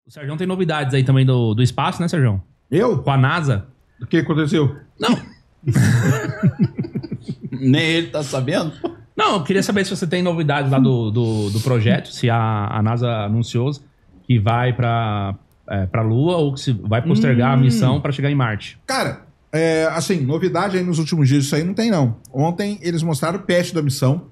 O Sérgio tem novidades aí também do espaço, né, Sérgio? Eu? Com a NASA. O que aconteceu? Não. Nem ele tá sabendo? Não, eu queria saber se você tem novidades lá do projeto, se a NASA anunciou que vai pra Lua ou que se vai postergar a missão pra chegar em Marte. Cara, assim, novidade aí nos últimos dias, isso aí não tem não. Ontem eles mostraram o patch da missão,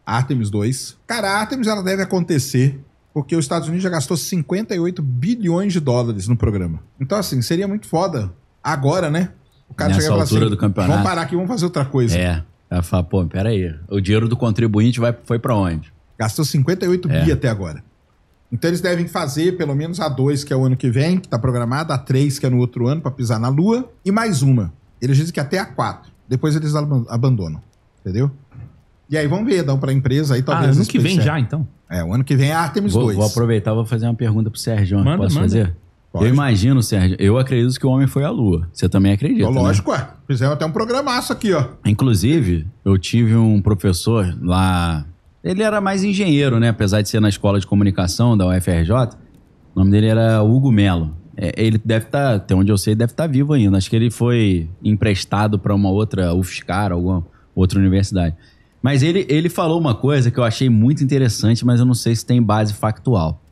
Artemis 2. Cara, a Artemis ela deve acontecer porque os Estados Unidos já gastou 58 bilhões de dólares no programa. Então, assim, seria muito foda agora, né? O cara Nessa chega e fala altura assim, do campeonato. vamos parar aqui, vamos fazer outra coisa. Ela fala, pô, peraí, o dinheiro do contribuinte foi pra onde? Gastou 58 bi até agora. Então eles devem fazer pelo menos a 2, que é o ano que vem, que tá programada, a 3, que é no outro ano, pra pisar na Lua, e mais uma. Eles dizem que até a 4. Depois eles abandonam. Entendeu? E aí vamos ver, dão pra empresa aí, talvez... ano que vem já, então. O ano que vem é a Artemis 2. Vou aproveitar e vou fazer uma pergunta pro Sérgio. Posso manda. fazer? Pode. Eu imagino, Sérgio, eu acredito que o homem foi à Lua. Você também acredita, Lógico, Fizeram até um programaço aqui, ó. Inclusive, eu tive um professor lá... Ele era mais engenheiro, né? Apesar de ser na escola de comunicação da UFRJ. O nome dele era Hugo Melo. Ele deve estar, até onde eu sei, deve estar vivo ainda. Acho que ele foi emprestado para uma outra UFSCar, alguma outra universidade. Mas ele falou uma coisa que eu achei muito interessante, mas eu não sei se tem base factual.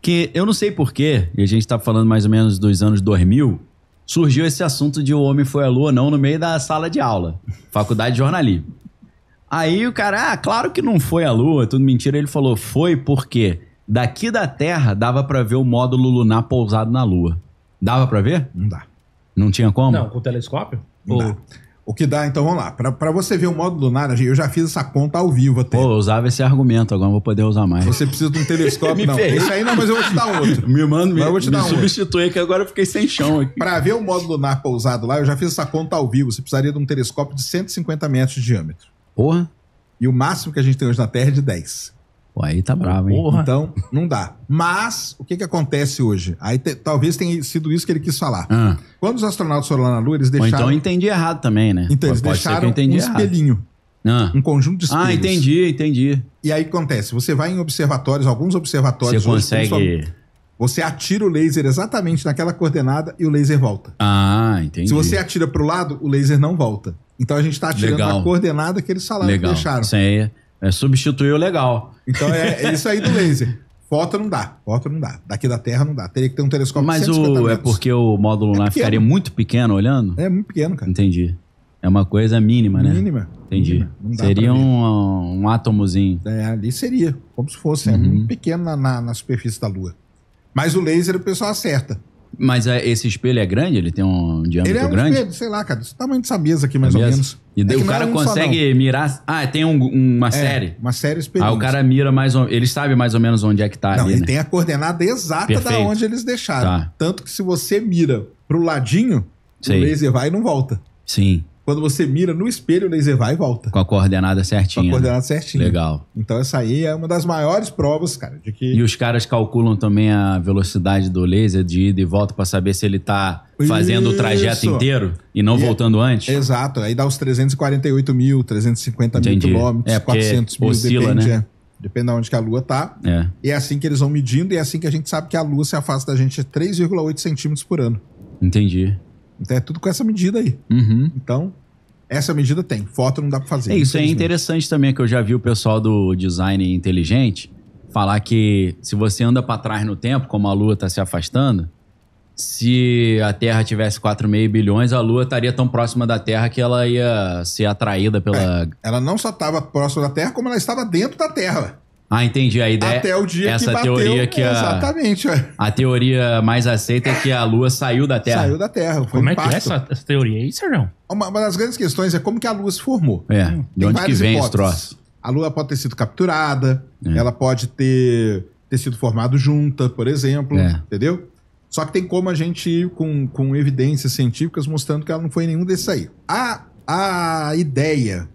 Que eu não sei porquê, e a gente está falando mais ou menos dos anos 2000, surgiu esse assunto de o homem foi à Lua não no meio da sala de aula. Faculdade de jornalismo. Aí o cara, claro que não foi à Lua, tudo mentira. Ele falou, foi porque daqui da Terra dava pra ver o módulo lunar pousado na Lua. Dava pra ver? Não dá. Não tinha como? Não, com o telescópio? Não dá. O que dá, então vamos lá. Pra você ver o módulo lunar, eu já fiz essa conta ao vivo até. Pô, eu usava esse argumento, agora não vou poder usar mais. Você precisa de um telescópio, não. ferrei. Esse aí não, mas eu vou te dar outro. Me manda, Mas eu vou te dar um substitui que agora eu fiquei sem chão aqui. Pra ver o módulo lunar pousado lá, eu já fiz essa conta ao vivo. Você precisaria de um telescópio de 150 metros de diâmetro. Porra. E o máximo que a gente tem hoje na Terra é de 10. Pô, aí tá bravo, hein? Porra. Então, não dá. Mas, o que acontece hoje? Aí talvez tenha sido isso que ele quis falar. Quando os astronautas foram lá na Lua, eles Ou deixaram... então eu entendi errado também, né? Então, eles Pode ser que eu deixaram entendi um errado. espelhinho. Um conjunto de espelhos. Entendi. E aí o que acontece? Você vai em observatórios, alguns observatórios... Você consegue... Você atira o laser exatamente naquela coordenada e o laser volta. Entendi. Se você atira pro lado, o laser não volta. Então a gente tá atirando na coordenada que eles falaram que deixaram. Isso aí substituiu legal. Então é isso aí do laser. Foto não dá. Daqui da Terra não dá. Teria que ter um telescópio Mas de 150 metros. é porque o módulo lunar ficaria muito pequeno olhando? É muito pequeno, cara. Entendi. É uma coisa mínima, né? Mínima. Entendi. Mínima. Não dá Seria pra ver. um átomozinho. Ali seria. Como se fosse. É muito pequeno na superfície da Lua. Mas o laser o pessoal acerta. Mas esse espelho é grande? Ele tem um diâmetro Ele é um grande? espelho, sei lá, cara. Do tamanho dessa mesa aqui, mais ou menos. E daí É o que não cara é um só, consegue mirar... tem uma série? Uma série espelhinhos. O cara mira mais ou menos... Ele sabe mais ou menos onde é que tá Não, ali, ele né? tem a coordenada exata Perfeito. da onde eles deixaram. Tá. Tanto que se você mira pro ladinho, Sei. o laser vai e não volta. Sim. Quando você mira no espelho, o laser vai e volta. Com a coordenada certinha. Com a coordenada né? certinha. Legal. Então essa aí é uma das maiores provas, cara, de que... E os caras calculam também a velocidade do laser de ida e volta pra saber se ele tá fazendo o trajeto Isso. inteiro e não voltando antes? Exato. Aí dá os 348 mil, 350 mil Entendi. quilômetros, Porque 400 mil, oscila, depende, né? Depende de onde que a Lua tá. É. E é assim que eles vão medindo e é assim que a gente sabe que a Lua se afasta da gente 3,8 centímetros por ano. Entendi. Então é tudo com essa medida aí. Então... Essa medida tem. Foto não dá pra fazer. Isso é interessante também, que eu já vi o pessoal do design inteligente falar que se você anda pra trás no tempo, como a Lua tá se afastando, se a Terra tivesse 4,5 bilhões, a Lua estaria tão próxima da Terra que ela ia ser atraída pela... Ela não só estava próxima da Terra, como ela estava dentro da Terra. Entendi a ideia. Até o dia essa que bateu. Teoria que Exatamente. A teoria mais aceita é que a Lua saiu da Terra. Saiu da Terra. Foi Como um é que é essa teoria aí, Sérgio? Uma das grandes questões é como que a Lua se formou. De Tem onde que várias vem esse hipóteses. troço? A Lua pode ter sido capturada, ela pode ter sido formada junta, por exemplo, entendeu? Só que tem como a gente ir com evidências científicas mostrando que ela não foi nenhum desses aí. A ideia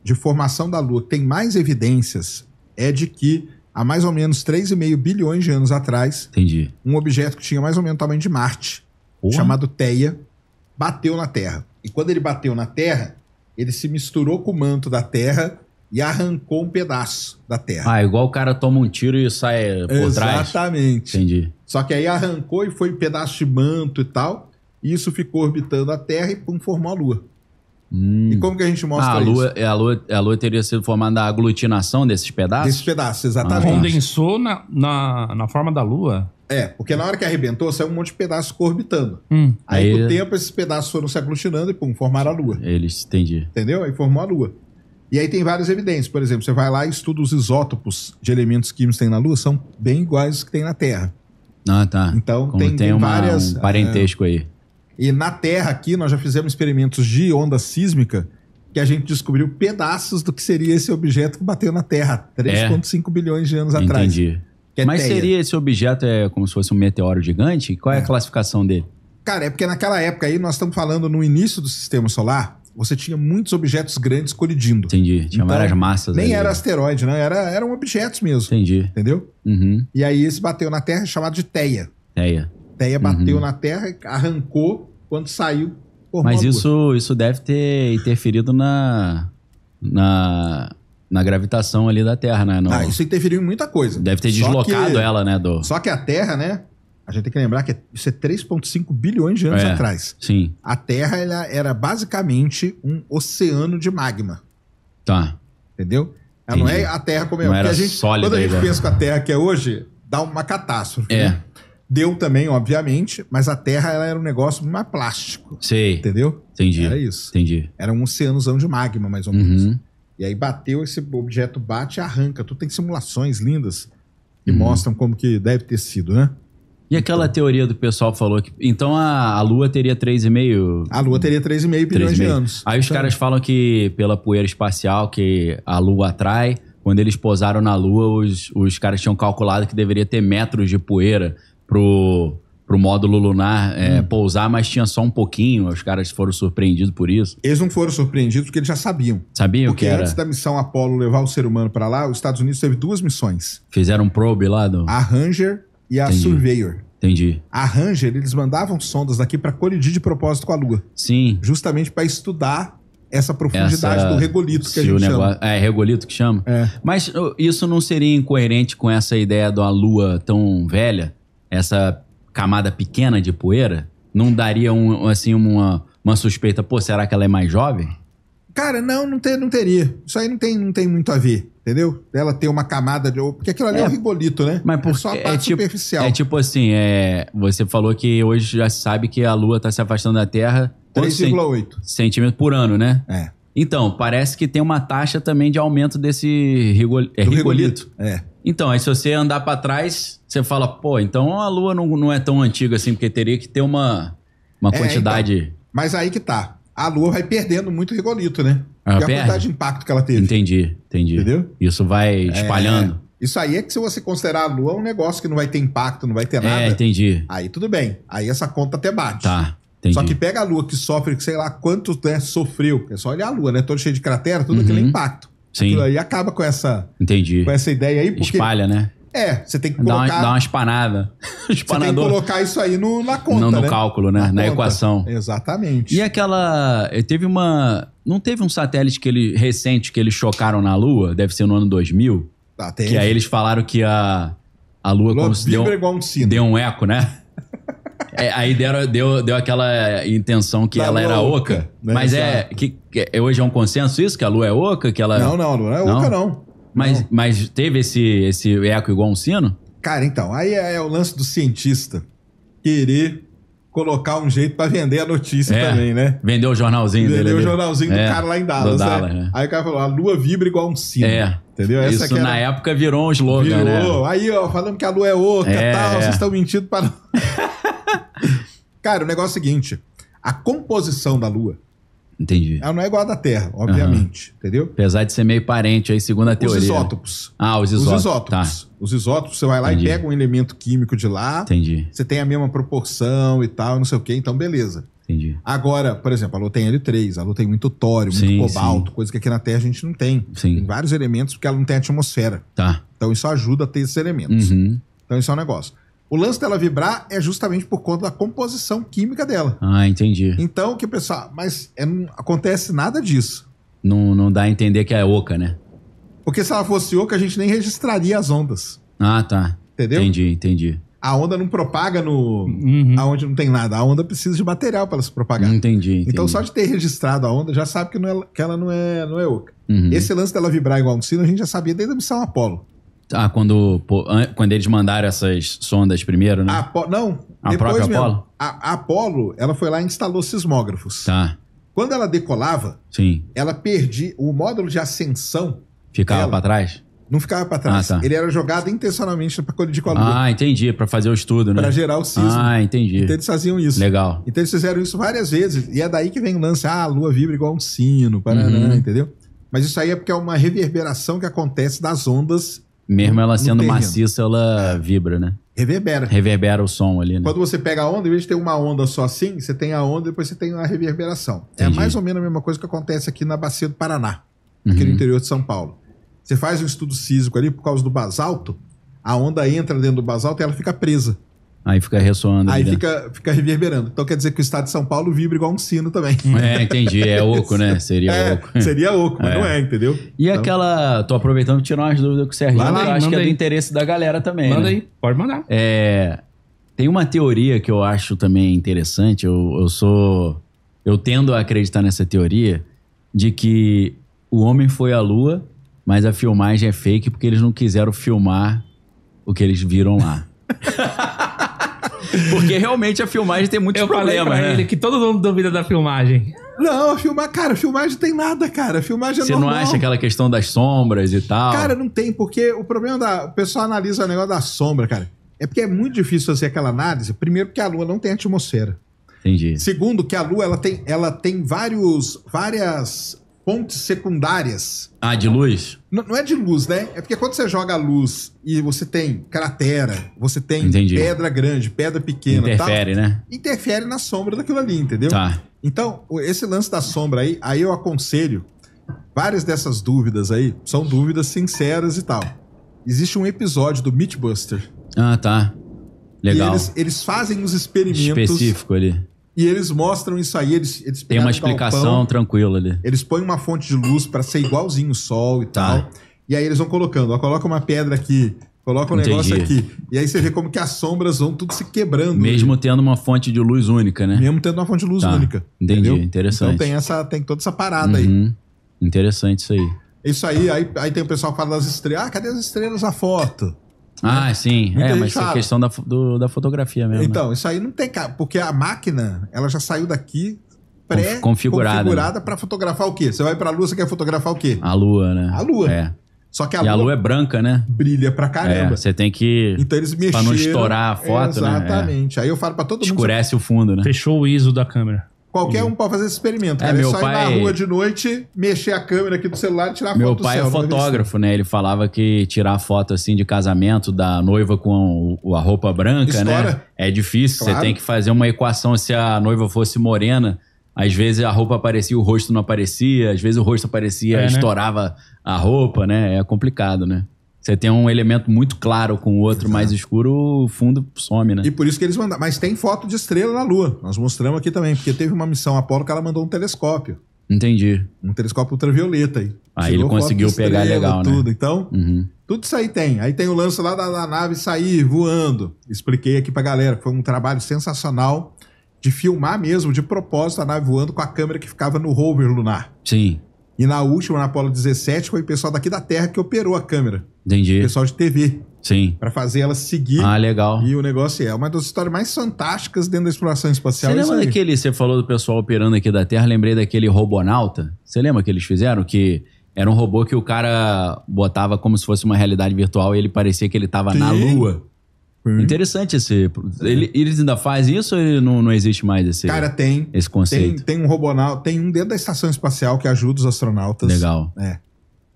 de formação da Lua, que tem mais evidências, é de que há mais ou menos 3,5 bilhões de anos atrás, um objeto que tinha mais ou menos o tamanho de Marte, chamado Theia, bateu na Terra. E quando ele bateu na Terra, ele se misturou com o manto da Terra e arrancou um pedaço da Terra. Igual o cara toma um tiro e sai por trás. Exatamente. Entendi. Só que aí arrancou e foi um pedaço de manto e tal. E isso ficou orbitando a Terra e pum, formou a Lua. E como que a gente mostra isso? A Lua teria sido formada da aglutinação desses pedaços? Desses pedaços, exatamente. Condensou na forma da Lua? Porque na hora que arrebentou, saiu um monte de pedaços ficou orbitando. Aí, com o tempo, esses pedaços foram se aglutinando e pum, formaram a Lua. Entendi. Entendeu? Aí formou a Lua. E aí tem várias evidências. Por exemplo, você vai lá e estuda os isótopos de elementos químicos que tem na Lua, são bem iguais aos que tem na Terra. Ah, tá. Então tem várias... um parentesco aí. E na Terra aqui, nós já fizemos experimentos de onda sísmica que a gente descobriu pedaços do que seria esse objeto que bateu na Terra 3,5 bilhões de anos atrás. Entendi. Mas seria esse objeto como se fosse um meteoro gigante? Qual é a classificação dele? Cara, é porque naquela época aí, nós estamos falando no início do sistema solar, você tinha muitos objetos grandes colidindo. Entendi. Tinha várias massas nem ali. era asteroide, né? Eram objetos mesmo. Entendi. Entendeu? Uhum. E aí esse bateu na Terra, chamado de Theia. Theia bateu na Terra, arrancou, quando saiu, formou Mas a Lua. isso deve ter interferido na gravitação ali da Terra, né? Isso interferiu em muita coisa. Deve ter deslocado ela, né? Só que a Terra, né? A gente tem que lembrar que isso é 3,5 bilhões de anos atrás. Sim. A Terra ela era basicamente um oceano de magma. Tá. Entendeu? Ela não é a Terra como é. Não era sólida. Quando a gente pensa com a Terra que é hoje, dá uma catástrofe. Né? Deu também, obviamente, mas a Terra ela era um negócio mais plástico. Sei. Entendeu? Entendi. Era isso. Entendi. Era um oceanozão de magma, mais ou menos. E aí bateu, esse objeto bate e arranca. Tudo tem simulações lindas que mostram como que deve ter sido, né? E aquela teoria do pessoal falou que... Então a Lua teria 3,5... A Lua teria 3,5 bilhões de anos. Aí os caras falam que pela poeira espacial que a Lua atrai, quando eles pousaram na Lua, os caras tinham calculado que deveria ter metros de poeira pro módulo lunar pousar, mas tinha só um pouquinho. Os caras foram surpreendidos por isso. Eles não foram surpreendidos porque eles já sabiam. Sabiam porque que era? Antes da missão Apollo levar o ser humano para lá, os Estados Unidos teve 2 missões. Fizeram um probe lá do... A Ranger e a Surveyor. Entendi. A Ranger, eles mandavam sondas daqui para colidir de propósito com a Lua. Sim. Justamente para estudar essa profundidade do regolito que a gente chama. É regolito que chama? Mas isso não seria incoerente com essa ideia de uma Lua tão velha? Essa camada pequena de poeira? Não daria uma suspeita, pô, será que ela é mais jovem? Cara, não teria. Isso aí não tem muito a ver, entendeu? Ela ter uma camada de... Porque aquilo ali é um regolito, né? Mas é só a parte superficial. É tipo assim, você falou que hoje já se sabe que a Lua está se afastando da Terra... 3,8 centímetros por ano, né? Então, parece que tem uma taxa também de aumento desse regolito. Então, aí se você andar para trás, você fala, pô, então a Lua não é tão antiga assim, porque teria que ter uma quantidade... Então, mas aí que tá. A Lua vai perdendo muito regolito, né? Porque a quantidade de impacto que ela teve. Entendi. Entendeu? Isso vai espalhando. Isso aí é que se você considerar a Lua um negócio que não vai ter impacto, não vai ter nada... entendi. Aí tudo bem. Aí essa conta até bate. Tá, entendi. Só que pega a Lua que sofre, sei lá quanto sofreu. É só olhar a Lua, né? Todo cheio de cratera, tudo aquele impacto. Sim. Aquilo aí acaba com essa... Entendi. Com essa ideia aí, porque... Espalha, né? Você tem que colocar... Dá uma espanada. Você tem que colocar isso aí na conta, no cálculo, né? Na equação. Exatamente. E aquela... Não teve um satélite recente que eles chocaram na Lua? Deve ser no ano 2000? Que aí eles falaram que a Lua vibra igual um sino. Deu um eco, né? Aí deu aquela intenção que ela era oca. Né? Mas hoje é um consenso isso? Que a Lua é oca? Que ela... Não, a Lua não é oca, não. Mas teve esse eco igual um sino? Cara, então, aí é o lance do cientista querer colocar um jeito pra vender a notícia também, né? Vendeu o jornalzinho dele. Vendeu o jornalzinho do cara lá em Dallas, né? Aí o cara falou, a Lua vibra igual um sino. Entendeu? Isso na época virou um slogan, né? Aí, falando que a Lua é oca e tal, vocês estão mentindo para... Cara, o negócio é o seguinte, a composição da Lua... Entendi. Ela não é igual a da Terra, obviamente, entendeu? Apesar de ser meio parente aí, segundo a teoria. Os isótopos. Os isótopos. Os isótopos. Tá. Os isótopos, você vai lá e pega um elemento químico de lá. Entendi. Você tem a mesma proporção e tal, não sei o quê, então beleza. Entendi. Agora, por exemplo, a Lua tem L3, a Lua tem muito tório, muito cobalto, coisa que aqui na Terra a gente não tem. Sim. Tem vários elementos porque ela não tem atmosfera. Tá. Então isso ajuda a ter esses elementos. Então isso é um negócio. O lance dela vibrar é justamente por conta da composição química dela. Entendi. Então, o que pessoal... Mas não acontece nada disso. Não dá a entender que é oca, né? Porque se ela fosse oca, a gente nem registraria as ondas. Tá. Entendeu? Entendi. A onda não propaga aonde não tem nada. A onda precisa de material para ela se propagar. Entendi. Então, só de ter registrado a onda, já sabe que ela não é oca. Uhum. Esse lance dela vibrar igual um sino, a gente já sabia desde a missão Apollo. Ah, quando eles mandaram essas sondas primeiro, né? Não, a depois própria mesmo. Apollo? A Apollo, ela foi lá e instalou sismógrafos. Tá. Quando ela decolava, Sim. ela perdia... O módulo de ascensão... Ficava pra trás? Não ficava pra trás. Ah, tá. Ele era jogado intencionalmente pra colidir com a Lua. Ah, entendi. Pra fazer o estudo, né? Pra gerar o sismo. Ah, entendi. Então eles faziam isso. Legal. Então eles fizeram isso várias vezes. E é daí que vem o lance. A Lua vibra igual um sino, paraná, entendeu? Mas isso aí é porque é uma reverberação que acontece das ondas. Mesmo ela sendo terreno. maciça, ela vibra, né? Reverbera. Reverbera o som ali, né? Quando você pega a onda, em vez de ter uma onda só assim, você tem a onda e depois você tem a reverberação. Entendi. É mais ou menos a mesma coisa que acontece aqui na Bacia do Paraná, aqui no interior de São Paulo. Você faz um estudo sísmico ali por causa do basalto, a onda entra dentro do basalto e ela fica presa. Aí fica ressoando. Aí ali, fica reverberando. Então quer dizer que o estado de São Paulo vibra igual um sino também. Entendi. É oco, né? Seria oco. Seria oco, mas não é, entendeu? E aquela... Tô aproveitando pra tirar umas dúvidas com o Serginho. Vai lá, Eu acho que é manda do aí. interesse da galera também, Manda né? aí, pode mandar. Tem uma teoria que eu acho também interessante. Eu tendo a acreditar nessa teoria de que o homem foi à Lua, mas a filmagem é fake porque eles não quiseram filmar o que eles viram lá. Porque realmente a filmagem tem muitos problemas, falei pra né? ele que todo mundo duvida da filmagem. Não, filmagem tem nada, cara. Filmagem é Você normal. não acha aquela questão das sombras e tal? Cara, não tem, porque o problema o pessoal analisa o negócio da sombra, cara. É porque é muito difícil fazer aquela análise. Primeiro, porque a Lua não tem atmosfera. Entendi. Segundo, que a Lua ela tem várias fontes secundárias. Ah, de luz? Não é de luz, né? É porque quando você joga a luz e você tem cratera, você tem Entendi. pedra grande, pedra pequena, Interfere, tal, né? interfere na sombra daquilo ali, entendeu? Tá. Então, esse lance da sombra aí eu aconselho, várias dessas dúvidas aí são dúvidas sinceras e tal. Existe um episódio do Mythbuster. Ah, tá. Legal. E eles fazem os experimentos. Específico ali. E eles mostram isso aí. Eles Tem uma pegaram um explicação galpão, tranquila ali. eles põem uma fonte de luz pra ser igualzinho o sol e Tá. tal. E aí eles vão colocando. Ó, coloca uma pedra aqui, coloca um negócio aqui. E aí você vê como que as sombras vão tudo se quebrando. Mesmo tendo uma fonte de luz única, né? Mesmo tendo uma fonte de luz Tá. única. Entendi, entendeu? interessante. Então tem toda essa parada aí. Uhum. Interessante isso aí. Isso aí tem o pessoal que fala das estrelas. Ah, cadê as estrelas na foto? Ah, sim. Muita gente Mas isso é fala. questão da fotografia mesmo. Então, isso aí não tem... Porque a máquina, ela já saiu daqui configurada, pra fotografar o quê? Você vai pra Lua, você quer fotografar o quê? A Lua, né? A Lua. É. Só que E a Lua é branca, né? brilha pra caramba. Você tem que... Então eles mexeram... Pra não estourar a foto, né? Exatamente. Aí eu falo pra todo mundo... Escurece o fundo, né? Fechou o ISO da câmera. Qualquer um pode fazer esse experimento. É, Cara. meu É só pai- ir na rua de noite, mexer a câmera aqui do celular e tirar a Meu foto do pai céu. é fotógrafo, né? Ele falava que tirar foto assim de casamento da noiva com a roupa branca, né? Estoura. É difícil. Claro. Você tem que fazer uma equação. Se a noiva fosse morena, às vezes a roupa aparecia, o rosto não aparecia. Às vezes o rosto aparecia, né? estourava a roupa, né? É complicado, né? Você tem um elemento muito claro com o outro mais escuro, o fundo some, né? E por isso que eles mandaram. Mas tem foto de estrela na Lua. Nós mostramos aqui também, porque teve uma missão Apollo que ela mandou um telescópio. Entendi. Um telescópio ultravioleta aí. Aí Tirou ele foto conseguiu de pegar legal, né? tudo. Então, Uhum. tudo isso aí tem. Aí tem o lance lá da nave sair voando. Expliquei aqui pra galera. Foi um trabalho sensacional de filmar mesmo, de propósito, a nave voando com a câmera que ficava no rover lunar. Sim, E na última, na Apollo 17, foi o pessoal daqui da Terra que operou a câmera. O entendi. pessoal de TV. Sim. Pra fazer ela seguir. Ah, legal. E o negócio é uma das histórias mais fantásticas dentro da exploração espacial. Você é isso lembra aí. daquele, você falou do pessoal operando aqui da Terra, lembrei daquele robonauta? Você lembra que eles fizeram? Que era um robô que o cara botava como se fosse uma realidade virtual e ele parecia que ele tava na Sim. Lua. Interessante esse... Eles ainda fazem isso ou não existe mais esse, Cara, tem. esse conceito? Tem um robonauta, tem um dentro da estação espacial que ajuda os astronautas. Legal. É.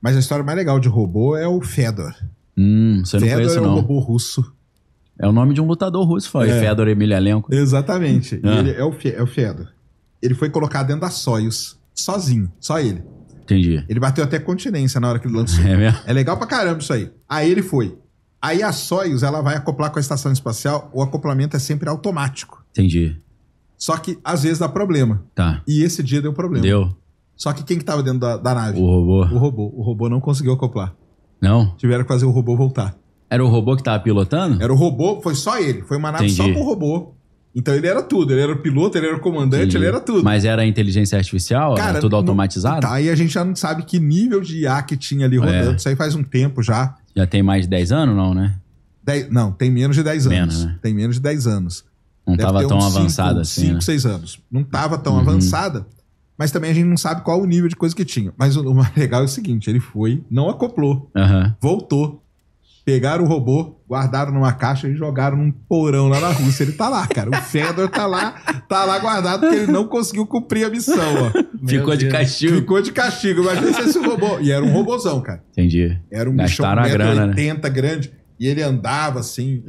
Mas a história mais legal de robô é o Fedor. Você não Fedor conhece, é um não. robô russo. É o nome de um lutador russo, foi. É. Fedor Emelianenko. Exatamente. Ah. Ele é o Fedor. Ele foi colocado dentro da Soyuz, sozinho, só ele. Entendi. Ele bateu até continência na hora que ele lançou. É mesmo? É legal pra caramba isso aí. Aí ele foi. Aí a Soyuz, ela vai acoplar com a estação espacial, o acoplamento é sempre automático. Entendi. Só que às vezes dá problema. Tá. E esse dia deu problema. Deu. Só que quem que tava dentro da nave? O robô. O robô. O robô não conseguiu acoplar. Não? Tiveram que fazer o robô voltar. Era o robô que tava pilotando? Era o robô, foi só ele. Foi uma nave Entendi. só com o robô. Então ele era tudo. Ele era o piloto, ele era o comandante, ele era tudo. Mas era inteligência artificial? Cara, era tudo automatizado? Tá, aí a gente já não sabe que nível de IA que tinha ali rodando. Isso aí faz um tempo já. Já tem mais de 10 anos, não, né? Não, tem menos de 10 anos. Menos, né? Tem menos de 10 anos. Não Deve tava ter tão uns avançada assim, 5, né? 6 anos. Não tava tão avançada, mas também a gente não sabe qual o nível de coisa que tinha. Mas o mais legal é o seguinte, ele foi, não acoplou, voltou. Pegaram o robô, guardaram numa caixa e jogaram num porão lá na Rússia. Ele tá lá, cara. O Fedor tá lá guardado porque ele não conseguiu cumprir a missão, ó. Ficou de castigo. Ficou de castigo. Imagina se esse robô... E era um robôzão, cara. Entendi. Era um bichão 1,80 m grande. E ele andava assim.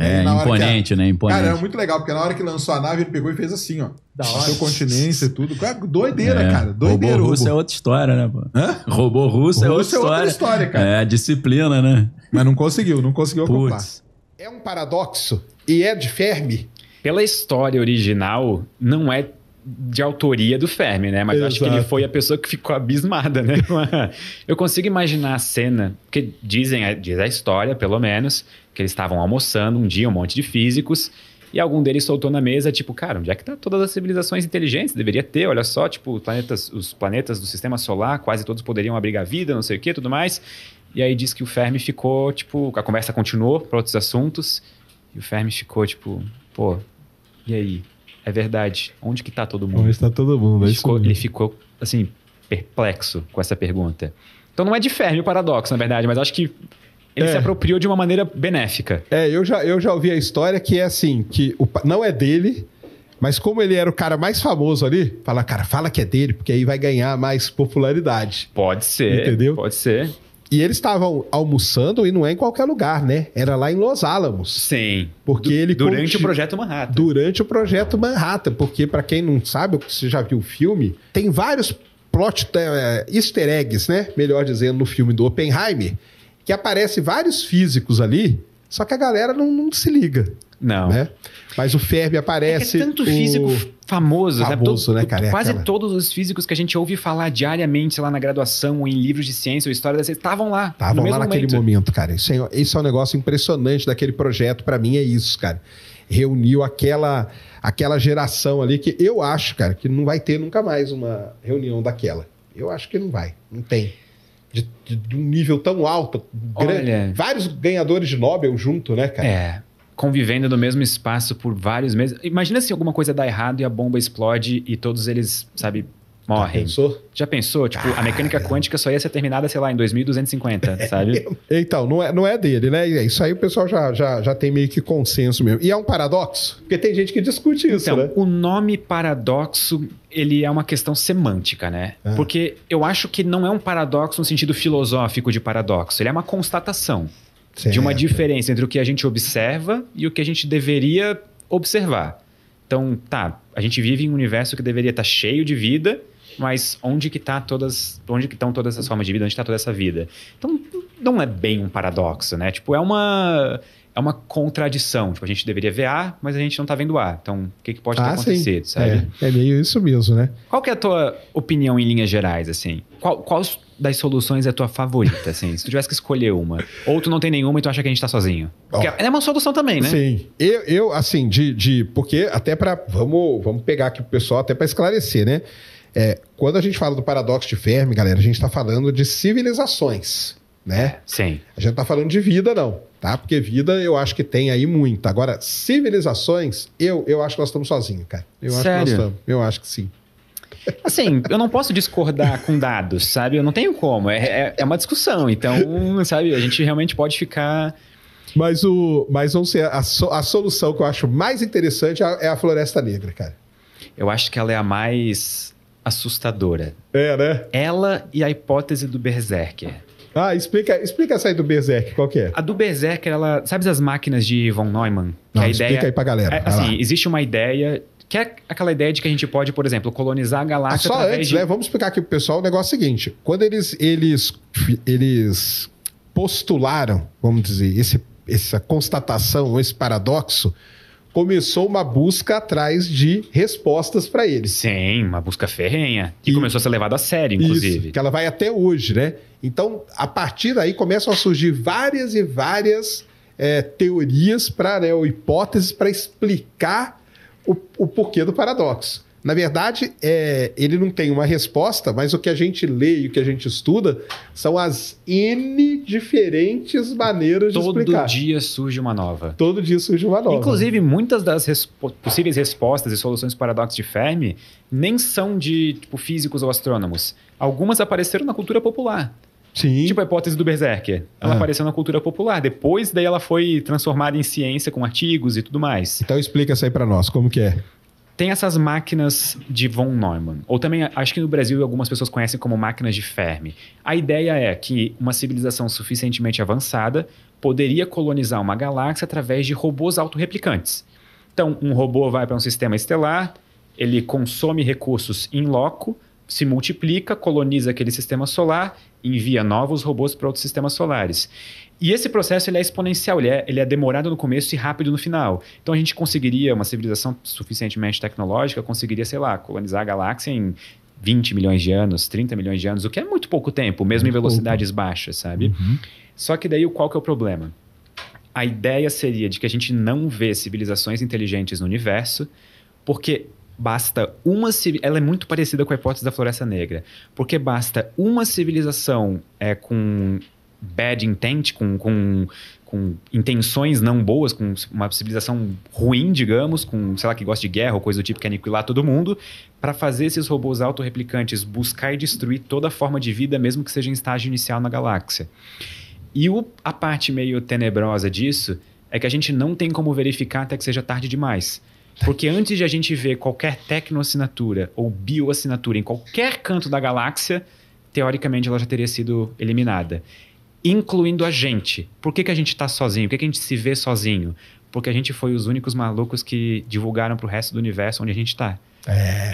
Imponente, né? Imponente. Cara, era muito legal, porque na hora que lançou a nave, ele pegou e fez assim, ó. Da hora. Seu continência e tudo. Doideira, cara. Doideira. Robô russo é outra história, né, pô? Hã? Robô russo é outra história, cara. É, disciplina, né? Mas não conseguiu acoplar. É um paradoxo e é de Fermi. Pela história original, não é de autoria do Fermi, né? Mas eu acho que ele foi a pessoa que ficou abismada, né? Eu consigo imaginar a cena, porque diz a história, pelo menos, que eles estavam almoçando um dia, um monte de físicos, e algum deles soltou na mesa, tipo, cara, onde é que tá todas as civilizações inteligentes? Deveria ter, olha só, tipo, os planetas do sistema solar, quase todos poderiam abrigar vida, não sei o que, tudo mais. E aí diz que o Fermi ficou, tipo, a conversa continuou para outros assuntos, e o Fermi ficou, tipo, pô, e aí? É verdade, onde que tá todo mundo? Onde está todo mundo? Ele ficou, assim, perplexo com essa pergunta. Então não é de Fermi o paradoxo, na verdade, mas acho que ele se apropriou de uma maneira benéfica. Eu já ouvi a história que é assim, que não é dele, mas como ele era o cara mais famoso ali, fala que é dele, porque aí vai ganhar mais popularidade. Pode ser, entendeu? Pode ser. E eles estavam almoçando e não é em qualquer lugar, né? Era lá em Los Alamos. Sim. Porque ele durante o Projeto Manhattan. Durante o Projeto Manhattan. Porque, pra quem não sabe, você já viu o filme, tem vários easter eggs, né? Melhor dizendo, no filme do Oppenheimer, que aparece vários físicos ali, só que a galera não se liga. Não. Né? Mas o Fermi aparece... É tanto físico famoso, né, cara? Quase todos os físicos que a gente ouve falar diariamente, sei lá, na graduação, ou em livros de ciência ou história da ciência, estavam lá. Estavam lá naquele momento, cara. Isso é um negócio impressionante daquele projeto. Pra mim é isso, cara. Reuniu aquela geração ali que eu acho, cara, que não vai ter nunca mais uma reunião daquela. Eu acho que não vai. Não tem. De um nível tão alto. Olha... Vários ganhadores de Nobel junto, né, cara? Convivendo no mesmo espaço por vários meses. Imagina se alguma coisa dá errado e a bomba explode e todos eles, sabe, morrem. Já pensou? Tipo, a mecânica quântica só ia ser terminada, sei lá, em 2250, sabe? Então, não é dele, né? Isso aí o pessoal já tem meio que consenso mesmo. E é um paradoxo? Porque tem gente que discute isso, né? O nome paradoxo, ele é uma questão semântica, né? Porque eu acho que não é um paradoxo no sentido filosófico de paradoxo. Ele é uma constatação. Certo. De uma diferença entre o que a gente observa e o que a gente deveria observar. Então, a gente vive em um universo que deveria estar cheio de vida, mas onde que estão todas as formas de vida, onde está toda essa vida? Então, não é bem um paradoxo, né? Tipo, é uma contradição. Tipo, a gente deveria ver A, mas a gente não está vendo A. Então, o que pode ter acontecido, sabe? É meio isso mesmo, né? Qual que é a tua opinião em linhas gerais, assim? Qual das soluções é a tua favorita, assim? Se tu tivesse que escolher uma. Ou tu não tem nenhuma e tu acha que a gente tá sozinho. Porque é uma solução também, né? Sim. Eu assim, porque até vamos pegar aqui pro pessoal até para esclarecer, né? Quando a gente fala do paradoxo de Fermi, galera, a gente tá falando de civilizações, né? Sim. A gente não tá falando de vida, não, tá? Porque vida eu acho que tem aí muita. Agora, civilizações, eu acho que nós estamos sozinhos, cara. Sério? Eu acho que sim. Assim, eu não posso discordar com dados, sabe? Eu não tenho como. É uma discussão. Então, sabe, a gente realmente pode ficar... Mas vamos ser a solução que eu acho mais interessante é a Floresta Negra, cara. Eu acho que ela é a mais assustadora. Né? Ela e a hipótese do Berserker. Explica essa aí do Berserker, qual que é? A do Berserker, ela... Sabe as máquinas de von Neumann? Explica aí pra galera. Existe uma ideia... Que é aquela ideia de que a gente pode, por exemplo, colonizar a galáxia só através antes, né? Vamos explicar aqui pro pessoal o negócio seguinte. Quando eles postularam, vamos dizer, essa constatação, esse paradoxo, começou uma busca atrás de respostas para eles. Sim, uma busca ferrenha. Que começou a ser levada a sério, inclusive. Isso, que ela vai até hoje, né? Então, a partir daí, começam a surgir várias e várias teorias, ou hipóteses para explicar o porquê do paradoxo. Na verdade, ele não tem uma resposta, mas o que a gente lê e o que a gente estuda são as N diferentes maneiras de explicar. Todo dia surge uma nova. Todo dia surge uma nova. Inclusive, muitas das possíveis respostas e soluções do paradoxo de Fermi nem são de físicos ou astrônomos. Algumas apareceram na cultura popular. Sim. Tipo a hipótese do Berserker. Ela apareceu na cultura popular. Depois, daí ela foi transformada em ciência com artigos e tudo mais. Então explica isso aí para nós, como que é? Tem essas máquinas de von Neumann, ou também acho que no Brasil algumas pessoas conhecem como máquinas de Fermi. A ideia é que uma civilização suficientemente avançada poderia colonizar uma galáxia através de robôs autorreplicantes. Então, um robô vai para um sistema estelar, ele consome recursos in loco, se multiplica, coloniza aquele sistema solar, envia novos robôs para outros sistemas solares. E esse processo ele é exponencial, ele é demorado no começo e rápido no final. Então a gente conseguiria, uma civilização suficientemente tecnológica, conseguiria, sei lá, colonizar a galáxia em 20 milhões de anos, 30 milhões de anos, o que é muito pouco tempo, mesmo em velocidades baixas, sabe? Só que daí qual que é o problema? A ideia seria de que a gente não vê civilizações inteligentes no universo, porque basta uma civilização... Ela é muito parecida com a hipótese da Floresta Negra, porque basta uma civilização com bad intent, com intenções não boas, com uma civilização ruim, digamos, com, sei lá, que gosta de guerra ou coisa do tipo, que aniquilar todo mundo, para fazer esses robôs autorreplicantes buscar e destruir toda forma de vida, mesmo que seja em estágio inicial na galáxia. E a parte meio tenebrosa disso é que a gente não tem como verificar até que seja tarde demais. Porque antes de a gente ver qualquer tecnoassinatura ou bioassinatura em qualquer canto da galáxia, teoricamente ela já teria sido eliminada. Incluindo a gente. Por que a gente está sozinho? Por que a gente se vê sozinho? Porque a gente foi os únicos malucos que divulgaram para o resto do universo onde a gente está.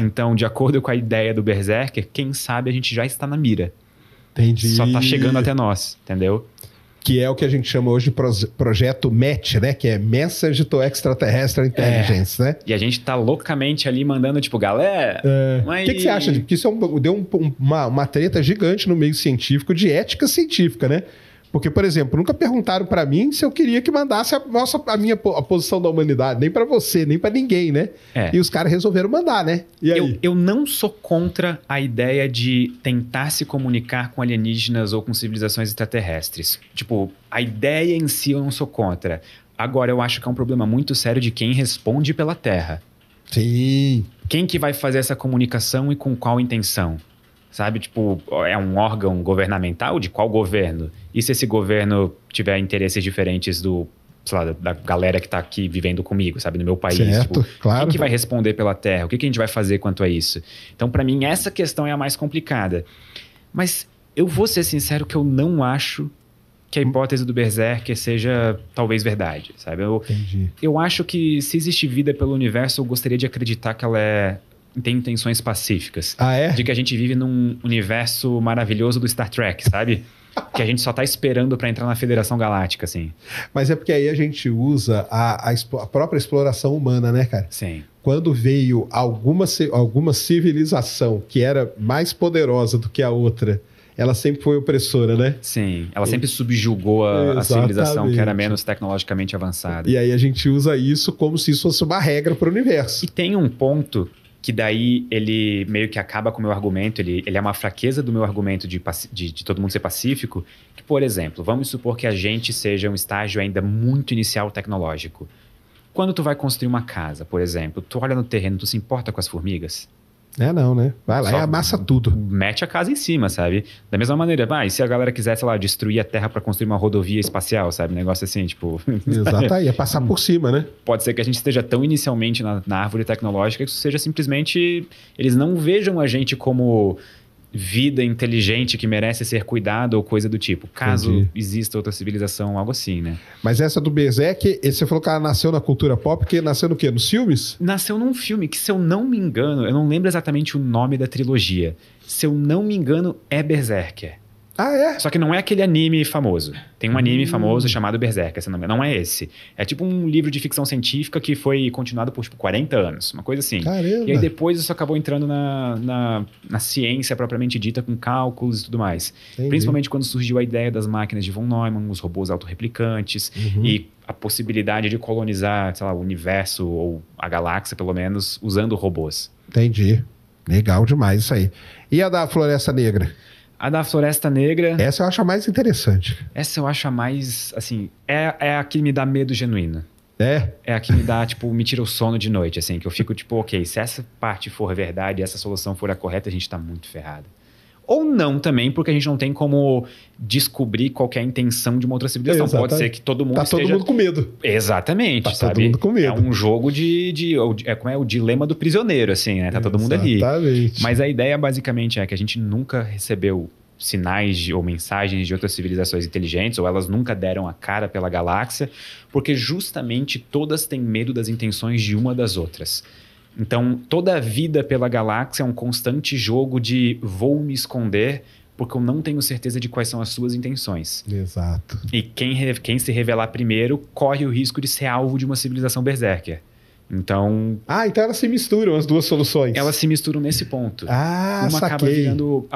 Então, de acordo com a ideia do Berserker, quem sabe a gente já está na mira. Entendi. Só está chegando até nós, entendeu? Que é o que a gente chama hoje de projeto MET, né? Que é Message to Extraterrestrial Intelligence, né? E a gente tá loucamente ali mandando, galera... O que você acha? Que isso deu uma treta gigante no meio científico de ética científica, né? Porque, por exemplo, nunca perguntaram para mim se eu queria que mandasse a posição da humanidade. Nem para você, nem para ninguém, né? E os caras resolveram mandar, né? E aí? Eu não sou contra a ideia de tentar se comunicar com alienígenas ou com civilizações extraterrestres. A ideia em si eu não sou contra. Agora, eu acho que é um problema muito sério de quem responde pela Terra. Sim. Quem que vai fazer essa comunicação e com qual intenção? Sabe, é um órgão governamental? De qual governo? E se esse governo tiver interesses diferentes da galera que está aqui vivendo comigo, sabe, no meu país? Certo, claro. Quem que vai responder pela Terra? O que a gente vai fazer quanto a isso? Então, para mim, essa questão é a mais complicada. Mas eu vou ser sincero que eu não acho que a hipótese do Berserker seja talvez verdade, sabe? Eu acho que se existe vida pelo universo, eu gostaria de acreditar que ela tem intenções pacíficas. De que a gente vive num universo maravilhoso do Star Trek, sabe? Que a gente só tá esperando para entrar na Federação Galáctica, assim. Mas é porque aí a gente usa a própria exploração humana, né, cara? Sim. Quando veio alguma civilização que era mais poderosa do que a outra, ela sempre foi opressora, né? Sim, ela sempre subjugou a civilização que era menos tecnologicamente avançada. E aí a gente usa isso como se isso fosse uma regra para o universo. E tem um ponto que daí ele meio que acaba com o meu argumento, ele é uma fraqueza do meu argumento de todo mundo ser pacífico, que, por exemplo, vamos supor que a gente seja um estágio ainda muito inicial tecnológico. Quando tu vai construir uma casa, por exemplo, tu olha no terreno, tu se importa com as formigas? Não, né? Vai lá e amassa tudo. Mete a casa em cima, sabe? Da mesma maneira, e se a galera quisesse, sei lá, destruir a Terra para construir uma rodovia espacial, sabe? Um negócio assim, Exato, aí é passar por cima, né? Pode ser que a gente esteja tão inicialmente na árvore tecnológica que isso seja simplesmente... Eles não vejam a gente como vida inteligente que merece ser cuidada ou coisa do tipo. Caso exista outra civilização, algo assim, né? Mas essa do Berserk, você falou que ela nasceu na cultura pop, porque nasceu no quê? Nos filmes? Nasceu num filme que, se eu não me engano, eu não lembro exatamente o nome da trilogia. Se eu não me engano, é Berserker. Ah, é? Só que não é aquele anime famoso. Tem um anime famoso chamado Berserk, esse nome. Não é esse. É tipo um livro de ficção científica que foi continuado por, tipo, 40 anos. Uma coisa assim. Caramba. E aí depois isso acabou entrando na ciência propriamente dita, com cálculos e tudo mais. Entendi. Principalmente quando surgiu a ideia das máquinas de von Neumann, os robôs autorreplicantes e a possibilidade de colonizar, sei lá, o universo ou a galáxia, pelo menos, usando robôs. Entendi. Legal demais isso aí. E a da Floresta Negra? A da Floresta Negra... Essa eu acho a mais interessante. Essa eu acho a mais, assim... É a que me dá medo genuíno. É? É a que me dá, tipo, me tira o sono de noite, assim. Que eu fico, tipo, ok, se essa parte for verdade e essa solução for a correta, a gente tá muito ferrado. Ou não também, porque a gente não tem como descobrir qual que é a intenção de uma outra civilização. Exatamente. Pode ser que todo mundo Tá esteja... todo mundo com medo. Exatamente, Tá sabe? todo mundo com medo. É um jogo como é o dilema do prisioneiro, assim, né? Tá todo mundo ali. Exatamente. Mas a ideia, basicamente, é que a gente nunca recebeu sinais ou mensagens de outras civilizações inteligentes, ou elas nunca deram a cara pela galáxia, porque justamente todas têm medo das intenções de uma das outras. Então, toda a vida pela galáxia é um constante jogo de vou me esconder porque eu não tenho certeza de quais são as suas intenções. Exato. E quem se revelar primeiro corre o risco de ser alvo de uma civilização berserker. Então... Ah, então elas se misturam, as duas soluções. Elas se misturam nesse ponto. Ah, Uma acaba saquei. virando...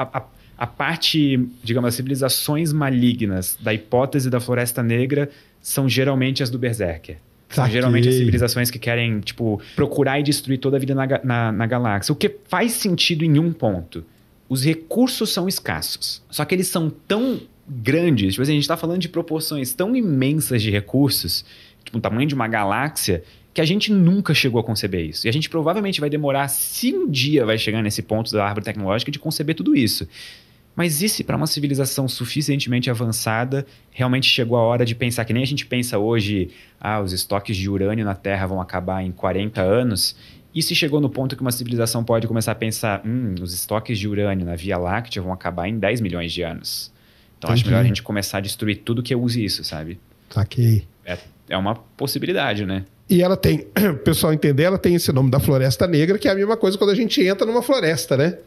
A parte, digamos, as civilizações malignas da hipótese da Floresta Negra são geralmente as do Berserker. São Saquei. geralmente as civilizações que querem, tipo, procurar e destruir toda a vida na galáxia. O que faz sentido em um ponto. Os recursos são escassos. Só que eles são tão grandes, tipo assim, a gente tá falando de proporções tão imensas de recursos, tipo, o tamanho de uma galáxia, que a gente nunca chegou a conceber isso. E a gente provavelmente vai demorar, se um dia vai chegar nesse ponto da árvore tecnológica, de conceber tudo isso. Mas e se para uma civilização suficientemente avançada, realmente chegou a hora de pensar, que nem a gente pensa hoje, os estoques de urânio na Terra vão acabar em 40 anos, e se chegou no ponto que uma civilização pode começar a pensar, os estoques de urânio na Via Láctea vão acabar em 10 milhões de anos. Então acho melhor a gente começar a destruir tudo que use isso, sabe? Saquei. É uma possibilidade, né? E ela tem, o pessoal entender, ela tem esse nome da Floresta Negra, que é a mesma coisa quando a gente entra numa floresta, né?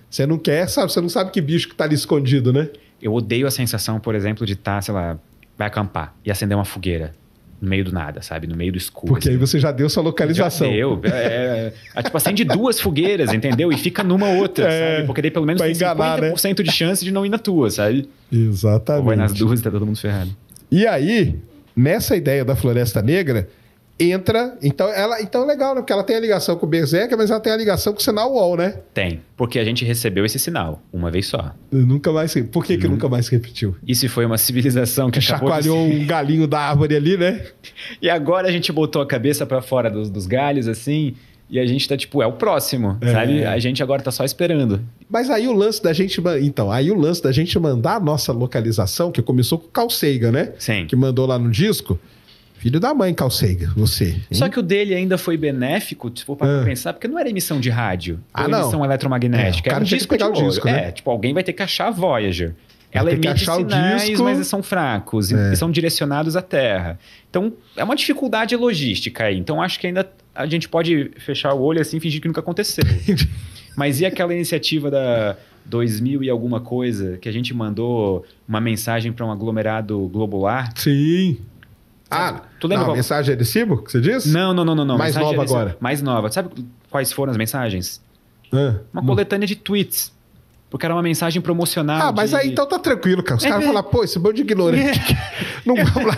Você não quer, sabe? Você não sabe que bicho que tá ali escondido, né? Eu odeio a sensação, por exemplo, de estar, sei lá, vai acampar e acender uma fogueira no meio do nada, sabe? No meio do escuro. Porque assim. aí você já deu sua localização. Já deu. Tipo, acende 2 fogueiras, entendeu? E fica numa outra, sabe? Porque daí pelo menos tem enganar, 50% de chance de não ir na tua, sabe? Exatamente. Ou vai nas duas e tá todo mundo ferrado. E aí, nessa ideia da Floresta Negra, entra... Então é legal, né? Porque ela tem a ligação com o Berserker, mas ela tem a ligação com o sinal UOL, né? Tem. Porque a gente recebeu esse sinal uma vez só. Nunca mais... Por que nunca mais repetiu? E se foi uma civilização que acabou chacoalhou um galinho da árvore ali, né? E agora a gente botou a cabeça pra fora dos galhos, assim... E a gente tá, tipo, é o próximo, sabe? A gente agora tá só esperando. Mas aí o lance da gente... Então, aí o lance da gente mandar a nossa localização, que começou com o Carl Sagan, né? Sim. Que mandou lá no disco. Filho da mãe, Carl Sagan, você. Hein? Só que o dele ainda foi benéfico, tipo, pra pensar, porque não era emissão de rádio. Ou não. emissão eletromagnética. O cara Era um tinha que pegar o de ouro. disco, né? Tipo, alguém vai ter que achar a Voyager. Ela ter que emite achar o sinais, disco. mas eles são fracos e são direcionados à Terra. Então, é uma dificuldade logística aí. Então, acho que ainda a gente pode fechar o olho assim e fingir que nunca aconteceu. Mas e aquela iniciativa da 2000 e alguma coisa, que a gente mandou uma mensagem para um aglomerado globular? Sim. Tu lembra a mensagem é de Cibo, que você disse? Não. Mais Mensagem nova desse- agora. Mais nova. Sabe quais foram as mensagens? Ah. Uma coletânea de tweets. Porque era uma mensagem promocional. Mas aí então tá tranquilo, cara. Os caras falam, pô, esse bando de ignorante. Não vamos lá.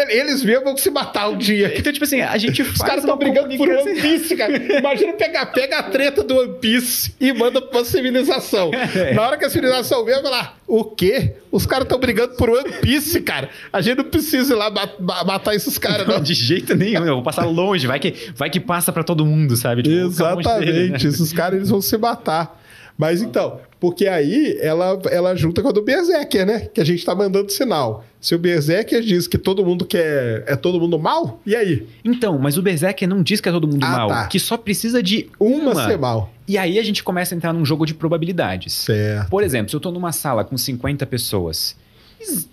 Eles mesmo vão se matar um dia. Então, tipo assim, a gente faz Os caras uma estão brigando por comunicação- One Piece, cara. Imagina pega a treta do One Piece e manda pra civilização. Na hora que a civilização vê, vai falar, o quê? Os caras estão brigando por One Piece, cara. A gente não precisa ir lá matar esses caras, não. De jeito nenhum, eu vou passar longe. Vai que passa pra todo mundo, sabe? Tipo, fica longe dele, né? Exatamente. Esses caras eles vão se matar. Mas então, porque aí ela junta com a do Berserker, né? Que a gente tá mandando sinal. Se o Berserker diz que todo mundo é todo mundo mal, e aí? Então, mas o Berserker não diz que é todo mundo mal. tá. Que só precisa de Uma ser mal. E aí a gente começa a entrar num jogo de probabilidades. Certo. Por exemplo, se eu tô numa sala com 50 pessoas,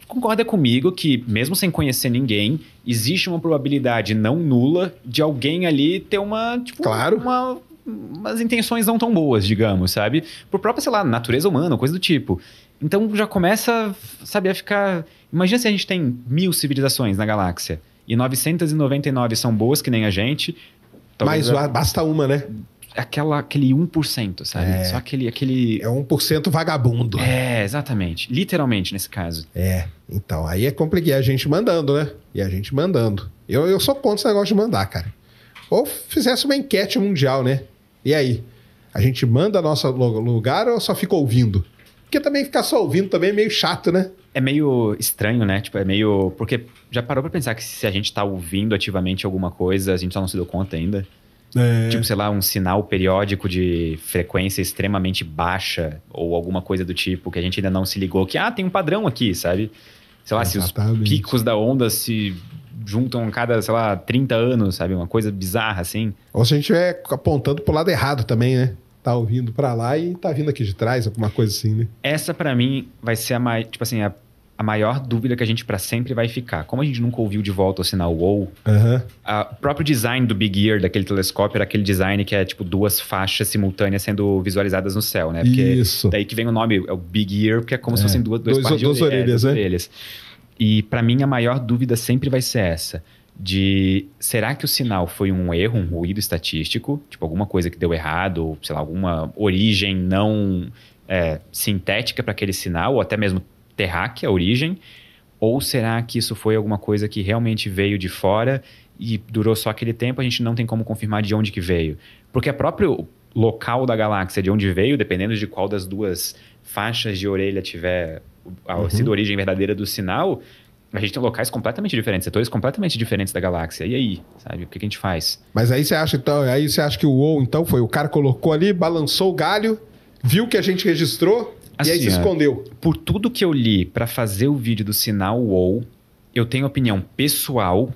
concorda comigo que, mesmo sem conhecer ninguém, existe uma probabilidade não nula de alguém ali ter uma, tipo, Claro. uma umas intenções não tão boas, digamos, sabe? Por própria, sei lá, natureza humana, coisa do tipo. Então já começa, sabe, a ficar... Imagina se a gente tem 1000 civilizações na galáxia e 999 são boas que nem a gente. Mas basta uma, né? Aquele 1%, sabe? Só aquele... É 1% vagabundo. Exatamente. Literalmente, nesse caso. Então, aí é complicado. A gente mandando, né? E a gente mandando. Eu sou contra esse negócio de mandar, cara. Ou fizesse uma enquete mundial, né? E aí? A gente manda nosso lugar ou só fica ouvindo? Porque também ficar só ouvindo também é meio chato, né? É meio estranho, né? Tipo, é meio... Porque já parou pra pensar que se a gente tá ouvindo ativamente alguma coisa, a gente só não se deu conta ainda? Tipo, sei lá, um sinal periódico de frequência extremamente baixa ou alguma coisa do tipo que a gente ainda não se ligou que, tem um padrão aqui, sabe? Sei lá, Exatamente. se os picos da onda se juntam a cada, sei lá, 30 anos, sabe? Uma coisa bizarra, assim. Ou se a gente estiver apontando pro lado errado também, né? Tá ouvindo pra lá e tá vindo aqui de trás, alguma coisa assim, né? Essa, pra mim, vai ser a maior dúvida que a gente pra sempre vai ficar. Como a gente nunca ouviu de volta o sinal WOW, o próprio design do Big Ear, daquele telescópio, era aquele design que é tipo 2 faixas simultâneas sendo visualizadas no céu, né? Porque Isso. Daí que vem o nome, é o Big Ear, porque é como se fossem duas partes de orelhas, duas né? orelhas. E pra mim a maior dúvida sempre vai ser essa. Será que o sinal foi um erro, um ruído estatístico? Tipo, alguma coisa que deu errado, ou sei lá, alguma origem não sintética para aquele sinal, ou até mesmo terráquea, a origem? Ou será que isso foi alguma coisa que realmente veio de fora e durou só aquele tempo, a gente não tem como confirmar de onde que veio? Porque o próprio local da galáxia, de onde veio, dependendo de qual das duas faixas de orelha tiver sido a origem verdadeira do sinal, a gente tem locais completamente diferentes, setores completamente diferentes da galáxia. E aí, sabe? O que a gente faz? Mas aí você acha, então, que o WOW, então, foi o cara colocou ali, balançou o galho, viu que a gente registrou e aí se escondeu. Por tudo que eu li para fazer o vídeo do sinal WOW, eu tenho opinião pessoal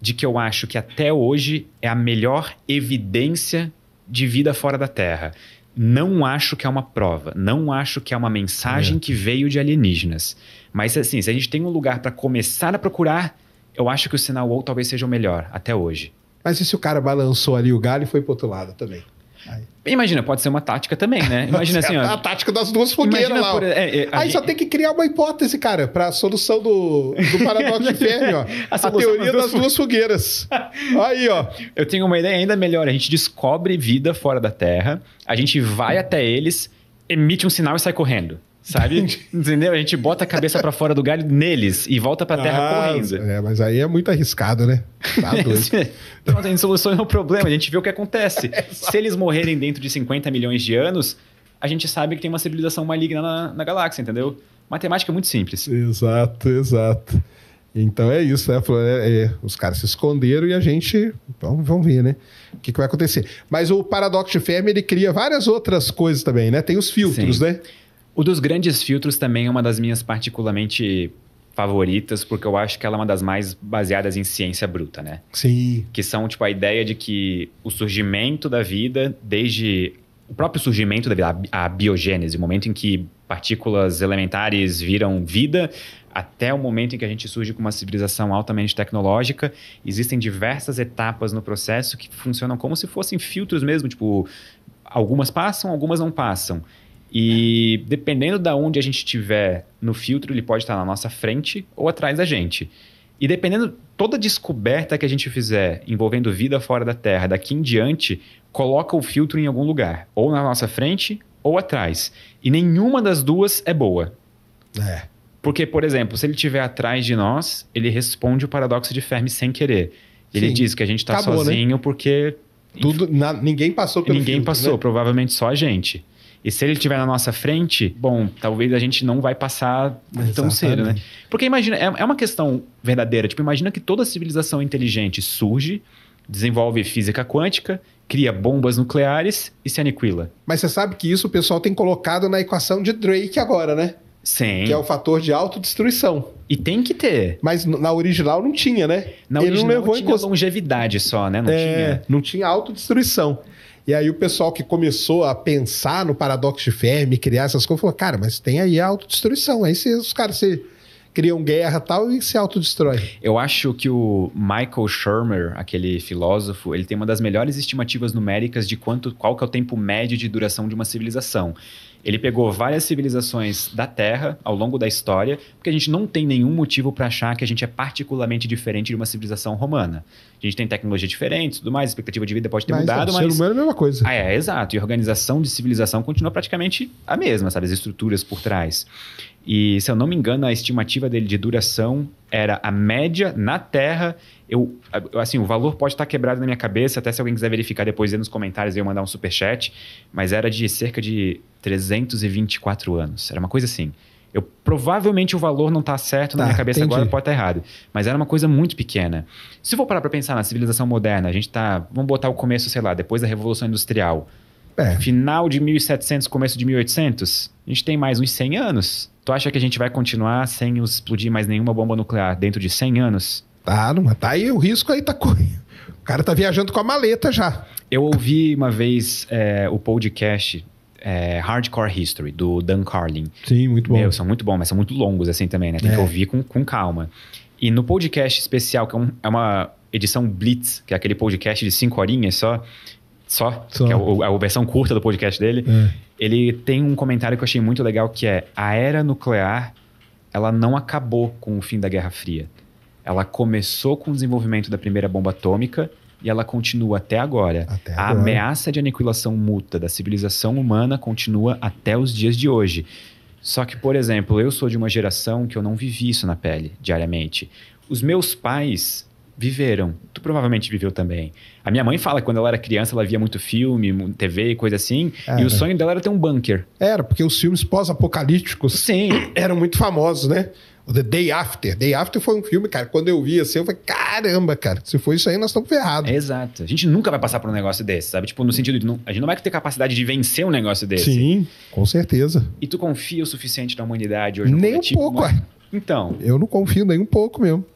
de que eu acho que até hoje é a melhor evidência de vida fora da Terra. Não acho que é uma prova, não acho que é uma mensagem que veio de alienígenas. Mas assim, se a gente tem um lugar para começar a procurar, eu acho que o sinal WOW talvez seja o melhor, até hoje. Mas e se o cara balançou ali o galho e foi pro outro lado também? Imagina, pode ser uma tática também, né? Imagina assim, a tática das duas fogueiras lá. Aí só tem que criar uma hipótese, cara, pra solução do paradoxo de Fermi, ó. A teoria das duas fogueiras. Aí, ó. Eu tenho uma ideia ainda melhor. A gente descobre vida fora da Terra, a gente vai até eles, emite um sinal e sai correndo. Sabe? Entendeu? A gente bota a cabeça pra fora do galho neles e volta pra Terra correndo. Mas aí é muito arriscado, né? Tá doido. Não, a gente soluciona o problema, a gente vê o que acontece. Se eles morrerem dentro de 50 milhões de anos, a gente sabe que tem uma civilização maligna na galáxia, entendeu? Matemática é muito simples. Exato. Então é isso, né? Os caras se esconderam e a gente... Vamos ver, né? O que vai acontecer. Mas o paradoxo de Fermi, ele cria várias outras coisas também, né? Tem os filtros, né? O dos grandes filtros também é uma das minhas particularmente favoritas, porque eu acho que ela é uma das mais baseadas em ciência bruta, né? Sim. Que são, tipo, a ideia de que o surgimento da vida, desde o próprio surgimento da vida, a biogênese, o momento em que partículas elementares viram vida, até o momento em que a gente surge com uma civilização altamente tecnológica, existem diversas etapas no processo que funcionam como se fossem filtros mesmo, tipo, algumas passam, algumas não passam. E dependendo de onde a gente estiver no filtro, ele pode estar na nossa frente ou atrás da gente. E dependendo, toda descoberta que a gente fizer envolvendo vida fora da Terra, daqui em diante, coloca o filtro em algum lugar. Ou na nossa frente ou atrás. E nenhuma das duas é boa. Porque, por exemplo, se ele estiver atrás de nós, ele responde o paradoxo de Fermi sem querer. Ele diz que a gente está sozinho, né? Porque... Ninguém passou pelo filtro, ninguém passou, né? Provavelmente só a gente. E se ele estiver na nossa frente, bom, talvez a gente não vai passar tão cedo, né? Porque imagina, é uma questão verdadeira. Tipo, imagina que toda civilização inteligente surge, desenvolve física quântica, cria bombas nucleares e se aniquila. Mas você sabe que isso o pessoal tem colocado na equação de Drake agora, né? Sim. Que é o fator de autodestruição. E tem que ter. Mas na original não tinha, né? Na Ele original não levou tinha longevidade só, né? Não tinha autodestruição. E aí o pessoal que começou a pensar no paradoxo de Fermi, criar essas coisas, falou, cara, mas tem aí a autodestruição. Aí os caras se criam guerra e tal e se autodestrói. Eu acho que o Michael Shermer, aquele filósofo, ele tem uma das melhores estimativas numéricas de qual que é o tempo médio de duração de uma civilização. Ele pegou várias civilizações da Terra ao longo da história, porque a gente não tem nenhum motivo para achar que a gente é particularmente diferente de uma civilização romana. A gente tem tecnologia diferente e tudo mais, a expectativa de vida pode ter mudado, mas... o ser humano é a mesma coisa. Exato. E a organização de civilização continua praticamente a mesma, sabe? As estruturas por trás. E, se eu não me engano, a estimativa dele de duração era a média na Terra. Assim, o valor pode estar quebrado na minha cabeça, até se alguém quiser verificar depois aí nos comentários, eu mandar um superchat, mas era de cerca de 324 anos. Era uma coisa assim. Provavelmente o valor não está certo na minha cabeça agora, pode estar errado. Mas era uma coisa muito pequena. Se eu for parar para pensar na civilização moderna, a gente tá... Vamos botar o começo, sei lá, depois da Revolução Industrial. Final de 1700, começo de 1800, a gente tem mais uns 100 anos. Tu acha que a gente vai continuar sem explodir mais nenhuma bomba nuclear dentro de 100 anos? Tá aí, o risco aí tá correndo. O cara tá viajando com a maleta já. Eu ouvi uma vez o podcast Hardcore History, do Dan Carlin. Sim, muito bom. São muito bons, mas são muito longos assim também, né? Tem que ouvir com calma. E no podcast especial, que é uma edição Blitz, que é aquele podcast de 5 horinhas só, que é a versão curta do podcast dele, ele tem um comentário que eu achei muito legal, que é: a era nuclear, ela não acabou com o fim da Guerra Fria. Ela começou com o desenvolvimento da primeira bomba atômica e ela continua até agora. A ameaça de aniquilação mútua da civilização humana continua até os dias de hoje. Só que, por exemplo, eu sou de uma geração que eu não vivi isso na pele diariamente. Os meus pais viveram. Tu provavelmente viveu também. A minha mãe fala que quando ela era criança, ela via muito filme, TV e coisa assim. E o sonho dela era ter um bunker. Era, porque os filmes pós-apocalípticos eram muito famosos, né? O The Day After. Day After foi um filme, cara, quando eu vi assim, eu falei, caramba, cara, se for isso aí, nós estamos ferrados. Exato. A gente nunca vai passar por um negócio desse, sabe? Tipo, no sentido de, a gente não vai ter capacidade de vencer um negócio desse. Sim, com certeza. E tu confia o suficiente na humanidade hoje? Nem um pouco, Então. Eu não confio nem um pouco mesmo.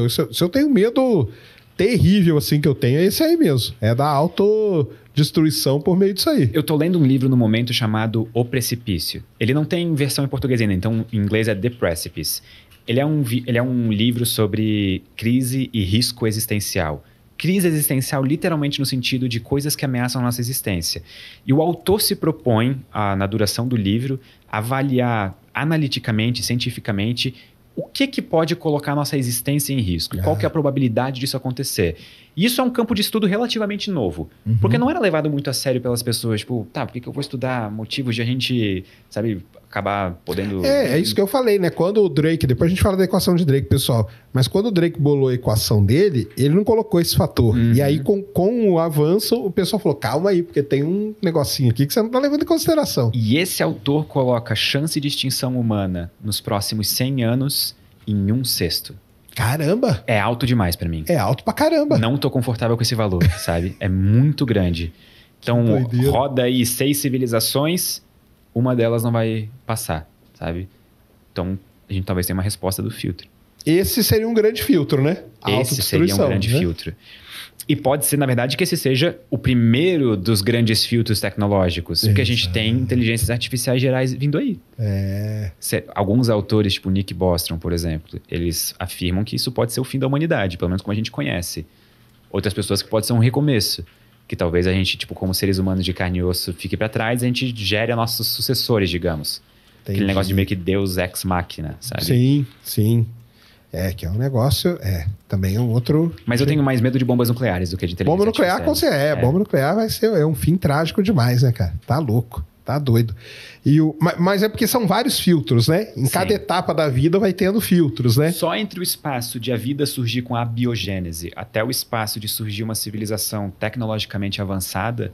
Se eu tenho medo terrível, assim, que eu tenho, é esse aí mesmo. É da autodestruição por meio disso aí. Eu tô lendo um livro no momento chamado O Precipício. Ele não tem versão em português ainda, então em inglês é The Precipice. Ele é um livro sobre crise e risco existencial. Crise existencial literalmente no sentido de coisas que ameaçam a nossa existência. E o autor se propõe, na duração do livro, avaliar analiticamente, cientificamente, o que pode colocar a nossa existência em risco? Qual que é a probabilidade disso acontecer? E isso é um campo de estudo relativamente novo. Porque não era levado muito a sério pelas pessoas. Tipo, por que eu vou estudar motivos de a gente, sabe, acabar podendo... É isso que eu falei, né? Quando o Drake... Depois a gente fala da equação de Drake, pessoal. Mas quando o Drake bolou a equação dele, ele não colocou esse fator. E aí, com o avanço, o pessoal falou, calma aí, porque tem um negocinho aqui que você não tá levando em consideração. E esse autor coloca a chance de extinção humana nos próximos 100 anos em 1/6. Caramba! É alto demais pra mim. É alto pra caramba. Não tô confortável com esse valor, sabe? É muito grande. Então, roda aí 6 civilizações, uma delas não vai passar, sabe? Então, a gente talvez tenha uma resposta do filtro. Esse seria um grande filtro, né? Esse seria um grande filtro. E pode ser, na verdade, que esse seja o primeiro dos grandes filtros tecnológicos. Porque a gente tem inteligências artificiais gerais vindo aí. Alguns autores, tipo Nick Bostrom, por exemplo, eles afirmam que isso pode ser o fim da humanidade, pelo menos como a gente conhece. Outras pessoas que pode ser um recomeço. Que talvez a gente, tipo, como seres humanos de carne e osso, fique para trás e a gente gere nossos sucessores, digamos. Aquele negócio de meio que Deus ex machina, sabe? Sim, sim. Que é um negócio... também é um outro... Mas eu tenho mais medo de bombas nucleares do que de inteligência bomba nuclear, bomba nuclear vai ser um fim trágico demais, né, cara? Tá louco, tá doido. Mas é porque são vários filtros, né? Em cada etapa da vida vai tendo filtros, né? Só entre o espaço de a vida surgir com a biogênese até o espaço de surgir uma civilização tecnologicamente avançada,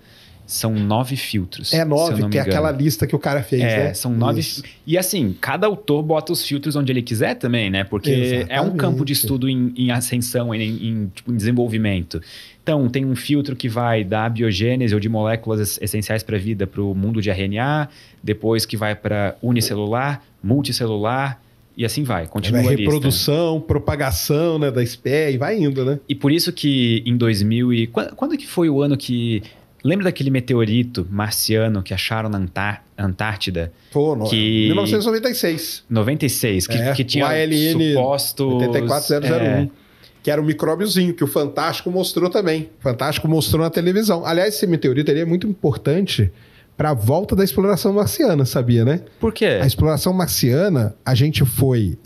são 9 filtros. 9, que é aquela lista que o cara fez, né? São 9. E assim, cada autor bota os filtros onde ele quiser também, né? Porque exatamente. É um campo de estudo em ascensão, em desenvolvimento. Então, tem um filtro que vai da biogênese ou de moléculas essenciais para a vida para o mundo de RNA, depois que vai para unicelular, multicelular, e assim vai. Continua a reprodução, propagação, né, da espécie, e vai indo, né? E por isso que em 2000 Quando que foi o ano que Lembra daquele meteorito marciano que acharam na Antártida? Pô, que... 1996. 96, que tinha o ALN supostos... 84001. Que era um micróbiozinho, que o Fantástico mostrou também. O Fantástico mostrou na televisão. Aliás, esse meteorito ele é muito importante para a volta da exploração marciana, sabia, né? Por quê? A exploração marciana, a gente foi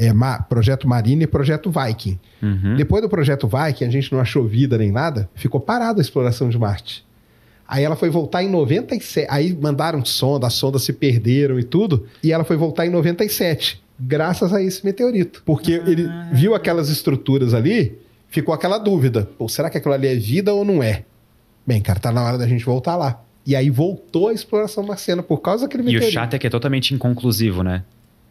Projeto Marine e Projeto Viking. Uhum. Depois do Projeto Viking, a gente não achou vida nem nada, ficou parada a exploração de Marte. Aí ela foi voltar em 97. Aí mandaram sonda, as sondas se perderam e tudo, e ela foi voltar em 97, graças a esse meteorito. Porque ele viu aquelas estruturas ali, ficou aquela dúvida. Pô, será que aquilo ali é vida ou não é? Bem, cara, tá na hora da gente voltar lá. E aí voltou a exploração marciana por causa daquele meteorito. E o chato é que é totalmente inconclusivo, né?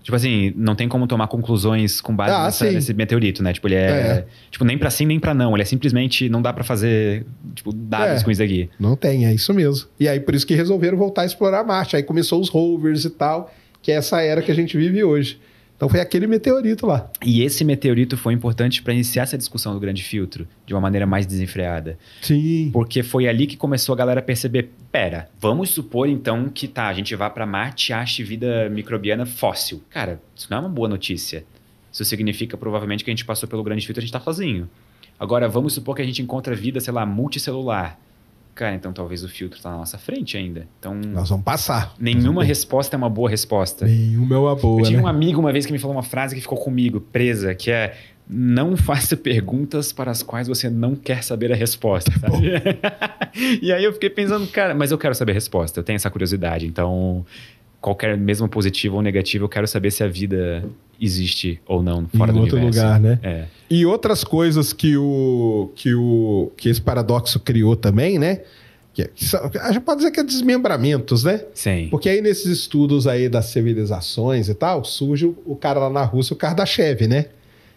Tipo assim, não tem como tomar conclusões com base nesse meteorito, né? Tipo, ele tipo, nem pra sim, nem pra não. Ele é simplesmente, não dá pra fazer, tipo, dados com isso aqui. Não tem, é isso mesmo. E aí, por isso que resolveram voltar a explorar Marte. Aí começou os rovers e tal, que é essa era que a gente vive hoje. Então foi aquele meteorito lá. E esse meteorito foi importante para iniciar essa discussão do grande filtro de uma maneira mais desenfreada. Sim. Porque foi ali que começou a galera a perceber, pera, vamos supor então que a gente vá para Marte e ache vida microbiana fóssil. Cara, isso não é uma boa notícia. Isso significa provavelmente que a gente passou pelo grande filtro e a gente tá sozinho. Agora, vamos supor que a gente encontra vida, sei lá, multicelular. Cara, então talvez o filtro tá na nossa frente ainda. Então, nós vamos passar. Nenhuma resposta é uma boa resposta. Nenhuma é uma boa, Eu tinha um amigo uma vez que me falou uma frase que ficou comigo, presa, que é: não faça perguntas para as quais você não quer saber a resposta, sabe? E aí eu fiquei pensando, cara, mas eu quero saber a resposta, eu tenho essa curiosidade. Então, qualquer, mesmo positivo ou negativo, eu quero saber se a vida existe ou não fora do universo. Em outro lugar, né? É. E outras coisas que esse paradoxo criou também, né? A gente pode dizer que é desmembramentos, né? Sim. Porque aí nesses estudos aí das civilizações e tal, surge o cara lá na Rússia, o Kardashev, né?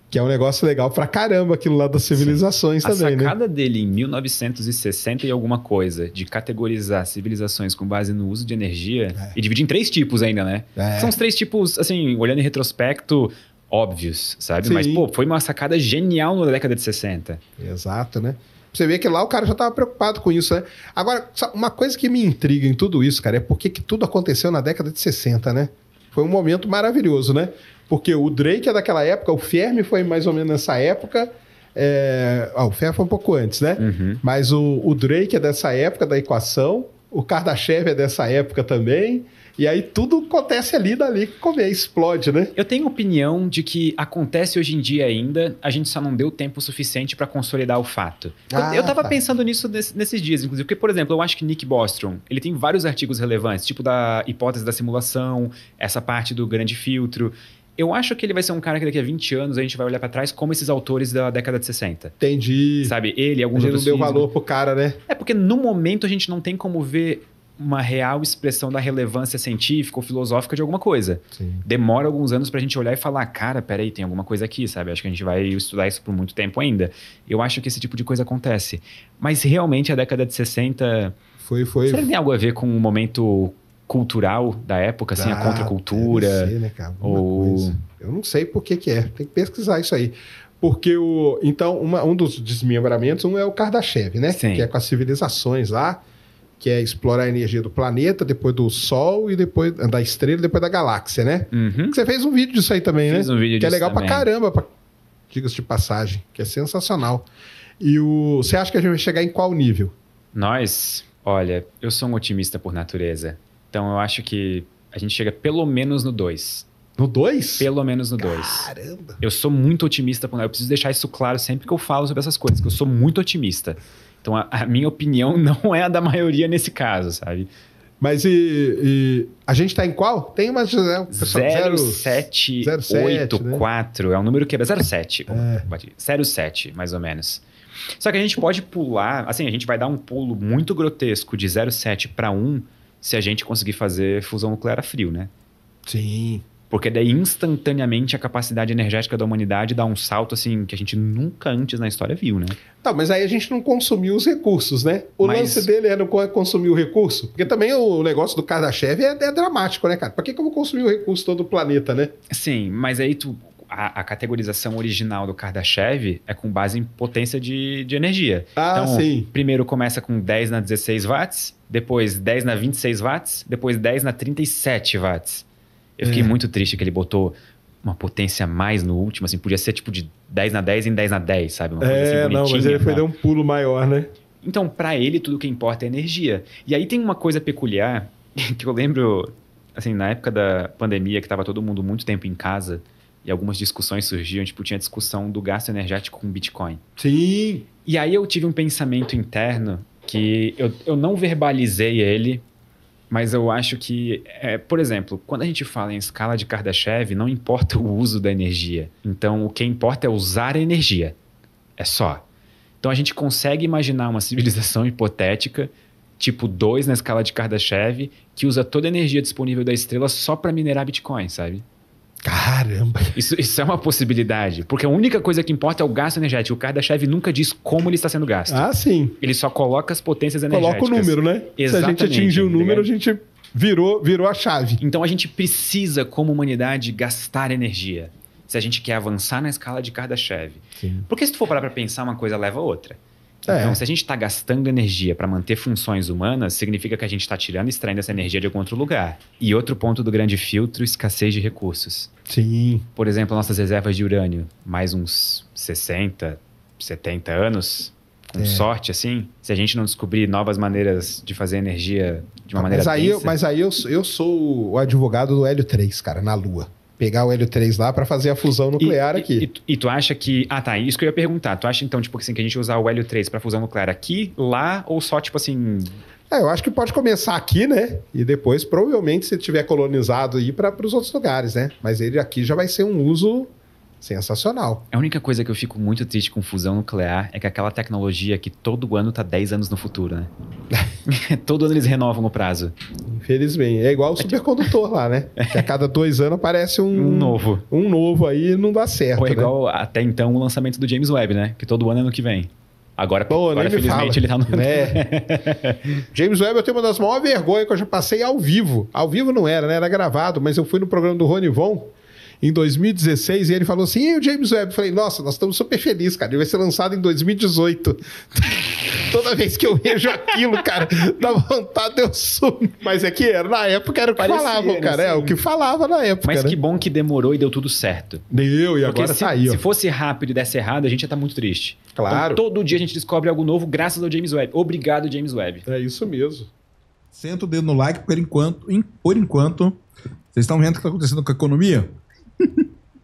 Que é um negócio legal pra caramba aquilo lá das civilizações também, né? A sacada dele em 1960 e alguma coisa, de categorizar civilizações com base no uso de energia, e dividir em 3 tipos ainda, né? São os 3 tipos, assim, olhando em retrospecto, óbvios, sabe? Sim. Mas, pô, foi uma sacada genial na década de 60. Exato, né? Você vê que lá o cara já estava preocupado com isso, né? Agora, uma coisa que me intriga em tudo isso, cara, é porque que tudo aconteceu na década de 60, né? Foi um momento maravilhoso, né? Porque o Drake é daquela época, o Fermi foi mais ou menos nessa época. O Fermi foi um pouco antes, né? Uhum. Mas o Drake é dessa época da equação, o Kardashev é dessa época também. E aí tudo acontece ali, dali que explode, né? Eu tenho opinião de que acontece hoje em dia ainda, a gente só não deu tempo suficiente para consolidar o fato. Eu tava pensando nisso nesses dias, inclusive, porque, por exemplo, eu acho que Nick Bostrom, ele tem vários artigos relevantes, tipo da hipótese da simulação, essa parte do grande filtro. Eu acho que ele vai ser um cara que daqui a 20 anos a gente vai olhar para trás como esses autores da década de 60. Entendi. Sabe, ele e alguns outros não deu valor pro cara, né? É porque no momento a gente não tem como ver uma real expressão da relevância científica ou filosófica de alguma coisa. Sim. Demora alguns anos pra gente olhar e falar, cara, peraí, tem alguma coisa aqui, sabe? Acho que a gente vai estudar isso por muito tempo ainda. Eu acho que esse tipo de coisa acontece. Mas realmente a década de 60... Foi. Será que tem algo a ver com o momento cultural da época, assim, a contracultura? Deve ser, né, cara? Coisa. Eu não sei por que é. Tem que pesquisar isso aí. Porque então, um dos desmembramentos, é o Kardashev, né? Sim. Que é com as civilizações lá, que é explorar a energia do planeta, depois do Sol, e depois da estrela, depois da galáxia, né? Uhum. Você fez um vídeo disso aí também, né? Fiz um vídeo que disso é legal também. pra caramba, diga-se de passagem, que é sensacional. E você acha que a gente vai chegar em qual nível? Olha, eu sou um otimista por natureza. Então eu acho que a gente chega pelo menos no 2. No 2? Pelo menos no 2. Caramba! Eu sou muito otimista por natureza. Eu preciso deixar isso claro sempre que eu falo sobre essas coisas, que eu sou muito otimista. Então, a minha opinião não é a da maioria nesse caso, sabe? Mas a gente tá em qual? Tem umas... 0784, né? É um número que é 07. 07, mais ou menos. Só que a gente pode pular... Assim, a gente vai dar um pulo muito grotesco de 07 para 1 se a gente conseguir fazer fusão nuclear a frio, né? Sim. Porque daí, instantaneamente, a capacidade energética da humanidade dá um salto, assim, que a gente nunca antes na história viu, né? Tá, mas aí a gente não consumiu os recursos, né? O lance dele é não consumir o recurso? Porque também o negócio do Kardashev é dramático, né, cara? Pra que eu vou consumir o recurso todo do planeta, né? Sim, mas aí a categorização original do Kardashev é com base em potência de energia. Ah, então, sim. Primeiro começa com 10 na 16 watts, depois 10 na 26 watts, depois 10 na 37 watts. Eu fiquei muito triste que ele botou uma potência a mais no último, assim, podia ser tipo de 10 na 10 em 10 na 10, sabe? Uma coisa assim bonitinha. Não, mas ele foi dar um pulo maior, né? Então, para ele, tudo que importa é energia. E aí tem uma coisa peculiar que eu lembro, assim, na época da pandemia, que estava todo mundo muito tempo em casa e algumas discussões surgiam, tipo, tinha discussão do gasto energético com Bitcoin. Sim. E aí eu tive um pensamento interno que eu não verbalizei ele, mas eu acho que, por exemplo, quando a gente fala em escala de Kardashev, não importa o uso da energia. Então, o que importa é usar a energia. É só. Então, a gente consegue imaginar uma civilização hipotética, tipo 2 na escala de Kardashev, que usa toda a energia disponível da estrela só para minerar Bitcoin, sabe? Caramba! Isso é uma possibilidade, porque a única coisa que importa é o gasto energético. O Kardashev nunca diz como ele está sendo gasto. Ah, sim. Ele só coloca as potências energéticas. Coloca o número, né? Exatamente. Se a gente atingir o número, a gente virou a chave. Então a gente precisa, como humanidade, gastar energia. Se a gente quer avançar na escala de Kardashev. Sim. Porque se tu for parar para pensar, uma coisa leva a outra. Então, se a gente está gastando energia para manter funções humanas, significa que a gente está tirando e extraindo essa energia de algum outro lugar. E outro ponto do grande filtro, escassez de recursos. Sim. Por exemplo, nossas reservas de urânio, mais uns 60, 70 anos, com sorte, assim, se a gente não descobrir novas maneiras de fazer energia de uma maneira densa... Mas aí eu sou o advogado do Hélio 3, cara, na Lua. Pegar o Hélio 3 lá para fazer a fusão nuclear aqui. E tu acha que... Ah, tá. Isso que eu ia perguntar. Tu acha, então, tipo assim, que a gente usar o Hélio 3 para fusão nuclear aqui, lá, ou só, tipo assim... Eu acho que pode começar aqui, né? E depois, provavelmente, se tiver colonizado, ir para os outros lugares, né? Mas ele aqui já vai ser um uso sensacional. A única coisa que eu fico muito triste com fusão nuclear é que aquela tecnologia que todo ano tá 10 anos no futuro, né? Todo ano eles renovam o prazo. Infelizmente. É igual o supercondutor lá, né? Que a cada 2 anos aparece um novo. Um novo aí e não dá certo. Ou é igual até então o lançamento do James Webb, né? Que todo ano é ano que vem. Agora felizmente, ele tá no... James Webb, eu tenho uma das maiores vergonhas que eu já passei ao vivo. Ao vivo não era, né? Era gravado, mas eu fui no programa do Rony Von em 2016 e ele falou assim, e o James Webb? Eu falei, nossa, nós estamos super felizes, cara. Ele vai ser lançado em 2018. Toda vez que eu vejo aquilo, cara, dá vontade de eu sumir. Mas é que era, na época era o que falavam, cara. É o que falava na época. Mas né? que bom que demorou e deu tudo certo. Deu, e agora saiu. Se fosse rápido e desse errado, a gente ia estar muito triste. Claro. Então, todo dia a gente descobre algo novo graças ao James Webb. Obrigado, James Webb. É isso mesmo. Senta o dedo no like, por enquanto, vocês estão vendo o que está acontecendo com a economia?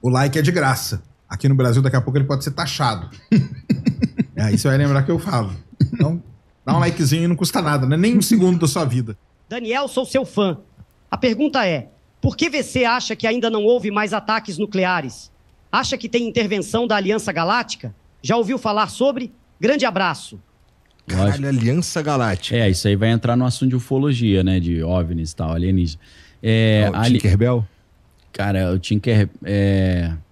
O like é de graça. Aqui no Brasil, daqui a pouco ele pode ser taxado. Aí você vai lembrar que eu falo. Então, dá um likezinho e não custa nada, né? Nem um segundo da sua vida. Daniel, sou seu fã. A pergunta é, por que você acha que ainda não houve mais ataques nucleares? Acha que tem intervenção da Aliança Galáctica? Já ouviu falar sobre? Grande abraço. Caralho, Aliança Galáctica. Isso aí vai entrar no assunto de ufologia, né? De OVNIs e tal, alienígena. O Tinkerbell? Cara, o Tinker...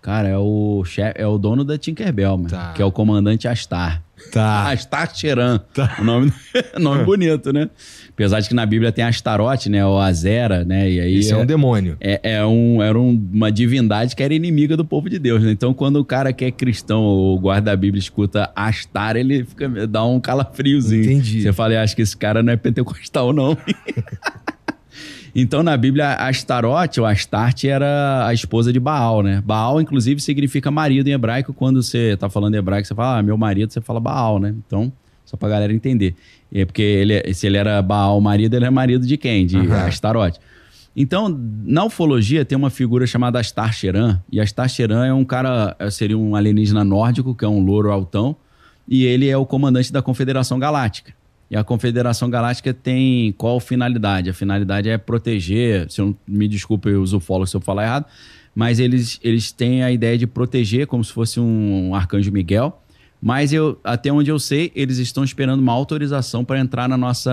Cara, é o dono da Tinkerbell, mano. Tá. Que é o comandante Astar. Tá. Astar Cheran. Tá. O nome bonito, né? Apesar de que na Bíblia tem Astarote, né? Ou Azera, né? E aí Isso é um demônio. Era uma divindade que era inimiga do povo de Deus, né? Então, quando o cara que é cristão ou guarda a Bíblia escuta Astar, ele dá um calafriozinho. Entendi. Você fala, acho que esse cara não é pentecostal, não. Então, na Bíblia, Astarote, ou Astarte, era a esposa de Baal, né? Baal, inclusive, significa marido em hebraico. Quando você tá falando hebraico, você fala, meu marido, você fala Baal, né? Então, só pra galera entender. Porque se ele era Baal marido, ele é marido de quem? De Astarote. Então, na ufologia, tem uma figura chamada Astar Cheran. E Astar Cheran é um cara, seria um alienígena nórdico, que é um louro altão. E ele é o comandante da Confederação Galáctica. E a Confederação Galáctica tem qual finalidade? A finalidade é proteger, se eu não me desculpe os ufólogos se eu falar errado, mas eles têm a ideia de proteger como se fosse um arcanjo Miguel, mas até onde eu sei, eles estão esperando uma autorização para entrar na nosso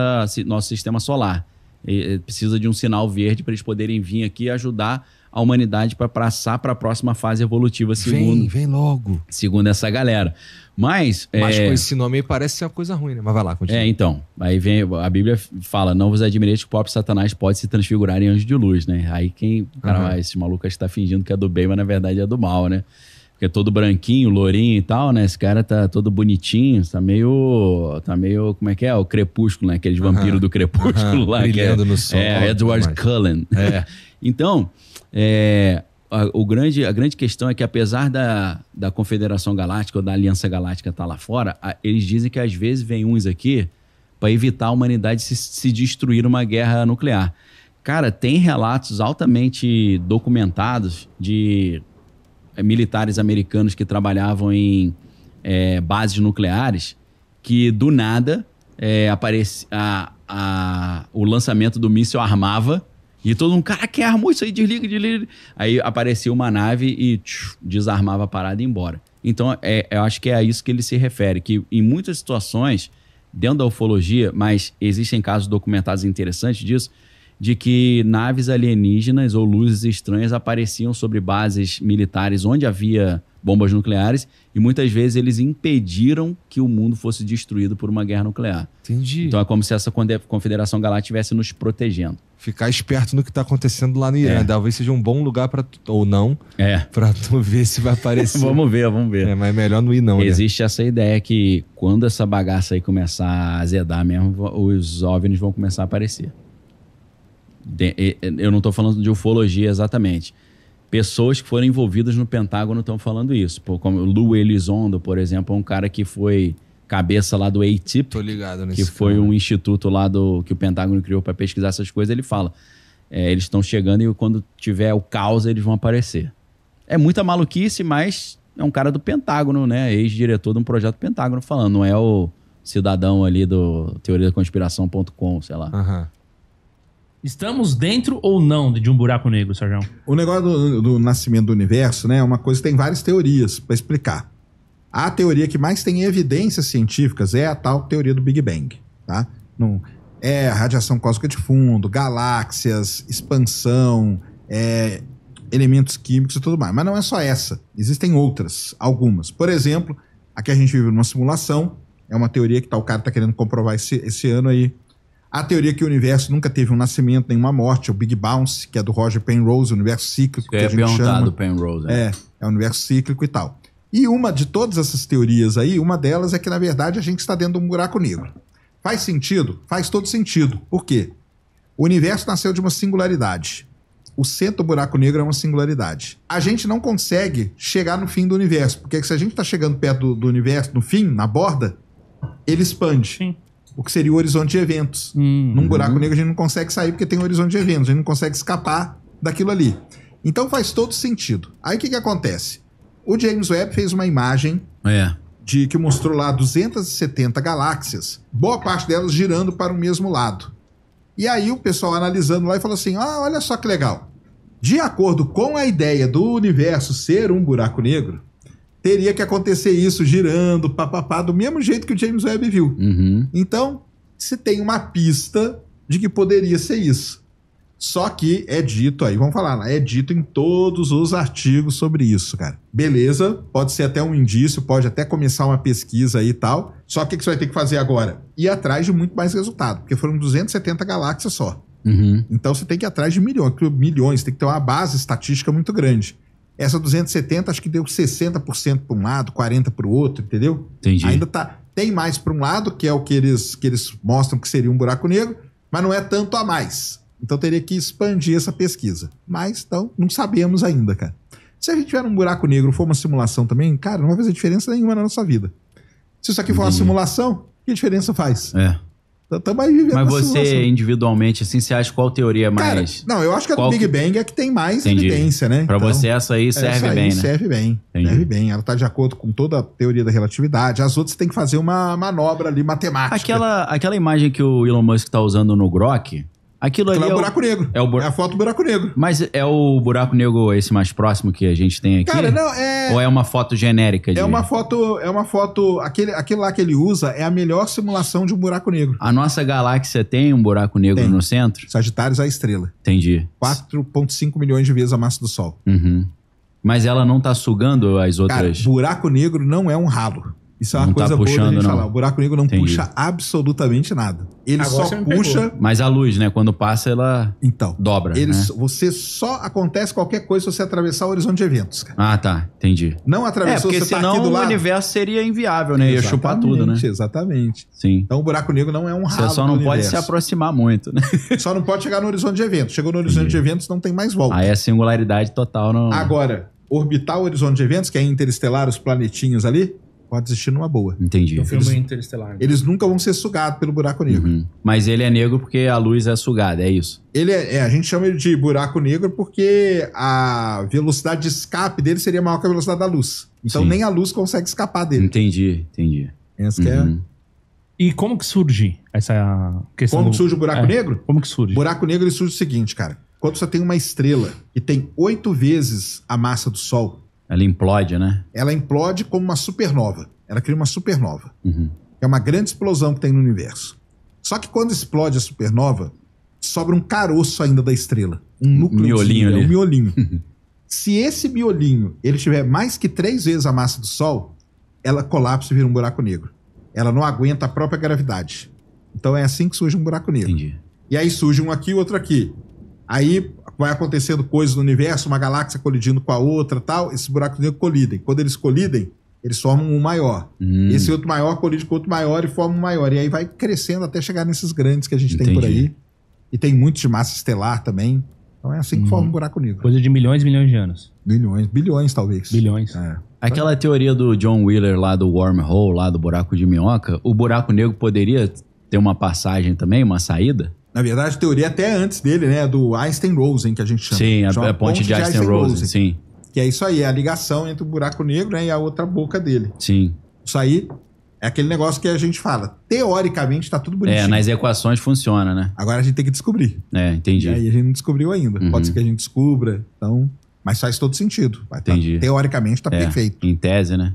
sistema solar. Precisa de um sinal verde para eles poderem vir aqui e ajudar a humanidade para passar para a próxima fase evolutiva, Vem logo. Segundo essa galera. Mas com esse nome aí parece ser uma coisa ruim, né? Mas vai lá, continua. Então. Aí vem, a Bíblia fala, não vos admireis que o próprio Satanás pode se transfigurar em anjo de luz, né? Aí esse maluco está fingindo que é do bem, mas na verdade é do mal, né? Porque é todo branquinho, lourinho e tal, né? Esse cara tá todo bonitinho, tá meio, como é que é? O Crepúsculo, né? Aqueles vampiros do Crepúsculo lá. Brilhando no sol. Edward Cullen. Então, a grande questão é que apesar da Confederação Galáctica ou da Aliança Galáctica estar lá fora, eles dizem que às vezes vem uns aqui para evitar a humanidade se destruir uma guerra nuclear. Cara, tem relatos altamente documentados de militares americanos que trabalhavam em bases nucleares que do nada o lançamento do míssil armava e todo mundo, cara, quem armou isso aí? Desliga. Aí aparecia uma nave e desarmava a parada e ia embora. Então, eu acho que é a isso que ele se refere, que em muitas situações, dentro da ufologia, mas existem casos documentados interessantes disso, de que naves alienígenas ou luzes estranhas apareciam sobre bases militares onde havia bombas nucleares e muitas vezes eles impediram que o mundo fosse destruído por uma guerra nuclear. Entendi. Então é como se essa Confederação Galáctica estivesse nos protegendo. Ficar esperto no que está acontecendo lá no Irã. Talvez seja um bom lugar para ou não, para tu ver se vai aparecer. Vamos ver. Mas é melhor não ir não. Existe essa ideia que quando essa bagaça aí começar a azedar mesmo, os OVNIs vão começar a aparecer. Eu não estou falando de ufologia exatamente. Pessoas que foram envolvidas no Pentágono estão falando isso. Como o Lou Elizondo, por exemplo, é um cara que foi cabeça lá do ATIP. Tô ligado nesse que foi um instituto lá que o Pentágono criou para pesquisar essas coisas. Ele fala, eles estão chegando e quando tiver o caos eles vão aparecer. É muita maluquice, mas é um cara do Pentágono, né? Ex-diretor de um projeto do Pentágono falando. Não é o cidadão ali do teoriaconspiração.com, sei lá. Estamos dentro ou não de um buraco negro, Sérgio? O negócio do nascimento do universo, né, é uma coisa que tem várias teorias para explicar. A teoria que mais tem evidências científicas é a tal teoria do Big Bang, tá? É radiação cósmica de fundo, galáxias, expansão, elementos químicos e tudo mais. Mas não é só essa. Existem outras, algumas. Por exemplo, a que a gente vive numa simulação, é uma teoria que o cara tá querendo comprovar esse ano aí. A teoria que o universo nunca teve um nascimento, nenhuma morte, o Big Bounce, que é do Roger Penrose, o universo cíclico, que a gente chama. Do Penrose. É o universo cíclico e tal. E uma de todas essas teorias aí, uma delas é que, na verdade, a gente está dentro de um buraco negro. Faz sentido? Faz todo sentido. Por quê? O universo nasceu de uma singularidade. O centro do buraco negro é uma singularidade. A gente não consegue chegar no fim do universo, porque se a gente está chegando perto do universo, no fim, na borda, ele expande. Sim. O que seria o horizonte de eventos. Num buraco negro a gente não consegue sair porque tem um horizonte de eventos. A gente não consegue escapar daquilo ali. Então faz todo sentido. Aí o que acontece? O James Webb fez uma imagem que mostrou lá 270 galáxias. Boa parte delas girando para o mesmo lado. E aí o pessoal analisando lá e falou assim, olha só que legal. De acordo com a ideia do universo ser um buraco negro, teria que acontecer isso girando, do mesmo jeito que o James Webb viu. Então, se tem uma pista de que poderia ser isso. Só que é dito aí, vamos falar lá, é dito em todos os artigos sobre isso, cara. Beleza, pode ser até um indício, pode até começar uma pesquisa aí e tal. Só que o que você vai ter que fazer agora? Ir atrás de muito mais resultado, porque foram 270 galáxias só. Então você tem que ir atrás de milhões, tem que ter uma base estatística muito grande. Essa 270, acho que deu 60% para um lado, 40% para o outro, entendeu? Entendi. Ainda tem mais para um lado, que é o que eles mostram que seria um buraco negro, mas não é tanto a mais. Então teria que expandir essa pesquisa. Mas, então, não sabemos ainda, cara. Se a gente tiver um buraco negro, for uma simulação também, cara, não vai fazer diferença nenhuma na nossa vida. Se isso aqui for uma simulação, que diferença faz? Mas você, individualmente, assim, você acha qual teoria mais... Cara, não, eu acho que a do Big Bang é que tem mais evidência, né? Pra você, essa aí serve bem, né? Serve bem. Serve bem. Ela tá de acordo com toda a teoria da relatividade. As outras tem que fazer uma manobra ali matemática. Aquela imagem que o Elon Musk tá usando no Grok, Aquilo ali é o buraco negro. É a foto do buraco negro. Mas é o buraco negro esse mais próximo que a gente tem aqui? Cara, não, é... Ou é uma foto genérica? É uma foto... Aquele lá que ele usa é a melhor simulação de um buraco negro. A nossa galáxia tem um buraco negro no centro? Sagitários é a estrela. Entendi. 4,5 milhões de vezes a massa do Sol. Uhum. Mas ela não tá sugando as outras... Cara, buraco negro não é um ralo. Isso é uma não coisa tá boa puxando, da gente não. falar. O buraco negro não puxa absolutamente nada. Ele Agora só puxa... Mas a luz, né? Quando passa, ela dobra, né? Você só acontece qualquer coisa se você atravessar o horizonte de eventos, cara. Ah, tá. Entendi. Não atravessou, porque você senão tá aqui do lado. o universo seria inviável, né? Ia chupar tudo, né? Exatamente. Sim. Então o buraco negro não é um ralo. Você só não pode se aproximar muito, né? Só não pode chegar no horizonte de eventos. Chegou no horizonte de eventos, não tem mais volta. Aí é singularidade total. Não... Agora, orbitar o horizonte de eventos, que é interestelar, os planetinhos ali, pode existir numa boa. Entendi. O filme Interestelar. Eles nunca vão ser sugados pelo buraco negro. Uhum. Mas ele é negro porque a luz é sugada, é isso? Ele a gente chama ele de buraco negro porque a velocidade de escape dele seria maior que a velocidade da luz. Então nem a luz consegue escapar dele. Entendi. Essa que é... E como que surge essa questão? Como que surge o buraco negro? Como que surge? Buraco negro ele surge o seguinte, cara. Quando você tem uma estrela que tem 8 vezes a massa do Sol... Ela implode, né? Ela implode como uma supernova. Ela cria uma supernova. É uma grande explosão que tem no universo. Só que quando explode a supernova, sobra um caroço ainda da estrela. Um núcleo. Miolinho ali. Um miolinho. Se esse miolinho ele tiver mais que 3 vezes a massa do Sol, ela colapsa e vira um buraco negro. Ela não aguenta a própria gravidade. Então é assim que surge um buraco negro. Entendi. E aí surge um aqui e outro aqui. Aí vai acontecendo coisas no universo, uma galáxia colidindo com a outra tal, esses buracos negros colidem. Quando eles colidem, eles formam um maior. Esse outro maior colide com outro maior e forma um maior. E aí vai crescendo até chegar nesses grandes que a gente tem por aí. E tem muitos de massa estelar também. Então é assim que forma um buraco negro. Coisa de milhões e milhões de anos. Milhões, bilhões talvez. Bilhões. Aquela teoria do John Wheeler lá do wormhole, lá do buraco de minhoca, o buraco negro poderia ter uma passagem também, uma saída? Na verdade, a teoria até antes dele, né? Do Einstein-Rosen, que a gente chama. Sim, a ponte de Einstein-Rosen, sim. Que é isso aí, é a ligação entre o buraco negro, né, e a outra boca dele. Sim. Isso aí é aquele negócio que a gente fala. Teoricamente, tá tudo bonitinho. Nas equações funciona, né? Agora a gente tem que descobrir. Entendi. E aí a gente não descobriu ainda. Pode ser que a gente descubra. Então, mas faz todo sentido. Entendi. Teoricamente, tá perfeito. Em tese, né?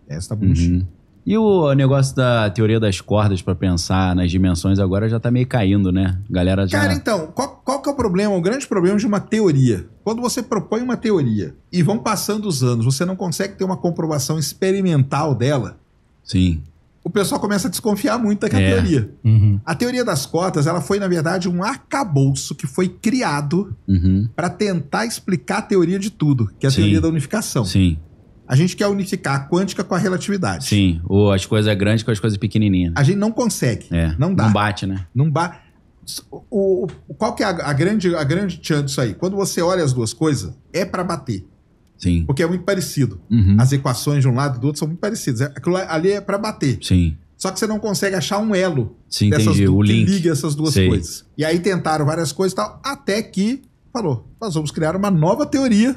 Essa tá bonitinho. E o negócio da teoria das cordas pra pensar nas dimensões agora já tá meio caindo, né? Galera já... Cara, então, qual que é o problema? O grande problema de uma teoria. Quando você propõe uma teoria e vão passando os anos, você não consegue ter uma comprovação experimental dela. Sim. O pessoal começa a desconfiar muito daquela teoria. A teoria das cordas, ela foi, na verdade, um arcabouço que foi criado para tentar explicar a teoria de tudo, que é a teoria da unificação. Sim. A gente quer unificar a quântica com a relatividade. Sim, ou as coisas grandes com as coisas pequenininhas. A gente não consegue. Não dá. Não bate, né? Não bate. Qual que é a grande chance disso aí? Quando você olha as duas coisas, é para bater. Sim. Porque é muito parecido. As equações de um lado e do outro são muito parecidas. Aquilo ali é para bater. Sim. Só que você não consegue achar um elo o link. que liga essas duas coisas. E aí tentaram várias coisas e tal, até que falou, nós vamos criar uma nova teoria.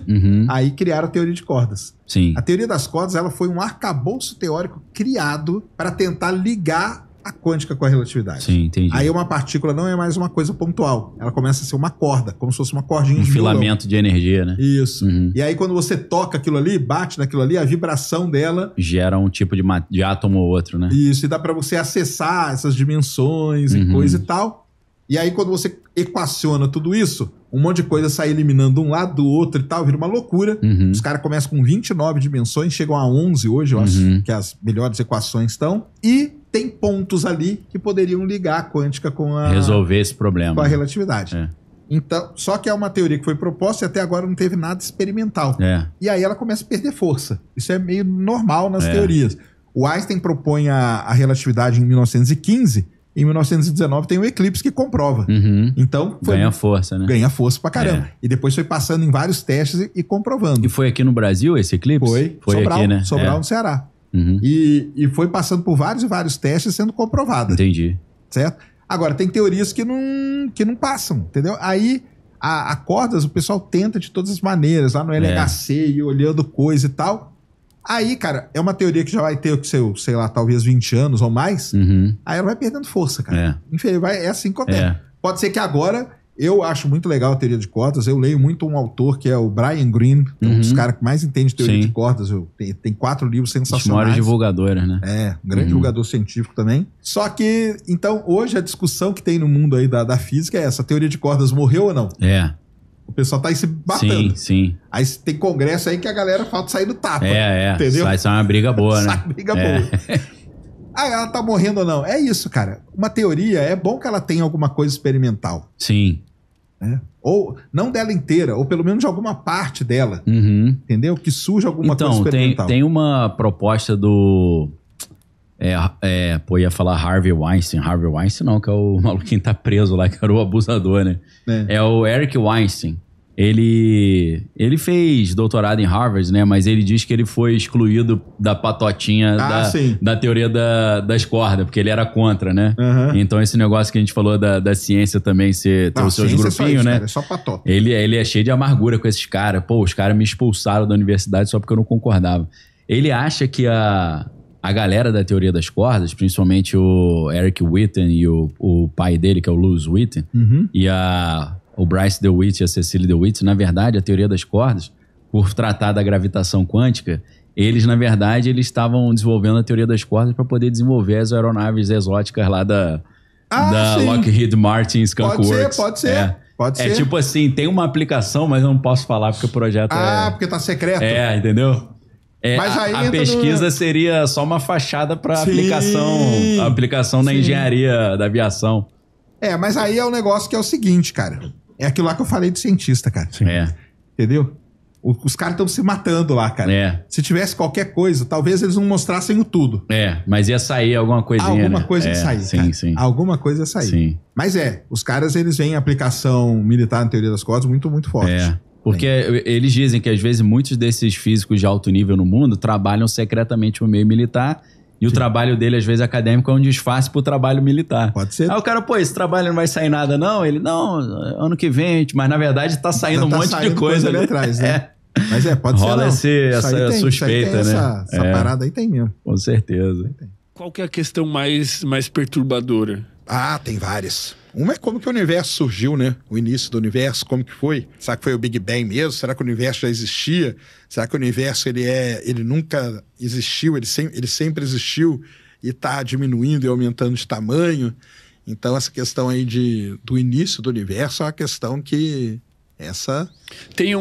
Aí criaram a teoria de cordas. Sim. A teoria das cordas, ela foi um arcabouço teórico criado para tentar ligar a quântica com a relatividade. Sim, entendi. Aí uma partícula não é mais uma coisa pontual. Ela começa a ser uma corda, como se fosse uma cordinha de filamento de energia, né? Isso. E aí quando você toca aquilo ali, bate naquilo ali, a vibração dela... gera um tipo de átomo ou outro, né? Isso, e dá para você acessar essas dimensões e coisa e tal. E aí quando você equaciona tudo isso, um monte de coisa sai eliminando um lado do outro e tal, vira uma loucura. Os caras começam com 29 dimensões, chegam a 11 hoje, eu acho que as melhores equações estão. E tem pontos ali que poderiam ligar a quântica com a... resolver esse problema. Com a relatividade. Então, só que é uma teoria que foi proposta e até agora não teve nada experimental. E aí ela começa a perder força. Isso é meio normal nas teorias. O Einstein propõe a relatividade em 1915... Em 1919 tem o eclipse que comprova. Então ganha força, né? Ganha força pra caramba. E depois foi passando em vários testes e comprovando. E foi aqui no Brasil esse eclipse? Foi Sobral, aqui, né? Sobral, no Ceará. E foi passando por vários e vários testes sendo comprovada. Entendi. Certo? Agora, tem teorias que não passam, entendeu? Aí, a cordas, o pessoal tenta de todas as maneiras, lá no LHC, e olhando coisa e tal. Aí, cara, é uma teoria que já vai ter, sei lá, talvez 20 anos ou mais. Aí ela vai perdendo força, cara. É assim que acontece. Pode ser que agora... Eu acho muito legal a teoria de cordas. Eu leio muito um autor que é o Brian Greene, que é um dos caras que mais entende de teoria de cordas. Tem 4 livros sensacionais. Os maiores divulgadores, né? É, um grande divulgador científico também. Só que, então, hoje a discussão que tem no mundo aí da física é essa. A teoria de cordas morreu ou não? É. O pessoal tá aí se batendo. Sim. Aí tem congresso aí que a galera falta sair do tapa. Entendeu? Sai uma briga boa, né? Sai briga boa. Ah, ela tá morrendo ou não? É isso, cara. Uma teoria, é bom que ela tenha alguma coisa experimental. Sim. Ou, não dela inteira, ou pelo menos de alguma parte dela. Entendeu? Que surja alguma coisa experimental. Tem uma proposta do... ia falar Harvey Weinstein. Harvey Weinstein não, que é o maluquinho que tá preso lá, que era o abusador, né? É o Eric Weinstein. Ele fez doutorado em Harvard, né? Mas ele diz que ele foi excluído da patotinha da teoria das cordas, porque ele era contra, né? Então esse negócio que a gente falou da ciência também, ter os seus grupinhos, né? Cara, é só patota. Ele é cheio de amargura com esses caras. Pô, os caras me expulsaram da universidade só porque eu não concordava. Ele acha que a galera da teoria das cordas, principalmente o Eric Witten e o pai dele, que é o Lewis Witten, e o Bryce DeWitt e a Cecily DeWitt, na verdade, a teoria das cordas, por tratar da gravitação quântica, eles, na verdade, eles estavam desenvolvendo a teoria das cordas para poder desenvolver as aeronaves exóticas lá da Lockheed Martin Skunk Works. Pode ser. É tipo assim, tem uma aplicação, mas eu não posso falar porque o projeto porque tá secreto. Entendeu? Mas aí a pesquisa seria só uma fachada para aplicação na engenharia da aviação. Mas aí é um negócio que é o seguinte, cara. É aquilo lá que eu falei de cientista, cara. Entendeu? Os caras estão se matando lá, cara. Se tivesse qualquer coisa, talvez eles não mostrassem o tudo. Mas ia sair alguma coisinha, Alguma coisa ia sair, cara. Sim. Alguma coisa ia sair. Sim. Mas os caras, eles veem a aplicação militar na teoria das cordas muito, muito forte. Porque eles dizem que, às vezes, muitos desses físicos de alto nível no mundo trabalham secretamente no meio militar. E o trabalho dele, às vezes, acadêmico, é um disfarce pro trabalho militar. Pode ser. Aí o cara, esse trabalho não vai sair nada, não? Ele, não, ano que vem, mas na verdade tá saindo um monte de coisa ali atrás, né? Mas pode Rola ser. Rola essa suspeita, né? Essa parada aí tem mesmo. Com certeza. Qual que é a questão mais perturbadora? Tem várias. Uma é como que o universo surgiu, né? O início do universo, como que foi? Será que foi o Big Bang mesmo? Será que o universo já existia? Será que o universo ele nunca existiu? Ele sempre existiu e está diminuindo e aumentando de tamanho? Então essa questão aí do início do universo é uma questão que tem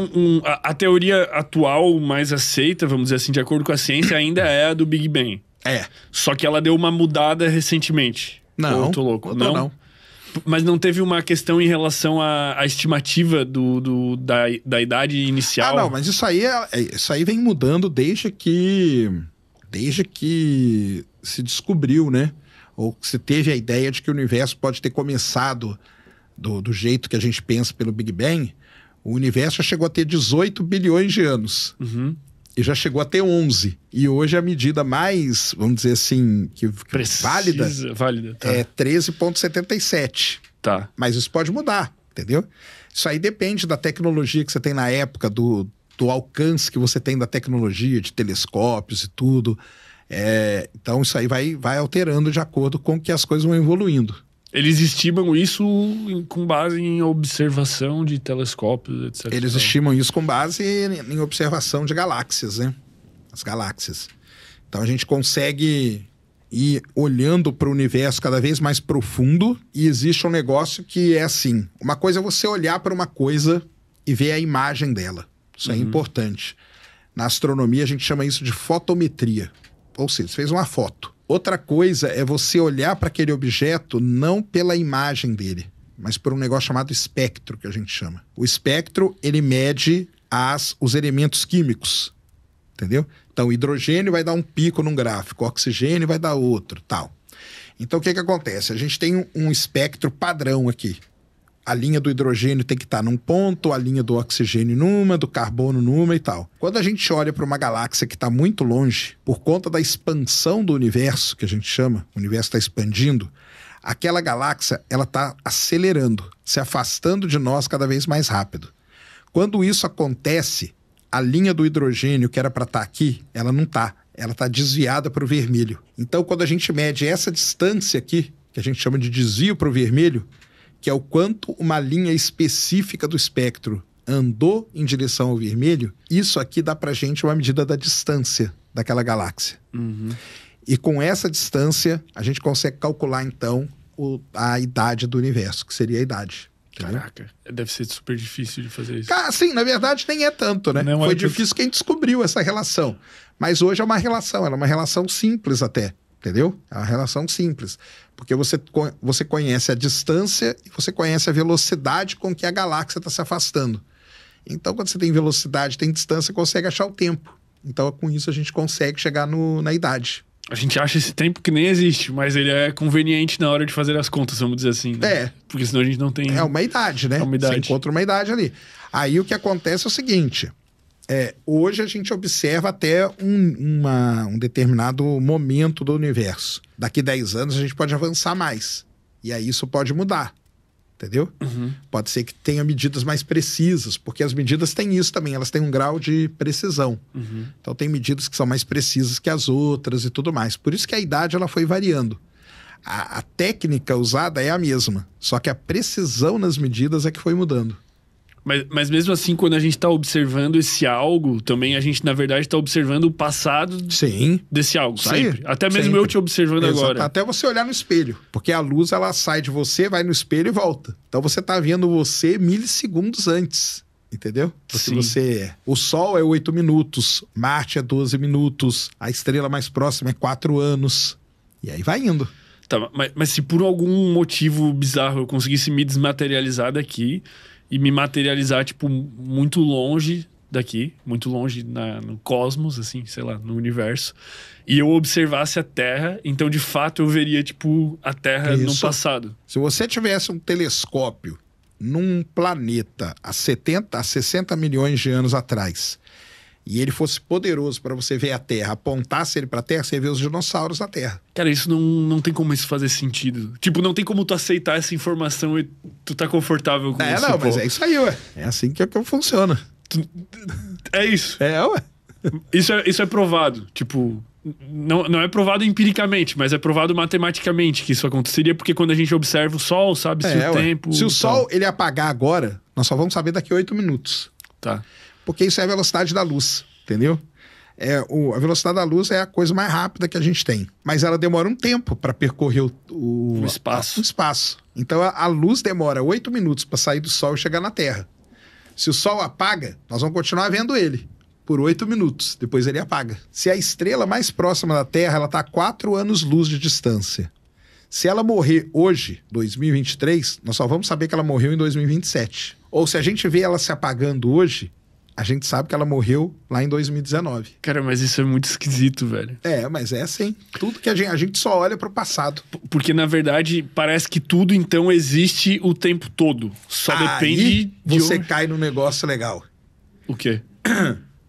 a teoria atual mais aceita, vamos dizer assim, de acordo com a ciência, ainda é a do Big Bang. Só que ela deu uma mudada recentemente. Não. Eu tô louco. Não. Mas não teve uma questão em relação à estimativa da idade inicial? Não, mas isso aí vem mudando desde que se descobriu, né? Ou se teve a ideia de que o universo pode ter começado do jeito que a gente pensa pelo Big Bang. O universo já chegou a ter 18 bilhões de anos. E já chegou a ter 11. E hoje a medida mais, vamos dizer assim, válida é 13,77. Tá. Mas isso pode mudar, entendeu? Isso aí depende da tecnologia que você tem na época, do alcance que você tem da tecnologia, de telescópios e tudo. Então isso aí vai alterando de acordo com que as coisas vão evoluindo. Eles estimam isso com base em observação de telescópios, etc. Eles estimam isso com base em observação de galáxias, né? As galáxias. Então a gente consegue ir olhando para o universo cada vez mais profundo e existe um negócio que é assim. Uma coisa é você olhar para uma coisa e ver a imagem dela. Isso é importante. Na astronomia a gente chama isso de fotometria. Ou seja, você fez uma foto. Outra coisa é você olhar para aquele objeto não pela imagem dele, mas por um negócio chamado espectro, que a gente chama. O espectro, ele mede os elementos químicos, entendeu? Então, o hidrogênio vai dar um pico num gráfico, o oxigênio vai dar outro, tal. Então, o que acontece? A gente tem um espectro padrão aqui. A linha do hidrogênio tem que estar num ponto, a linha do oxigênio numa, do carbono numa e tal. Quando a gente olha para uma galáxia que está muito longe, por conta da expansão do universo, que a gente chama, o universo está expandindo, aquela galáxia ela está acelerando, se afastando de nós cada vez mais rápido. Quando isso acontece, a linha do hidrogênio que era para estar aqui, ela não está. Ela está desviada para o vermelho. Então, quando a gente mede essa distância aqui, que a gente chama de desvio para o vermelho, que é o quanto uma linha específica do espectro andou em direção ao vermelho, isso aqui dá pra gente uma medida da distância daquela galáxia. E com essa distância, a gente consegue calcular, então, a idade do universo, que seria a idade. Caraca, deve ser super difícil de fazer isso. Sim, na verdade nem é tanto, né? Foi difícil quem descobriu essa relação. Mas hoje é uma relação, ela é uma relação simples até, entendeu? É uma relação simples. Porque você conhece a distância e você conhece a velocidade com que a galáxia está se afastando. Então, quando você tem velocidade, tem distância, você consegue achar o tempo. Então, com isso, a gente consegue chegar na idade. A gente acha esse tempo que nem existe, mas ele é conveniente na hora de fazer as contas, vamos dizer assim. Né? Porque senão a gente não tem... É uma idade, né? Você encontra uma idade ali. Aí o que acontece é o seguinte... hoje a gente observa até um determinado momento do universo. Daqui 10 anos a gente pode avançar mais. E aí isso pode mudar. Entendeu? Pode ser que tenha medidas mais precisas, porque as medidas têm isso também, elas têm um grau de precisão. Então tem medidas que são mais precisas que as outras e tudo mais. Por isso que a idade ela foi variando. A técnica usada é a mesma, só que a precisão nas medidas é que foi mudando. Mas mesmo assim, quando a gente está observando esse algo, também a gente, na verdade, está observando o passado desse algo, sempre. Até mesmo eu te observando agora. Até você olhar no espelho. Porque a luz, ela sai de você, vai no espelho e volta. Então você está vendo você milissegundos antes. Entendeu? O Sol é 8 minutos, Marte é 12 minutos, a estrela mais próxima é 4 anos. E aí vai indo. Tá, mas se por algum motivo bizarro eu conseguisse me desmaterializar daqui... E me materializar, tipo, muito longe daqui. Muito longe no cosmos, assim, sei lá, no universo. E eu observasse a Terra, então, de fato, eu veria, tipo, a Terra no passado. Se você tivesse um telescópio num planeta há 60 milhões de anos atrás, e ele fosse poderoso para você ver a Terra, apontasse ele pra Terra, você ia ver os dinossauros na Terra. Cara, isso não tem como isso fazer sentido. Tipo, não tem como tu aceitar essa informação e tu tá confortável com isso. Mas é isso aí, ué. É assim que funciona. É isso. Ué. Isso é provado. Tipo, não é provado empiricamente, mas é provado matematicamente que isso aconteceria, porque quando a gente observa o Sol, sabe-se o tempo... Se o Sol ele apagar agora, nós só vamos saber daqui a 8 minutos. Tá. Porque isso é a velocidade da luz, entendeu? A velocidade da luz é a coisa mais rápida que a gente tem. Mas ela demora um tempo para percorrer o espaço. Então a luz demora 8 minutos para sair do Sol e chegar na Terra. Se o Sol apaga, nós vamos continuar vendo ele por 8 minutos. Depois ele apaga. Se a estrela mais próxima da Terra, ela está a 4 anos-luz de distância. Se ela morrer hoje, 2023, nós só vamos saber que ela morreu em 2027. Ou se a gente vê ela se apagando hoje... A gente sabe que ela morreu lá em 2019. Cara, mas isso é muito esquisito, velho. Mas é assim. Tudo que a gente só olha pro passado. Porque, na verdade, parece que tudo, então, existe o tempo todo. Só depende de você cai num negócio legal. O quê?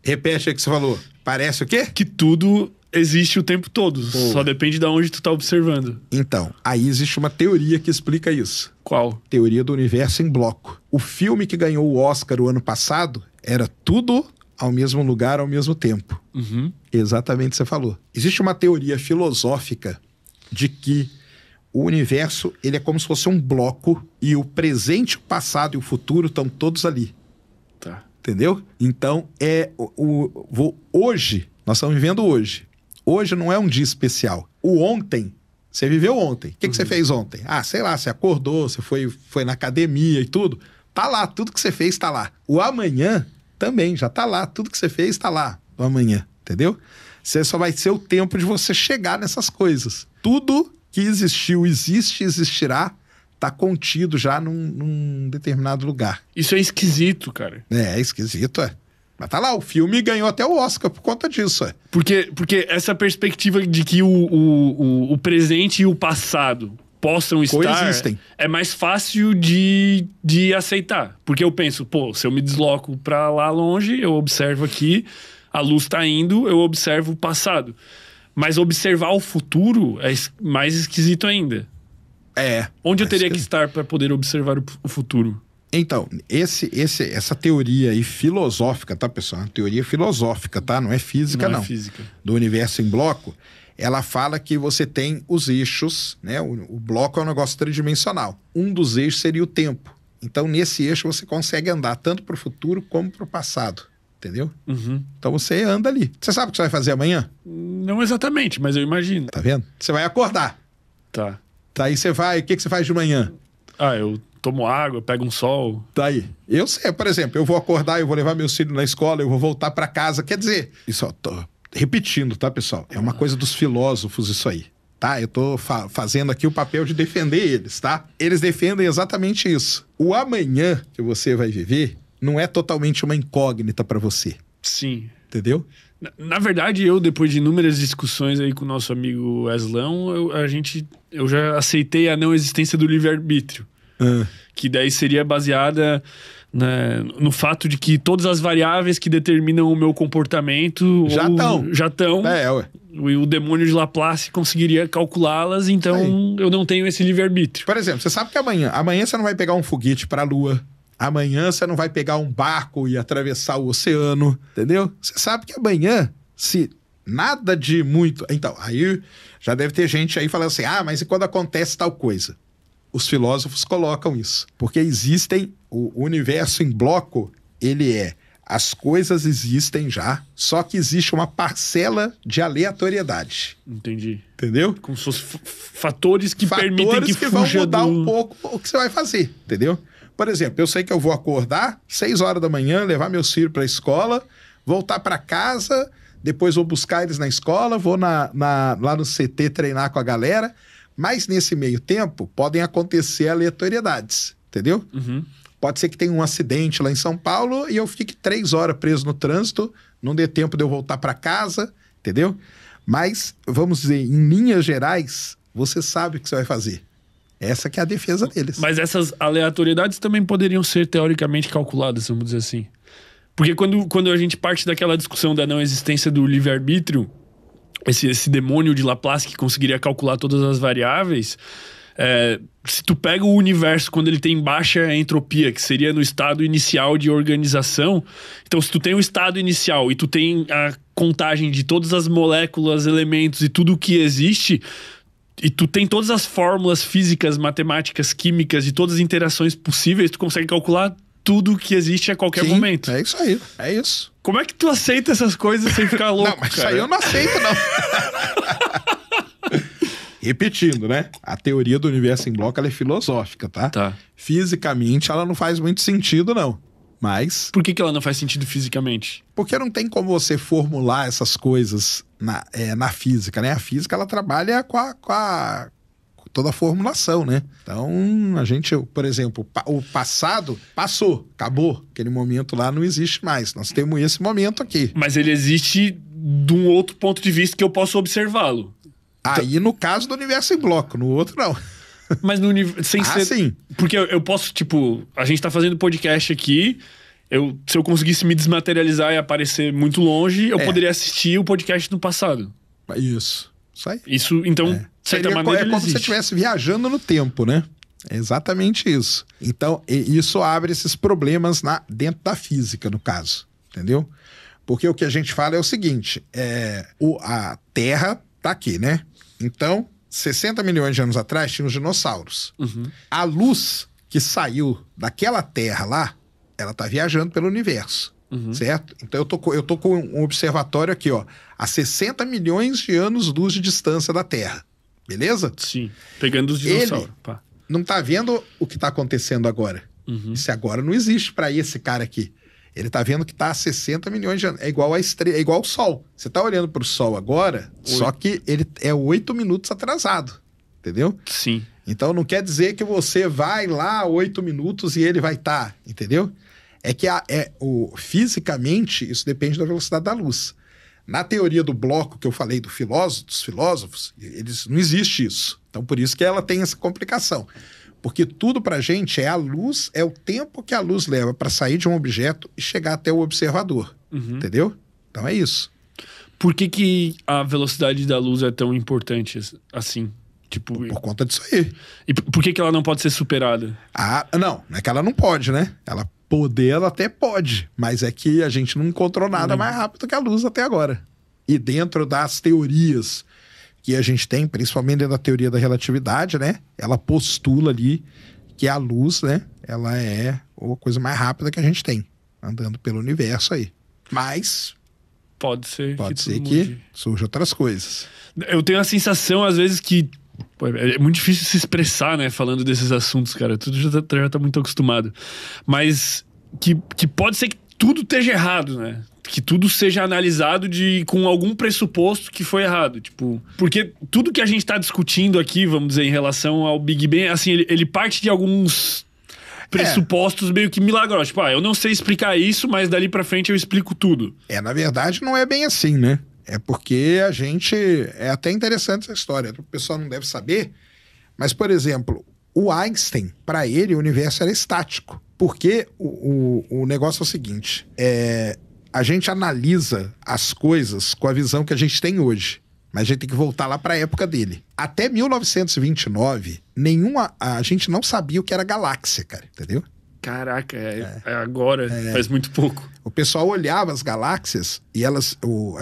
Repete aí o que você falou. Parece o quê? Que tudo existe o tempo todo. Só depende de onde tu tá observando. Então, aí existe uma teoria que explica isso. Qual? Teoria do universo em bloco. O filme que ganhou o Oscar o ano passado... Era tudo ao mesmo lugar, ao mesmo tempo. Exatamente o que você falou. Existe uma teoria filosófica de que o universo ele é como se fosse um bloco e o presente, o passado e o futuro estão todos ali. Tá. Entendeu? Então, hoje, nós estamos vivendo hoje. Hoje não é um dia especial. O ontem, você viveu ontem. O que você fez ontem? Sei lá, você acordou, você foi na academia e tudo. Tá lá, tudo que você fez tá lá. O amanhã também já tá lá, tudo que você fez tá lá no amanhã, entendeu? Você só vai ser o tempo de você chegar nessas coisas. Tudo que existiu, existe, existirá, tá contido já num determinado lugar. Isso é esquisito, cara. É esquisito, Mas tá lá, o filme ganhou até o Oscar por conta disso, Porque essa perspectiva de que o presente e o passado... possam estar, coexistem. É mais fácil de aceitar. Porque eu penso, se eu me desloco pra lá longe, eu observo aqui, a luz tá indo, eu observo o passado. Mas observar o futuro é mais esquisito ainda. Onde eu teria que estar para poder observar o futuro? Então, essa teoria aí filosófica, tá, pessoal? É uma teoria filosófica, tá? Não é física, não. É física. Do universo em bloco. ela fala que você tem os eixos, né? O bloco é um negócio tridimensional. Um dos eixos seria o tempo. Então, nesse eixo, você consegue andar tanto para o futuro como para o passado. Entendeu? Uhum. Então, você anda ali. Você sabe o que você vai fazer amanhã? Não exatamente, mas eu imagino. Tá vendo? Você vai acordar. Tá. Tá aí você vai... O que você faz de manhã? Eu tomo água, pego um sol. Tá aí. Eu sei, por exemplo, eu vou acordar, eu vou levar meus filhos na escola, eu vou voltar para casa. Quer dizer, isso eu tô repetindo, tá, pessoal? É uma coisa dos filósofos isso aí. Tá? Eu tô fazendo aqui o papel de defender eles, tá? Eles defendem exatamente isso. O amanhã que você vai viver não é totalmente uma incógnita para você. Sim. Entendeu? Na verdade, depois de inúmeras discussões aí com o nosso amigo Weslão, eu já aceitei a não existência do livre-arbítrio. Que daí seria baseada, né, no fato de que todas as variáveis que determinam o meu comportamento já estão. O demônio de Laplace conseguiria calculá-las, então eu não tenho esse livre-arbítrio. Por exemplo, você sabe que amanhã você não vai pegar um foguete para a Lua. Amanhã você não vai pegar um barco e atravessar o oceano, entendeu? Você sabe que amanhã, se nada de muito... Então, aí já deve ter gente aí falando assim, mas e quando acontece tal coisa? Os colocam isso. Porque o universo em bloco, as coisas existem já, só que existe uma parcela de aleatoriedade. Entendi. Entendeu? Como se fossem fatores que permitem que vão mudar um pouco o que você vai fazer, entendeu? Por exemplo, eu sei que eu vou acordar 6 horas da manhã, levar meus filhos para a escola, voltar para casa, depois vou buscar eles na escola, vou lá no CT treinar com a galera, mas nesse meio tempo podem acontecer aleatoriedades, entendeu? Uhum. Pode ser que tenha um acidente lá em São Paulo e eu fique 3 horas preso no trânsito, não dê tempo de eu voltar para casa, entendeu? Mas, vamos dizer, em linhas gerais, você sabe o que você vai fazer. Essa que é a defesa deles. Mas essas aleatoriedades também poderiam ser teoricamente calculadas, vamos dizer assim. Porque quando a gente parte daquela discussão da não existência do livre-arbítrio, esse demônio de Laplace que conseguiria calcular todas as variáveis, se tu pega o universo quando ele tem baixa entropia, que seria no estado inicial de organização, então se tu tem o estado inicial e tu tem a contagem de todas as moléculas, elementos e tudo o que existe... E tu tem todas as fórmulas físicas, matemáticas, químicas e todas as interações possíveis, tu consegue calcular tudo que existe a qualquer momento. É isso aí, é isso. Como é que tu aceita essas coisas sem ficar louco, não, mas cara? Isso aí eu não aceito, não. Repetindo, né? A teoria do universo em bloco, ela é filosófica, tá? Fisicamente, ela não faz muito sentido, não. Mas... Por que ela não faz sentido fisicamente? Porque não tem como você formular essas coisas na física, né? A física, ela trabalha com toda a formulação, né? Então, a gente, por exemplo, o passado passou, acabou. Aquele momento lá não existe mais. Nós temos esse momento aqui. Mas ele existe de um outro ponto de vista que eu posso observá-lo. Aí, no caso do universo em bloco, no outro não. Mas no sem ser... sim. Porque eu posso, a gente tá fazendo podcast aqui, se eu conseguisse me desmaterializar e aparecer muito longe, eu poderia assistir o podcast no passado. Isso aí. Isso, então, de certa maneira, é como se você estivesse viajando no tempo, né? É exatamente isso. Então, isso abre esses problemas dentro da física, no caso. Entendeu? Porque o que a gente fala é o seguinte, a Terra tá aqui, né? Então... 60 milhões de anos atrás tinha os dinossauros. Uhum. A luz que saiu daquela Terra lá, ela tá viajando pelo universo, certo? Então eu tô com um observatório aqui, ó, a 60 milhões de anos-luz de distância da Terra. Beleza? Sim. Pegando os dinossauros. Ele não tá vendo o que tá acontecendo agora. Isso agora não existe para esse cara aqui. Ele tá vendo que tá a 60 milhões de anos. É igual a estrela, é igual ao Sol. Você tá olhando pro Sol agora, só que ele é 8 minutos atrasado. Entendeu? Sim. Então não quer dizer que você vai lá 8 minutos e ele vai estar, entendeu? É que fisicamente isso depende da velocidade da luz. Na teoria do bloco que eu falei dos filósofos, não existe isso. Então por isso que ela tem essa complicação. Porque tudo pra gente é a luz, é o tempo que a luz leva para sair de um objeto e chegar até o observador. Entendeu? Então é isso. Por que a velocidade da luz é tão importante assim? Por conta disso aí. E por que ela não pode ser superada? Não é que ela não pode, né? Ela até pode, mas é que a gente não encontrou nada mais rápido que a luz até agora. E dentro das teorias que a gente tem, principalmente dentro da teoria da relatividade, né? Ela postula ali que a luz, né? Ela é a coisa mais rápida que a gente tem, andando pelo universo aí. Mas pode ser que surjam outras coisas. Eu tenho a sensação, às vezes, que pô, é muito difícil se expressar, né? Falando desses assuntos, cara. Tudo já tá muito acostumado. Mas que pode ser que tudo esteja errado, né? Que tudo seja analisado com algum pressuposto que foi errado. Tipo, porque tudo que a gente tá discutindo aqui, vamos dizer, em relação ao Big Bang, assim, ele parte de alguns pressupostos meio que milagrosos. Tipo, eu não sei explicar isso, mas dali pra frente eu explico tudo. Na verdade, não é bem assim, né? É porque a gente... É até interessante essa história. O pessoal não deve saber. Mas, por exemplo, o Einstein, para ele, o universo era estático. Porque o negócio é o seguinte. A gente analisa as coisas com a visão que a gente tem hoje. Mas a gente tem que voltar lá para a época dele. Até 1929, a gente não sabia o que era galáxia, cara. Entendeu? Caraca, agora, faz muito pouco. O pessoal olhava as galáxias e a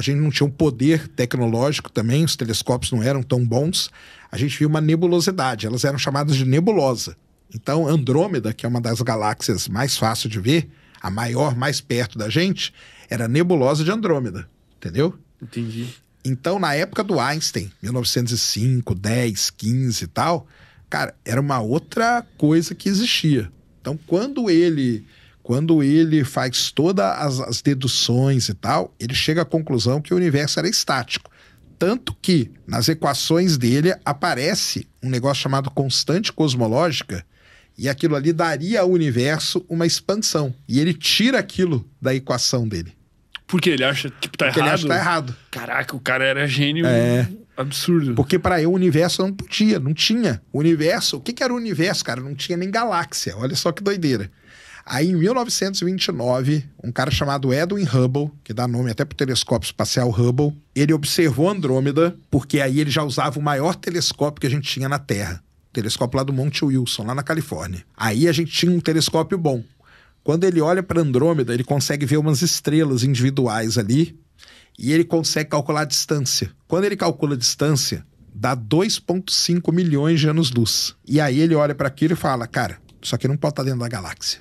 gente não tinha um poder tecnológico também, os telescópios não eram tão bons. A gente via uma nebulosidade, elas eram chamadas de nebulosa. Então, Andrômeda, que é uma das galáxias mais fáceis de ver, a maior, mais perto da gente, era a nebulosa de Andrômeda, entendeu? Entendi. Então, na época do Einstein, 1905, 10, 15 e tal, cara, era uma outra coisa que existia. Então, quando ele faz todas as deduções e tal, ele chega à conclusão que o universo era estático. Tanto que, nas equações dele, aparece um negócio chamado constante cosmológica, e aquilo ali daria ao universo uma expansão. E ele tira aquilo da equação dele. Porque ele acha que tá errado? Porque ele acha que tá errado. Caraca, o cara era gênio absurdo. Porque para ele o universo não podia, não tinha. O universo, o que era o universo, cara? Não tinha nem galáxia. Olha só que doideira. Aí, em 1929, um cara chamado Edwin Hubble, que dá nome até pro telescópio espacial Hubble, ele observou Andrômeda, porque aí ele já usava o maior telescópio que a gente tinha na Terra. O telescópio lá do Monte Wilson, lá na Califórnia. Aí a gente tinha um telescópio bom. Quando ele olha para Andrômeda, ele consegue ver umas estrelas individuais ali e ele consegue calcular a distância. Quando ele calcula a distância, dá 2,5 milhões de anos-luz. E aí ele olha para aquilo e fala, cara, isso aqui não pode estar dentro da galáxia.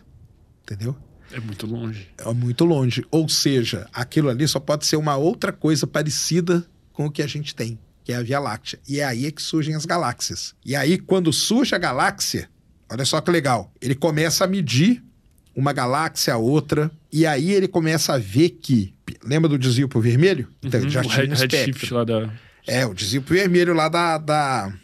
Entendeu? É muito longe. É muito longe. Ou seja, aquilo ali só pode ser uma outra coisa parecida com o que a gente tem, que é a Via Láctea. E é aí que surgem as galáxias. E aí, quando surge a galáxia, olha só que legal, ele começa a medir uma galáxia a outra, e aí ele começa a ver que... Lembra do desvio pro vermelho? Então, ele já tinha um redshift lá da... o desvio pro vermelho lá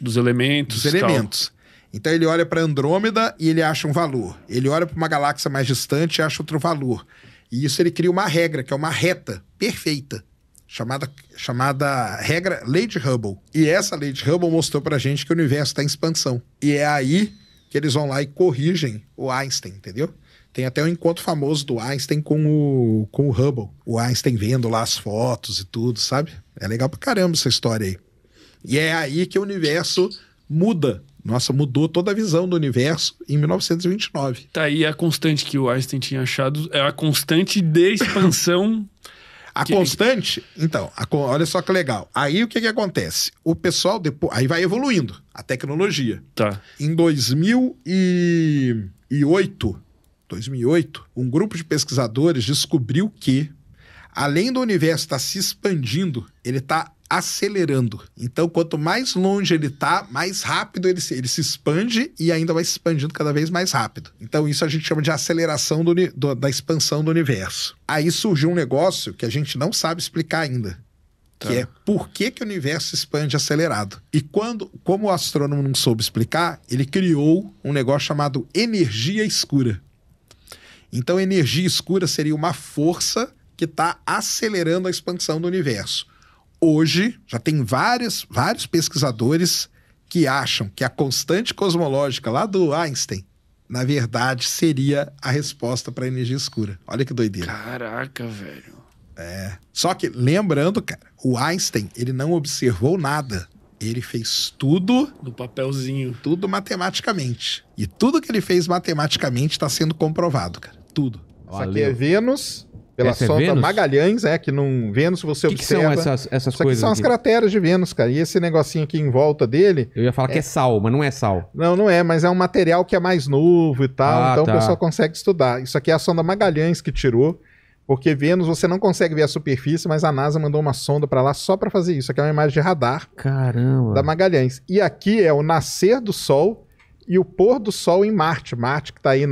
dos elementos. Dos elementos. Então ele olha para Andrômeda e ele acha um valor. Ele olha para uma galáxia mais distante e acha outro valor. E isso ele cria uma regra, que é uma reta perfeita, chamada regra Lei de Hubble. E essa Lei de Hubble mostrou pra gente que o universo está em expansão. E é aí que eles vão lá e corrigem o Einstein, entendeu? Tem até um encontro famoso do Einstein com o Hubble. O Einstein vendo lá as fotos e tudo, sabe? É legal pra caramba essa história aí. E é aí que o universo muda. Nossa, mudou toda a visão do universo em 1929. Tá aí a constante que o Einstein tinha achado. É a constante de expansão. Constante? Então, olha só que legal. Aí o que acontece? O pessoal depois... Aí vai evoluindo a tecnologia. Tá. Em 2008, um grupo de pesquisadores descobriu que, além do universo estar se expandindo, ele está acelerando. Então, quanto mais longe ele está, mais rápido ele se expande e ainda vai se expandindo cada vez mais rápido. Então, isso a gente chama de aceleração da expansão do universo. Aí surgiu um negócio que a gente não sabe explicar ainda. Tá. Que é por que o universo se expande acelerado. E como o astrônomo não soube explicar, ele criou um negócio chamado energia escura. Então, energia escura seria uma força que está acelerando a expansão do universo. Hoje, já tem vários pesquisadores que acham que a constante cosmológica lá do Einstein, na verdade, seria a resposta para a energia escura. Olha que doideira. Caraca, velho. Só que, lembrando, cara, o Einstein, ele não observou nada. Ele fez tudo... no papelzinho. Tudo matematicamente. E tudo que ele fez matematicamente está sendo comprovado, cara. Tudo. Isso aqui é Vênus, Pela Essa é sonda Vênus? Magalhães, que no Vênus você observa... Que são essas Isso aqui coisas? são as crateras de Vênus, cara. E esse negocinho aqui em volta dele... Eu ia falar que é sal, mas não é sal. Não é, mas é um material que é mais novo e tal, então tá. o pessoal consegue estudar. Isso aqui é a sonda Magalhães que tirou, porque Vênus você não consegue ver a superfície, mas a NASA mandou uma sonda pra lá só pra fazer isso. Aqui é uma imagem de radar Caramba. da Magalhães. E aqui é o nascer do Sol e o pôr do Sol em Marte. Marte que tá aí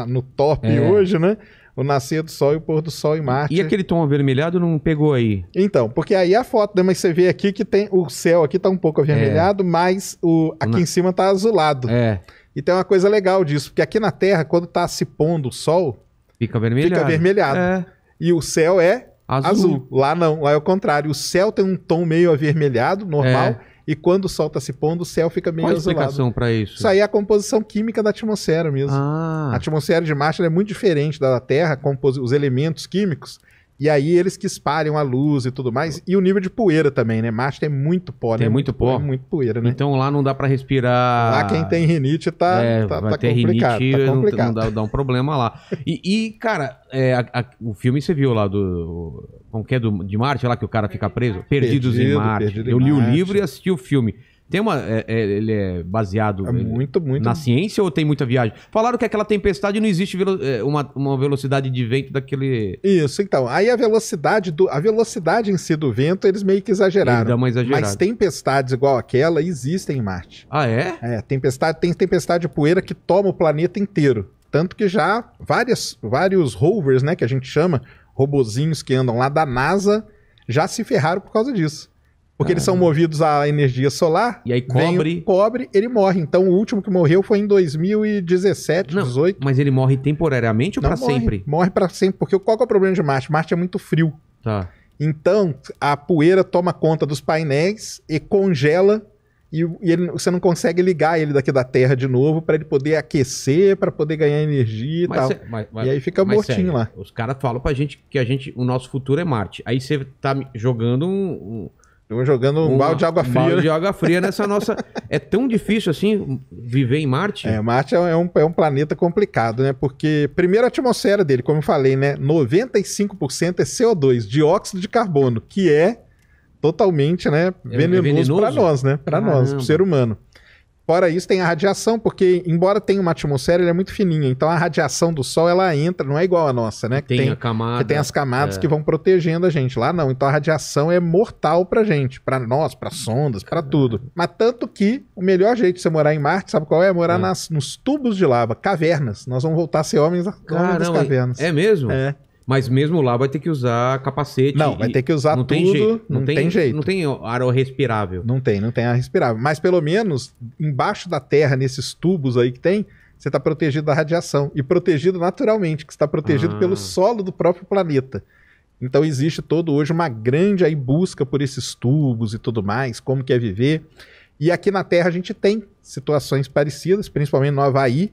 no top hoje, né? O nascer do Sol e o pôr do Sol em Marte. E aquele tom avermelhado não pegou aí? Então, porque aí a foto, né? Mas você vê aqui que tem o céu aqui tá um pouco avermelhado, mas aqui em cima tá azulado. E tem uma coisa legal disso, porque aqui na Terra, quando tá se pondo o Sol, fica avermelhado. E o céu é azul. Lá não, lá é o contrário. O céu tem um tom meio avermelhado, normal, e quando o Sol tá se pondo, o céu fica meio azulado. Qual a explicação para isso? Isso aí é a composição química da atmosfera mesmo. A atmosfera de Marte é muito diferente da Terra, os elementos químicos, e aí eles que espalham a luz e tudo mais, e o nível de poeira também, né? Marte tem muito pó, né? Tem muito pó? É muito poeira, né? Então lá não dá para respirar... Lá quem tem rinite tá complicado. Rinite, tá complicado. Não dá um problema lá. E cara, o filme você viu lá como que é de Marte, lá que o cara fica preso? Perdidos em Marte. Eu li o livro e assisti o filme. Tem ele é baseado muito na ciência ou tem muita viagem? Falaram que aquela tempestade não existe uma velocidade de vento daquele... Isso, então. Aí a velocidade em si do vento, eles meio que exageraram. Dá uma exagerada. Mas tempestades igual aquela existem em Marte. Ah, é? Tem tempestade de poeira que toma o planeta inteiro. Tanto que já vários rovers, né, que a gente chama, robozinhos que andam lá da NASA, já se ferraram por causa disso. Porque eles são movidos à energia solar. E aí cobre, ele morre. Então o último que morreu foi em 2017, 2018. Mas ele morre temporariamente ou para sempre? Morre para sempre, porque qual que é o problema de Marte? Marte é muito frio. Tá. Então a poeira toma conta dos painéis e congela e você não consegue ligar ele daqui da Terra de novo para ele poder aquecer, para poder ganhar energia e tal. E aí fica mortinho sério, lá. Os caras falam pra gente que o nosso futuro é Marte. Aí você tá jogando jogando um balde de água fria. Balde de água fria nessa nossa... É tão difícil assim viver em Marte? Marte é um planeta complicado, né? Porque, primeiro, a atmosfera dele, como eu falei, né? 95% é CO2, dióxido de carbono, que é totalmente, né, venenoso para nós, né? Para nós, pro ser humano. Fora isso, tem a radiação, porque, embora tenha uma atmosfera, ele é muito fininha. Então, a radiação do Sol, ela entra, não é igual a nossa, né? Que tem as camadas que vão protegendo a gente. Lá não. Então, a radiação é mortal pra gente. Pra nós, pra sondas, pra tudo. Mas tanto que o melhor jeito de você morar em Marte, sabe qual é? Morar nos tubos de lava, cavernas. Nós vamos voltar a ser homens das cavernas. É mesmo? É. Mas mesmo lá vai ter que usar capacete. Não, vai ter que usar tudo. Tem jeito. Não tem jeito. Não tem ar respirável. Não tem ar respirável. Mas pelo menos, embaixo da terra, nesses tubos aí que tem, você está protegido da radiação. E protegido naturalmente, que está protegido pelo solo do próprio planeta. Então existe hoje uma grande aí busca por esses tubos e tudo mais, como que é viver. E aqui na Terra a gente tem situações parecidas, principalmente no Havaí.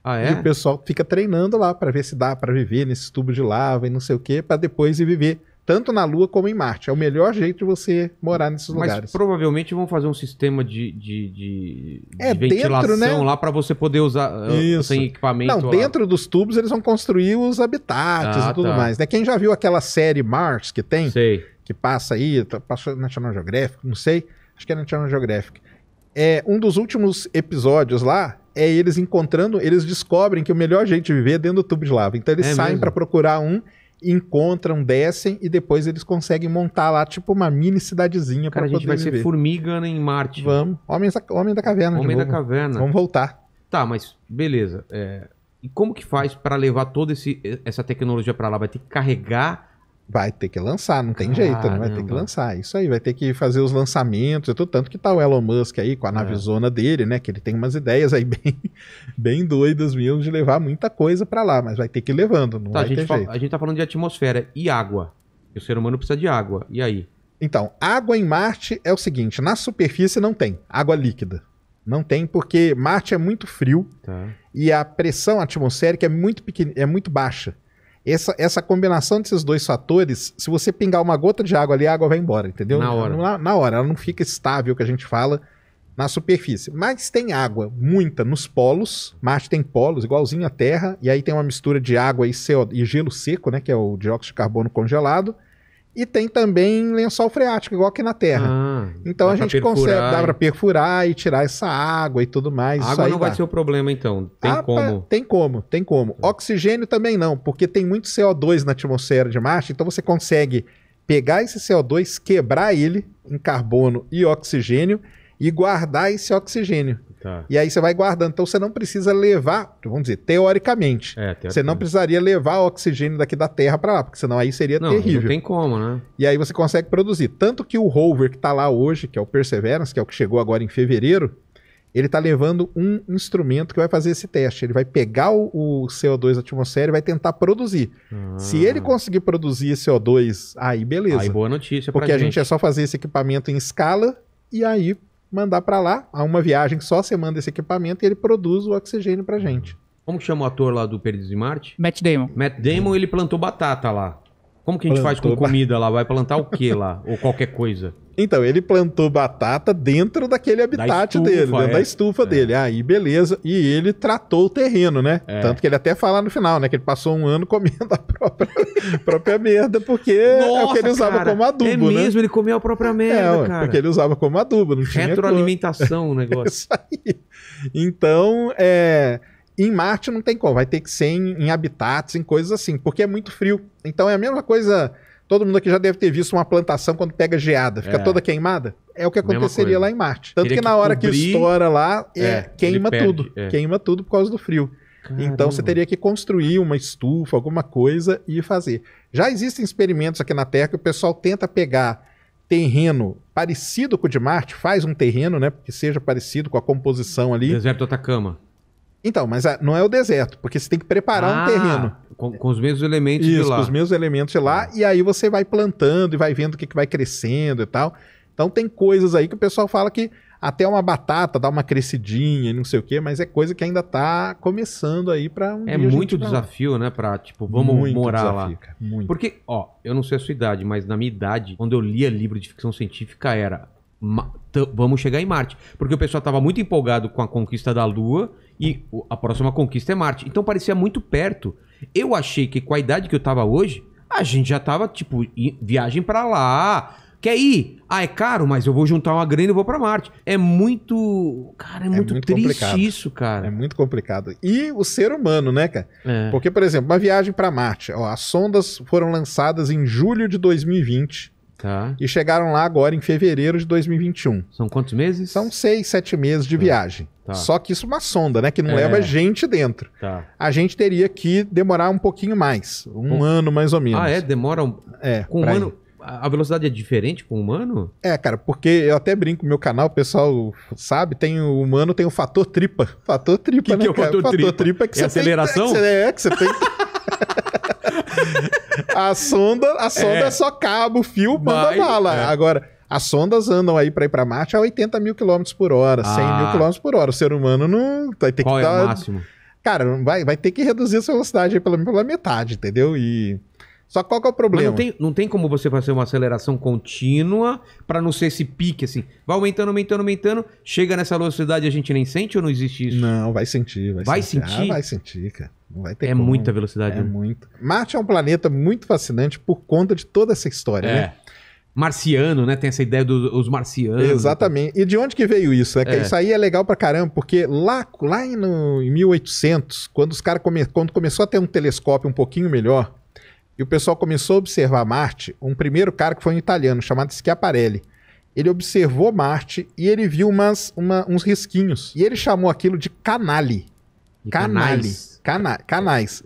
E o pessoal fica treinando lá para ver se dá para viver nesses tubos de lava e não sei o que, para depois ir viver tanto na Lua como em Marte. É o melhor jeito de você morar nesses lugares. Mas provavelmente vão fazer um sistema de ventilação dentro, né? Lá para você poder usar sem equipamento. Não, dentro dos tubos eles vão construir os habitats e tudo mais. Né? Quem já viu aquela série Mars que tem? Sei. Que passa aí, passou na National Geographic, não sei, acho que é na National Geographic. Um dos últimos episódios lá eles eles descobrem que o melhor jeito de viver é dentro do tubo de lava. Então eles saem para procurar encontram, descem e depois eles conseguem montar lá tipo uma mini cidadezinha para poder viver. A gente vai ser formiga em Marte. Vamos. Homem da caverna. Homem da caverna. Vamos voltar. Tá, mas beleza. E como que faz para levar toda essa tecnologia para lá? Vai ter que carregar? Vai ter que lançar, não tem jeito, né? Vai ter que lançar. Isso aí, vai ter que fazer os lançamentos e tudo. Tanto que tá o Elon Musk aí com a navezona dele, né? Que ele tem umas ideias aí bem doidas mesmo de levar muita coisa pra lá, mas vai ter que ir levando, não vai ter jeito. A gente tá falando de atmosfera e água. E o ser humano precisa de água. E aí? Então, água em Marte é o seguinte, na superfície não tem água líquida. Não tem porque Marte é muito frio e a pressão atmosférica é muito baixa. Essa combinação desses dois fatores, se você pingar uma gota de água ali, a água vai embora, entendeu? Na hora. Na hora, ela não fica estável, que a gente fala, na superfície. Mas tem água, muita, nos polos. Marte tem polos, igualzinho à Terra. E aí tem uma mistura de água e gelo seco, né? Que é o dióxido de carbono congelado. E tem também lençol freático, igual aqui na Terra. Então a gente consegue, dá para perfurar e tirar essa água e tudo mais. A água não vai ser o problema, então. Tem como. Oxigênio também não, porque tem muito CO2 na atmosfera de Marte, então você consegue pegar esse CO2, quebrar ele em carbono e oxigênio e guardar esse oxigênio. Tá. E aí você vai guardando. Então você não precisa levar, vamos dizer, teoricamente. Você não precisaria levar oxigênio daqui da Terra para lá, porque senão aí seria terrível. Não tem como, né? E aí você consegue produzir. Tanto que o rover que está lá hoje, que é o Perseverance, que é o que chegou agora em fevereiro, ele está levando um instrumento que vai fazer esse teste. Ele vai pegar o CO2 da atmosfera e vai tentar produzir. Se ele conseguir produzir esse CO2, aí beleza. Aí boa notícia pra Porque a gente é só fazer esse equipamento em escala e aí mandar para lá. A uma viagem só você manda esse equipamento e ele produz o oxigênio pra gente. Como chama o ator lá do Perdidos em Marte? Matt Damon. Matt Damon, ele plantou batata lá. Como que a gente faz com comida lá? Vai plantar o quê lá? Ou qualquer coisa? Então, ele plantou batata dentro daquele habitat dele, dentro da estufa dele. Aí, beleza. E ele tratou o terreno, né? Tanto que ele até fala no final, né? Que ele passou um ano comendo a própria merda, porque é o que ele usava como adubo, né? É mesmo, ele comeu a própria merda, cara. Porque ele usava como adubo, não tinha retroalimentação o negócio. Isso aí. Então, em Marte não tem como, vai ter que ser em habitats, em coisas assim, porque é muito frio. Então é a mesma coisa, todo mundo aqui já deve ter visto uma plantação quando pega geada, fica toda queimada. É o que aconteceria lá em Marte. Tanto que na hora que estoura lá, queima tudo. Queima tudo por causa do frio. Caramba. Então você teria que construir uma estufa, alguma coisa e fazer. Já existem experimentos aqui na Terra que o pessoal tenta pegar terreno parecido com o de Marte, faz um terreno, né, que seja parecido com a composição ali. Deserto do Atacama. Então, mas não é o deserto, porque você tem que preparar um terreno. Com os mesmos elementos de lá. Com os mesmos elementos de lá, e aí você vai plantando e vai vendo o que vai crescendo e tal. Então tem coisas aí que o pessoal fala que até uma batata dá uma crescidinha e não sei o quê, mas é coisa que ainda tá começando aí para É muito desafio, né? Pra, tipo, vamos muito morar desafio, lá. Cara, muito. Porque, ó, eu não sei a sua idade, mas na minha idade, quando eu lia livro de ficção científica, era vamos chegar em Marte. Porque o pessoal tava muito empolgado com a conquista da Lua e a próxima conquista é Marte. Então parecia muito perto. Eu achei que com a idade que eu tava hoje, a gente já tava, tipo, viagem pra lá. Quer ir? Ah, é caro, mas eu vou juntar uma grana e vou pra Marte. É muito... Cara, é muito triste complicado. Isso, cara. É muito complicado. E o ser humano, né, cara? Porque, por exemplo, uma viagem pra Marte. Ó, as sondas foram lançadas em julho de 2020. Tá. E chegaram lá agora em fevereiro de 2021. São quantos meses? São 6, 7 meses de viagem. Tá. Só que isso é uma sonda, né? Que não leva gente dentro. Tá. A gente teria que demorar um pouquinho mais. Um ano, mais ou menos. Ah, é? Demora com um ano... A velocidade é diferente com o humano? É, cara, porque eu até brinco no meu canal, o pessoal sabe, o humano tem o fator tripa. Fator tripa, né, que é o cara? Fator tripa é que você aceleração? Que você tem... A sonda é só cabo, fio, manda bala. Agora, as sondas andam aí para ir para Marte a 80 mil km por hora, 100 mil km por hora. O ser humano não vai ter Qual que é o máximo? Cara, vai ter que reduzir essa velocidade aí pela metade, entendeu? Só qual que é o problema? Mas não tem como você fazer uma aceleração contínua para não ser esse pique, assim. Vai aumentando, aumentando, aumentando. Chega nessa velocidade e a gente nem sente ou não existe isso? Não, vai sentir. Vai sentir? Vai sentir, cara. Não vai ter como. Muita velocidade. É muito. Marte é um planeta muito fascinante por conta de toda essa história, né? Marciano, né? Tem essa ideia dos marcianos. Exatamente. E de onde que veio isso? Que isso aí é legal pra caramba, porque lá em 1800, quando quando começou a ter um telescópio um pouquinho melhor, e o pessoal começou a observar Marte, um primeiro cara que foi um italiano, chamado Schiaparelli. Ele observou Marte e ele viu uns risquinhos. E ele chamou aquilo de canali. Canais. Canais.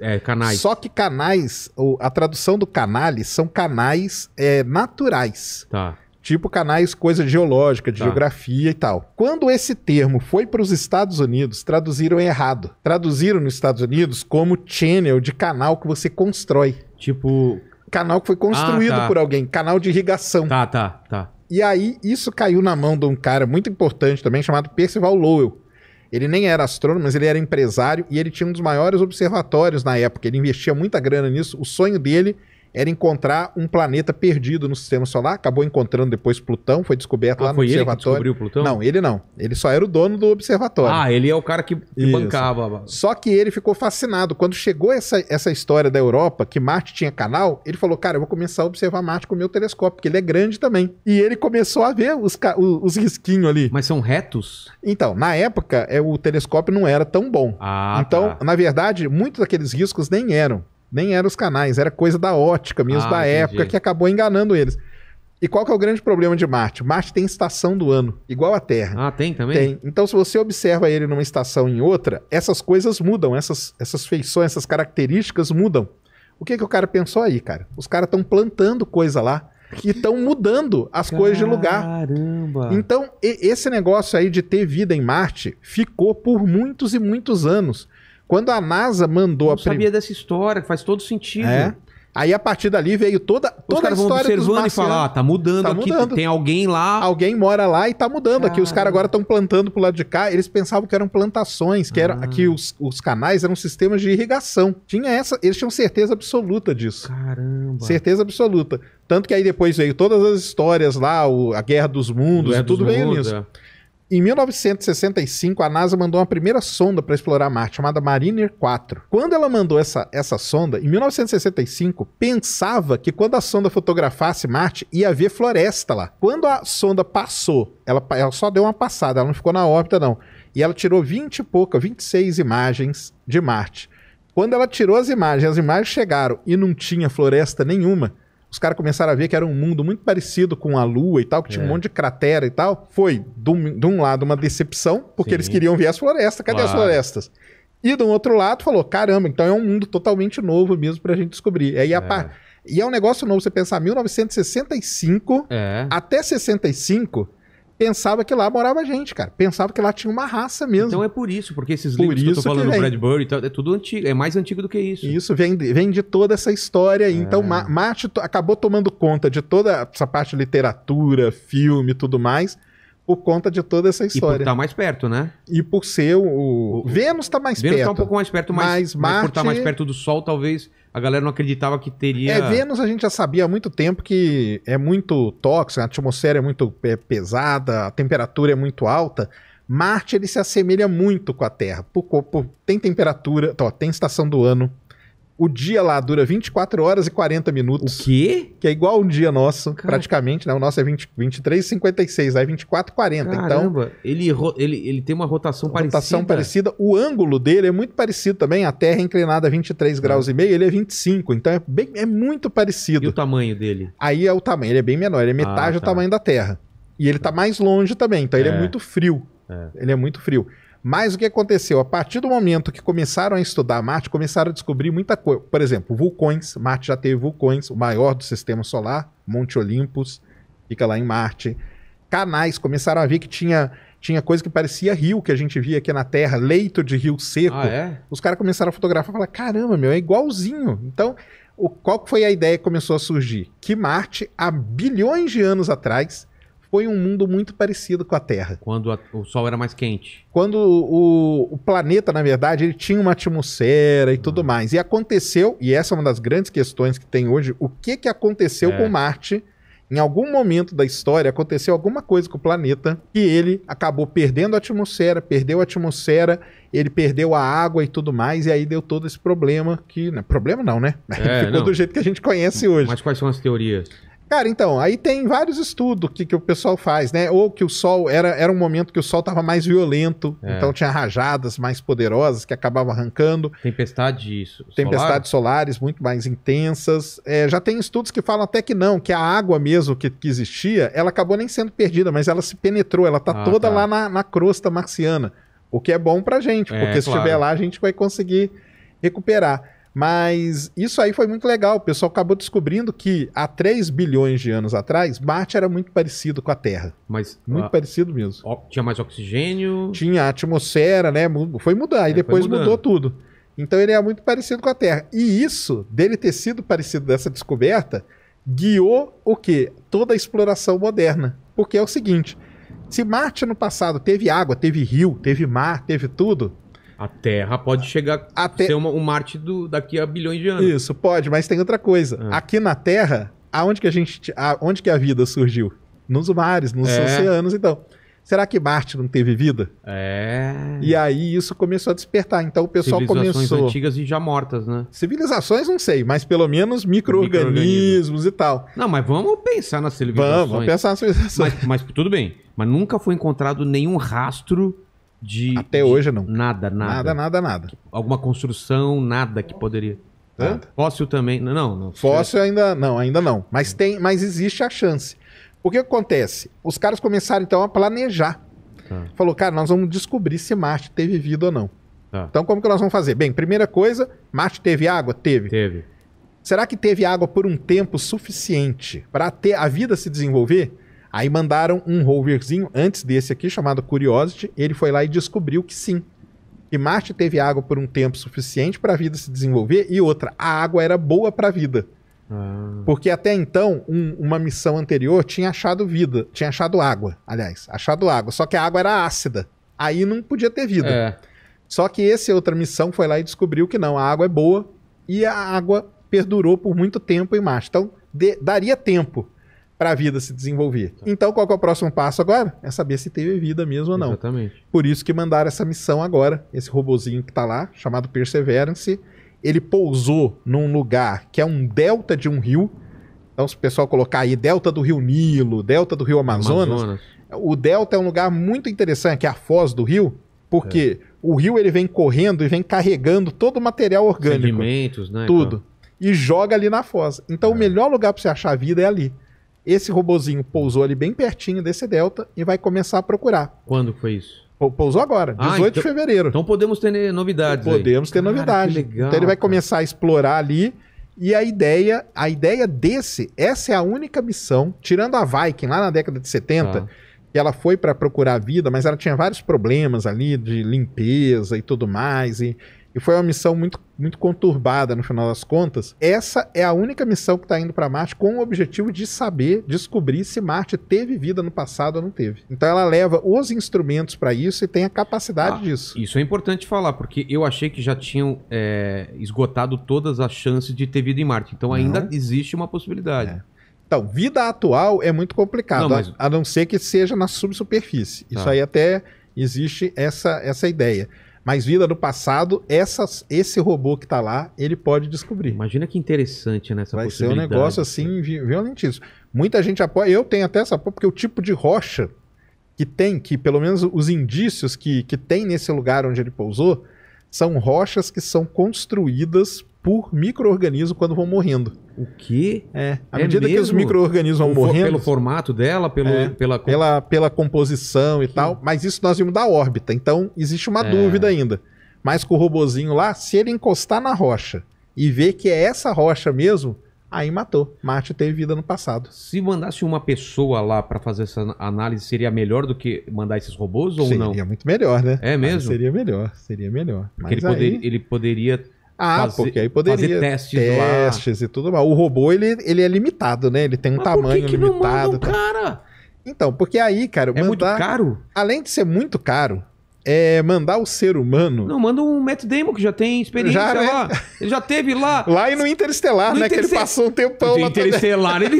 Só que canais, a tradução do canali são canais naturais. Tá. Tipo canais, coisa geológica, de geografia e tal. Quando esse termo foi para os Estados Unidos, traduziram errado. Traduziram nos Estados Unidos como channel, de canal que você constrói. Tipo... Canal que foi construído por alguém. Canal de irrigação. Tá. E aí, isso caiu na mão de um cara muito importante também, chamado Percival Lowell. Ele nem era astrônomo, mas ele era empresário e ele tinha um dos maiores observatórios na época. Ele investia muita grana nisso. O sonho dele era encontrar um planeta perdido no sistema solar. Acabou encontrando depois Plutão, foi descoberto lá no observatório. Ele que descobriu Plutão? Não, ele não. Ele só era o dono do observatório. Ah, ele é o cara que bancava. Só que ele ficou fascinado. Quando chegou essa história da Europa, que Marte tinha canal, ele falou, cara, eu vou começar a observar Marte com o meu telescópio, porque ele é grande também. E ele começou a ver os risquinhos ali. Mas são retos? Então, na época, o telescópio não era tão bom. Então, na verdade, muitos daqueles riscos nem eram os canais, era coisa da ótica mesmo, da época, que acabou enganando eles. E qual que é o grande problema de Marte? Marte tem estação do ano, igual a Terra. Ah, tem também? Tem. Então, se você observa ele numa estação e em outra, essas coisas mudam, essas feições, essas características mudam. O que o cara pensou aí, cara? Os caras estão plantando coisa lá e estão mudando as coisas de lugar. Caramba! Então, esse negócio aí de ter vida em Marte ficou por muitos e muitos anos. Quando a NASA mandou... Eu sabia dessa história, faz todo sentido. Aí, a partir dali, veio toda a história dos marcianos. E falar, tá mudando aqui, tem alguém lá... Alguém mora lá e tá mudando aqui. Os caras agora estão plantando pro lado de cá. Eles pensavam que eram plantações, que os canais eram sistemas de irrigação. Eles tinham certeza absoluta disso. Caramba! Certeza absoluta. Tanto que aí depois veio todas as histórias lá, a Guerra dos Mundos, tudo veio nisso. Em 1965, a NASA mandou uma primeira sonda para explorar Marte, chamada Mariner 4. Quando ela mandou essa sonda, em 1965, pensava que quando a sonda fotografasse Marte, ia haver floresta lá. Quando a sonda passou, ela só deu uma passada, ela não ficou na órbita, não. E ela tirou 26 imagens de Marte. Quando ela tirou as imagens chegaram e não tinha floresta nenhuma, os caras começaram a ver que era um mundo muito parecido com a Lua e tal, que tinha um monte de cratera e tal. Foi, de um lado, uma decepção, porque eles queriam ver as florestas. Cadê as florestas? E do outro lado, falou, caramba, então é um mundo totalmente novo mesmo pra gente descobrir. E é um negócio novo, você pensar, 1965 até 65... pensava que lá morava gente, cara. Pensava que lá tinha uma raça mesmo. Então é por isso, porque esses livros que eu tô falando do Bradbury e tal, é tudo antigo, é mais antigo do que isso. Isso, vem de toda essa história aí. Então Marte acabou tomando conta de toda essa parte de literatura, filme e tudo mais, por conta de toda essa história. E por estar mais perto, né? E por ser Vênus tá mais perto. Vênus tá um pouco mais perto, mas Marte... por estar mais perto do Sol, talvez a galera não acreditava que teria... Vênus a gente já sabia há muito tempo que é muito tóxico, a atmosfera é muito pesada, a temperatura é muito alta. Marte, ele se assemelha muito com a Terra. Tem temperatura, tem estação do ano. O dia lá dura 24 horas e 40 minutos. O quê? Que é igual um dia nosso, praticamente, né? O nosso é 23,56, aí 24,40. Caramba, então, ele tem uma rotação parecida. Rotação parecida. O ângulo dele é muito parecido também. A Terra é inclinada a 23 graus e meio, ele é 25. Então é muito parecido. E o tamanho dele? Aí é o tamanho, ele é bem menor. Ele é metade do tamanho da Terra. E ele tá mais longe também, então ele é muito frio. Ele é muito frio. Mas o que aconteceu? A partir do momento que começaram a estudar Marte, começaram a descobrir muita coisa. Por exemplo, vulcões. Marte já teve vulcões, o maior do sistema solar, Monte Olympus, fica lá em Marte. Canais, começaram a ver que tinha coisa que parecia rio, que a gente via aqui na Terra, leito de rio seco. Os caras começaram a fotografar e falaram, caramba, é igualzinho. Então, qual foi a ideia que começou a surgir? Que Marte, há bilhões de anos atrás, foi um mundo muito parecido com a Terra. Quando o Sol era mais quente. Quando o planeta, na verdade, ele tinha uma atmosfera e tudo mais. E aconteceu, e essa é uma das grandes questões que tem hoje, o que aconteceu com Marte? Em algum momento da história, aconteceu alguma coisa com o planeta que ele acabou perdendo a atmosfera, ele perdeu a água e tudo mais, e aí deu todo esse problema que... Problema não, né? Ficou do jeito que a gente conhece hoje. Mas quais são as teorias? Cara, então, aí tem vários estudos que o pessoal faz, né? Ou que o Sol, era um momento que o Sol estava mais violento, então tinha rajadas mais poderosas que acabavam arrancando. Tempestades solares muito mais intensas. Já tem estudos que falam até que não, que a água mesmo que existia, ela acabou nem sendo perdida, mas ela se penetrou, ela tá toda lá na crosta marciana. O que é bom pra gente, porque se estiver lá a gente vai conseguir recuperar. Mas isso aí foi muito legal. O pessoal acabou descobrindo que há 3 bilhões de anos atrás, Marte era muito parecido com a Terra. Muito parecido mesmo. Tinha mais oxigênio? Tinha a atmosfera, né? Foi mudar, e depois mudou tudo. Então ele é muito parecido com a Terra. E isso, dele ter sido parecido dessa descoberta, guiou o quê? Toda a exploração moderna. Porque é o seguinte, se Marte no passado teve água, teve rio, teve mar, teve tudo... A Terra pode chegar a ser um Marte daqui a bilhões de anos. Isso, pode, mas tem outra coisa. Aqui na Terra, onde que a vida surgiu? Nos mares, nos oceanos, então. Será que Marte não teve vida? E aí isso começou a despertar. Então o pessoal Civilizações antigas e já mortas, né? Civilizações, não sei, mas pelo menos micro-organismos e tal. Não, mas vamos pensar nas civilizações. Vamos pensar nas civilizações. Mas tudo bem. Mas nunca foi encontrado nenhum rastro de... Até hoje não. Nada. Alguma construção, nada que poderia... Fóssil também? Não. Fóssil ainda não. Mas existe a chance. O que acontece? Os caras começaram, então, a planejar. Falou, cara, nós vamos descobrir se Marte teve vida ou não. Então, como que nós vamos fazer? Bem, primeira coisa, Marte teve água? Teve. Será que teve água por um tempo suficiente para ter a vida se desenvolver? Aí mandaram um roverzinho, antes desse aqui, chamado Curiosity. Ele foi lá e descobriu que sim. Que Marte teve água por um tempo suficiente para a vida se desenvolver. E outra, a água era boa para a vida. Porque até então, uma missão anterior tinha achado água, só que a água era ácida, aí não podia ter vida. Só que essa outra missão foi lá e descobriu que não, a água é boa e a água perdurou por muito tempo em Marte, então daria tempo para a vida se desenvolver. Então qual que é o próximo passo agora? É saber se teve vida mesmo ou não. Exatamente. Por isso que mandaram essa missão agora, esse robozinho que tá lá, chamado Perseverance. Ele pousou num lugar que é um delta de um rio. Então, se o pessoal colocar aí delta do rio Nilo, delta do rio Amazonas. O delta é um lugar muito interessante, que é a foz do rio, porque o rio ele vem correndo e vem carregando todo o material orgânico. Sedimentos, né? Tudo. E joga ali na foz. Então, o melhor lugar para você achar vida é ali. Esse robozinho pousou ali bem pertinho desse delta e vai começar a procurar. Quando foi isso? Pousou agora, 18 de fevereiro. Então podemos ter novidades. Podemos ter novidades. Legal, então ele vai começar a explorar ali. E a ideia essa é a única missão, tirando a Viking lá na década de 70, que ela foi para procurar vida, mas ela tinha vários problemas ali de limpeza e tudo mais. E foi uma missão muito, muito conturbada no final das contas. Essa é a única missão que está indo para Marte com o objetivo de descobrir se Marte teve vida no passado ou não teve. Então ela leva os instrumentos para isso e tem a capacidade disso. Isso é importante falar, porque eu achei que já tinham esgotado todas as chances de ter vida em Marte. Então ainda existe uma possibilidade. Então, vida atual é muito complicado, a não ser que seja na subsuperfície. Isso aí até existe essa ideia. Mas vida do passado, esse robô que tá lá, ele pode descobrir. Imagina que interessante nessa possibilidade. Vai ser um negócio assim, violentíssimo. Muita gente apoia, eu tenho até essa apoia, porque o tipo de rocha que pelo menos os indícios que tem nesse lugar onde ele pousou, são rochas que são construídas por micro-organismos quando vão morrendo. O quê? À medida que os micro-organismos vão morrendo... Pelo formato dela? Pela composição e tal. Mas isso nós vimos da órbita. Então, existe uma dúvida ainda. Mas com o robozinho lá, se ele encostar na rocha e ver que é essa rocha mesmo, aí matou. Marte teve vida no passado. Se mandasse uma pessoa lá para fazer essa análise, seria melhor do que mandar esses robôs ou não? Seria muito melhor, né? É mesmo? Seria melhor. Porque ele poderia... porque aí poderia fazer testes e tudo mais. O robô, ele é limitado, né? Ele tem um tamanho por que limitado. Não cara? Então, porque aí, cara... muito caro? Além de ser muito caro, mandar o ser humano... Não, manda um Matt Damon, que já tem experiência lá. Ele já teve lá. Lá e no Interestelar, né? Que ele passou um tempão lá. No Interestelar, ele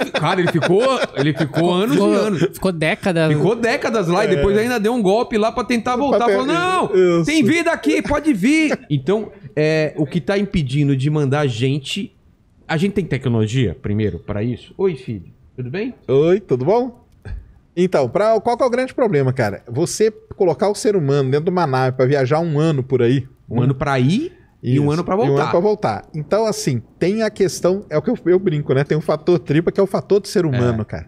ficou anos e anos. Ficou décadas. Ficou décadas lá e depois ainda deu um golpe lá pra tentar voltar. Falou, não, tem vida aqui, pode vir. Então, o que tá impedindo de mandar a gente tem tecnologia, primeiro, pra isso? Oi, filho, tudo bem? Oi, tudo bom? Então, qual que é o grande problema, cara? Você colocar o ser humano dentro de uma nave pra viajar um ano por aí... Um ano pra ir e um ano pra voltar. E um ano pra voltar. Então, assim, tem a questão... É o que eu brinco, né? Tem um fator tripla, que é o fator do ser humano, cara.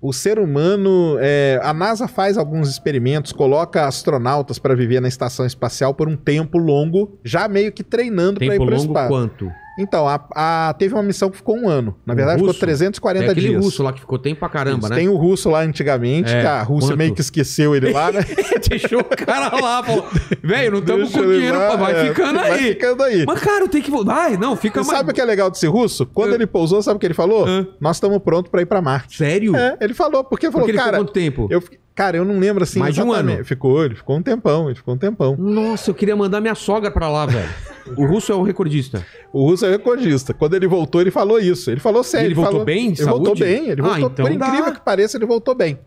O ser humano... a NASA faz alguns experimentos, coloca astronautas pra viver na estação espacial por um tempo longo, já meio que treinando pra ir pro espaço. Tempo longo quanto? Então, teve uma missão que ficou um ano. Na verdade, ficou 340 dias. Aquele russo lá que ficou tempo pra caramba, né? Tem o russo lá antigamente, que a Rússia meio que esqueceu ele lá, né? Deixou o cara lá, falou, velho, não estamos com dinheiro, vai ficando aí. Vai ficando aí. Mas, cara, tem que... Vai, não, fica mais... Sabe o que é legal desse russo? Quando ele pousou, sabe o que ele falou? Nós estamos prontos pra ir pra Marte. Sério? Ele falou, porque ele ficou quanto tempo? Cara, eu não lembro assim mais de um ano. Ele ficou um tempão. Nossa, eu queria mandar minha sogra pra lá, velho. O russo é o recordista. O russo é o recordista. Quando ele voltou, ele falou isso. Ele falou sério. Ele voltou bem de saúde? Voltou bem. Ele voltou, então por incrível que pareça, ele voltou bem.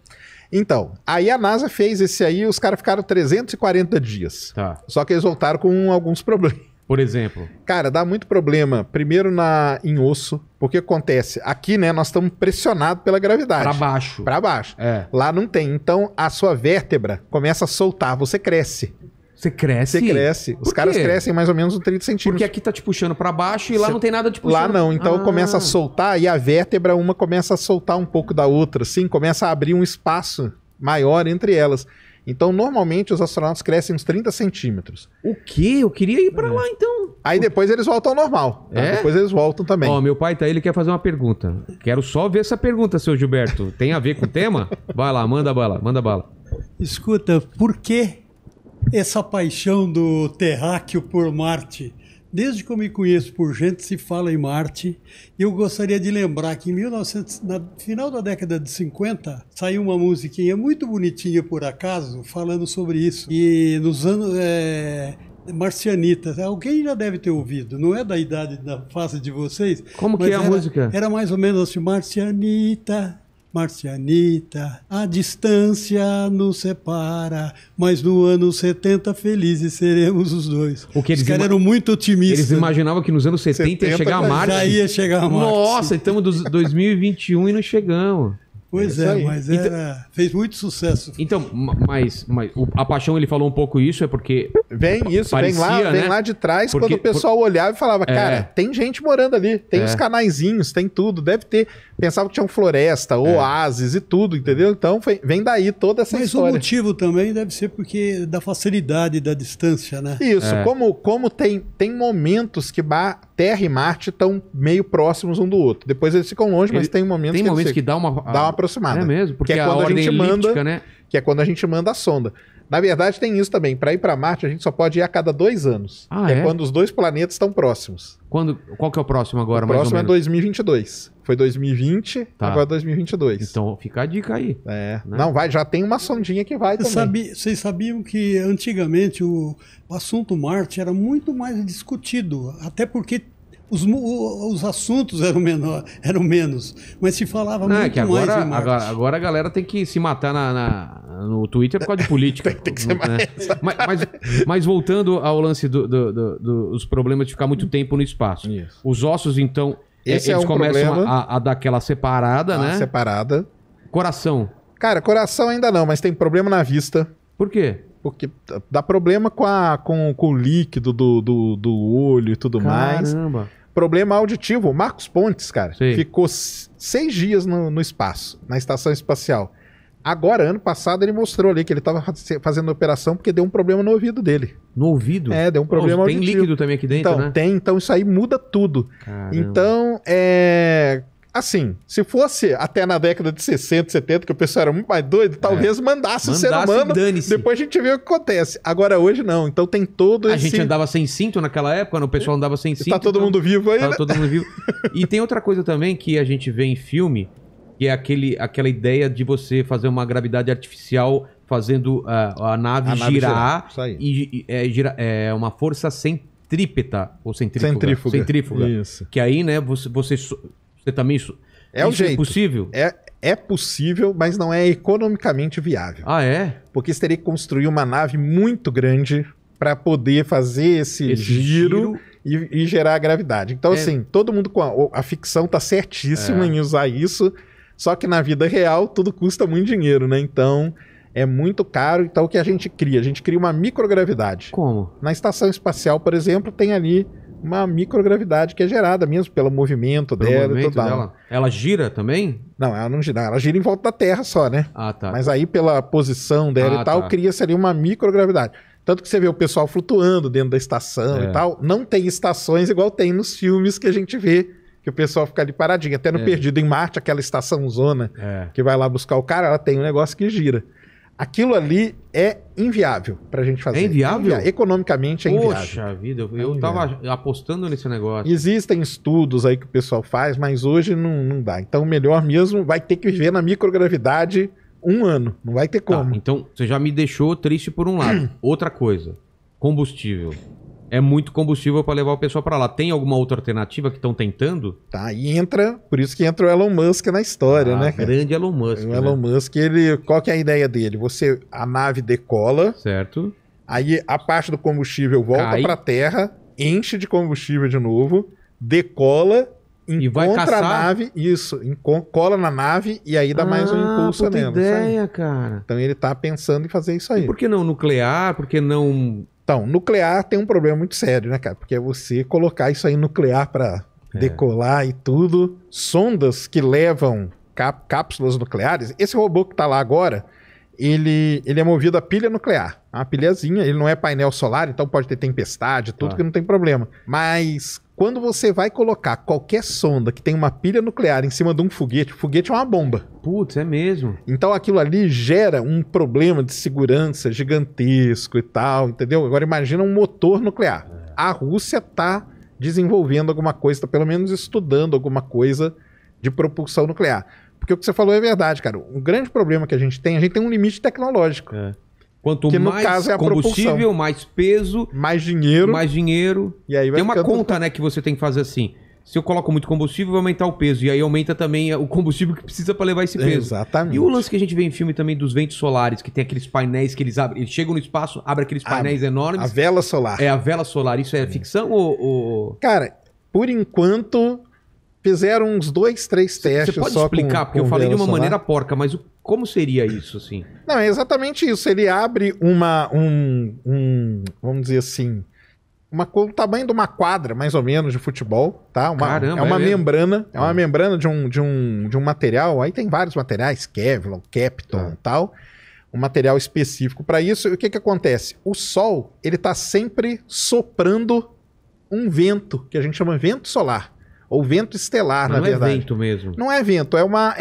Então, aí a NASA fez esse aí, os caras ficaram 340 dias. Tá. Só que eles voltaram com alguns problemas. Por exemplo? Cara, dá muito problema. Primeiro em osso. Porque acontece, aqui, né, nós estamos pressionados pela gravidade. Pra baixo. Pra baixo. É. Lá não tem. Então, a sua vértebra começa a soltar. Você cresce. Você cresce? Você cresce. Os caras crescem mais ou menos uns 30 centímetros. Porque aqui tá te puxando pra baixo e lá não tem nada te puxando. Lá não. Então começa a soltar e a vértebra, uma começa a soltar um pouco da outra. Assim, começa a abrir um espaço maior entre elas. Então, normalmente, os astronautas crescem uns 30 centímetros. O quê? Eu queria ir pra lá, então. Aí depois eles voltam ao normal. Tá? Depois eles voltam também. Ó, meu pai tá aí, ele quer fazer uma pergunta. Quero só ver essa pergunta, seu Gilberto. Tem a ver com o tema? Vai lá, manda bala, manda bala. Escuta, por que essa paixão do terráqueo por Marte? Desde que eu me conheço por gente, se fala em Marte. Eu gostaria de lembrar que no final da década de 50, saiu uma musiquinha muito bonitinha, por acaso, falando sobre isso. E nos anos... Marcianitas, alguém já deve ter ouvido, não é da idade da fase de vocês. Como que é a música? Era mais ou menos assim, Marcianita, a distância nos separa, mas no ano 70 felizes seremos os dois. O que eles Os caras eram muito otimistas. Eles imaginavam que nos anos 70 ia chegar a Marte. Já ia chegar a Marte. Nossa, estamos em 2021 e não chegamos. Pois mas fez muito sucesso. Então, mas a paixão, ele falou um pouco isso, é porque... Vem lá de trás, porque, quando o pessoal olhava e falava, cara, tem gente morando ali, tem os canaizinhos, tem tudo, deve ter... Pensava que tinha floresta, oásis e tudo, entendeu? Então, vem daí toda essa história. Mas o motivo também deve ser porque da facilidade da distância, né? Isso, como tem momentos que Terra e Marte estão meio próximos um do outro. Depois eles ficam longe, mas tem momentos que dá uma aproximada. É mesmo, porque que é a quando ordem a gente elíptica, manda, né? Que é quando a gente manda a sonda. Na verdade, tem isso também. Para ir para Marte, a gente só pode ir a cada 2 anos. É quando os dois planetas estão próximos. Qual que é o próximo agora, o próximo é 2022. Foi 2020, agora 2022. Então fica a dica aí. Né? Não, já tem uma sondinha que vai também. Vocês sabiam que antigamente o assunto Marte era muito mais discutido, até porque os assuntos eram menos, mas se falava muito que agora, mais em Marte. Agora a galera tem que se matar no Twitter por causa de política. tem que ser mais. Mas voltando ao lance dos problemas de ficar muito tempo no espaço. Isso. Os ossos, então, eles começam a dar aquela separada, né? Separada. Coração. Cara, coração ainda não, mas tem problema na vista. Por quê? Porque dá problema com o líquido do olho e tudo mais. Caramba. Problema auditivo. O Marcos Pontes, cara, ficou 6 dias no espaço, na estação espacial. Agora, ano passado, ele mostrou ali que ele estava fazendo a operação porque deu um problema no ouvido dele. No ouvido? Deu um problema auditivo. Tem líquido também aqui dentro, né? Então isso aí muda tudo. Caramba. Então, assim, se fosse até na década de 60, 70, que o pessoal era muito mais doido, talvez mandasse o ser humano. Depois a gente vê o que acontece. Agora, hoje não. Então tem todo A gente andava sem cinto naquela época, quando o pessoal andava sem cinto. Tá todo mundo vivo aí, Tá todo mundo vivo. E tem outra coisa também que a gente vê em filme, que é aquela ideia de você fazer uma gravidade artificial fazendo a nave girar. Isso aí. E é uma força centrípeta, ou centrífuga. Centrífuga. Isso. Que aí, né, você também... É o jeito. É possível? É possível, mas não é economicamente viável. Ah, é? Porque você teria que construir uma nave muito grande para poder fazer esse giro e gerar a gravidade. Então, assim, todo mundo com a ficção tá certíssima em usar isso, só que na vida real tudo custa muito dinheiro, né? Então, é muito caro. Então, o que a gente cria? A gente cria uma microgravidade. Como? Na estação espacial, por exemplo, tem ali uma microgravidade que é gerada mesmo pelo movimento dela e tudo mais. Ela gira também? Não, ela não gira. Ela gira em volta da Terra só, né? Ah, tá. Mas aí, pela posição dela e tal, cria-se ali uma microgravidade. Tanto que você vê o pessoal flutuando dentro da estação e tal. Não tem estações igual tem nos filmes que a gente vê, que o pessoal fica ali paradinho. Até no Perdido em Marte, aquela estação zona que vai lá buscar o cara, ela tem um negócio que gira. Aquilo ali é inviável pra gente fazer. É inviável? Economicamente é inviável. Poxa vida, eu tava apostando nesse negócio. Existem estudos aí que o pessoal faz, mas hoje não dá. Então o melhor mesmo vai ter que viver na microgravidade um ano. Não vai ter como. Tá, então, você já me deixou triste por um lado. Outra coisa, combustível. É muito combustível para levar o pessoal para lá. Tem alguma outra alternativa que estão tentando? Tá, e entra, por isso que entra o Elon Musk na história, né, cara? Grande Elon Musk. O Elon Musk, qual que é a ideia dele? A nave decola, certo? Aí a parte do combustível volta para a Terra, enche de combustível de novo, decola, encontra a nave, cola na nave e aí dá mais um impulso nela. Ideia, cara. Então ele tá pensando em fazer isso aí. E por que não nuclear? Por que não... Então, nuclear tem um problema muito sério, né, cara? Porque é você colocar isso aí nuclear para decolar e tudo. Sondas que levam cápsulas nucleares. Esse robô que tá lá agora, ele é movido a pilha nuclear. Uma pilhazinha, ele não é painel solar, então pode ter tempestade, tudo que não tem problema. Mas quando você vai colocar qualquer sonda que tem uma pilha nuclear em cima de um foguete, o foguete é uma bomba. Putz, é mesmo. Então aquilo ali gera um problema de segurança gigantesco e tal, entendeu? Agora imagina um motor nuclear. A Rússia tá desenvolvendo alguma coisa, tá pelo menos estudando alguma coisa de propulsão nuclear. Porque o que você falou é verdade, cara. O grande problema que a gente tem um limite tecnológico. Quanto que, mais caso, é a combustível, propulsão. mais peso, mais dinheiro. E aí vai tem uma conta, né, que você tem que fazer assim. Se eu coloco muito combustível, vai aumentar o peso. E aí aumenta também o combustível que precisa para levar esse peso. Exatamente. E o lance que a gente vê em filme também dos ventos solares, que tem aqueles painéis que eles abrem. Eles chegam no espaço, abrem aqueles painéis enormes. A vela solar. É a vela solar. Isso é ficção ou... Cara, por enquanto, fizeram uns 2, 3 testes. Você pode só explicar? Porque eu falei de uma maneira porca, mas como seria isso, assim? Não, é exatamente isso. Ele abre vamos dizer assim... o tamanho de uma quadra, mais ou menos, de futebol, tá? Caramba, é uma membrana, é uma membrana de um material, aí tem vários materiais, Kevlar, Kapton e tal, um material específico para isso. E o que acontece? O Sol, ele tá sempre soprando um vento, que a gente chama vento solar, ou vento estelar, na verdade. Não é vento mesmo. Não é vento, é uma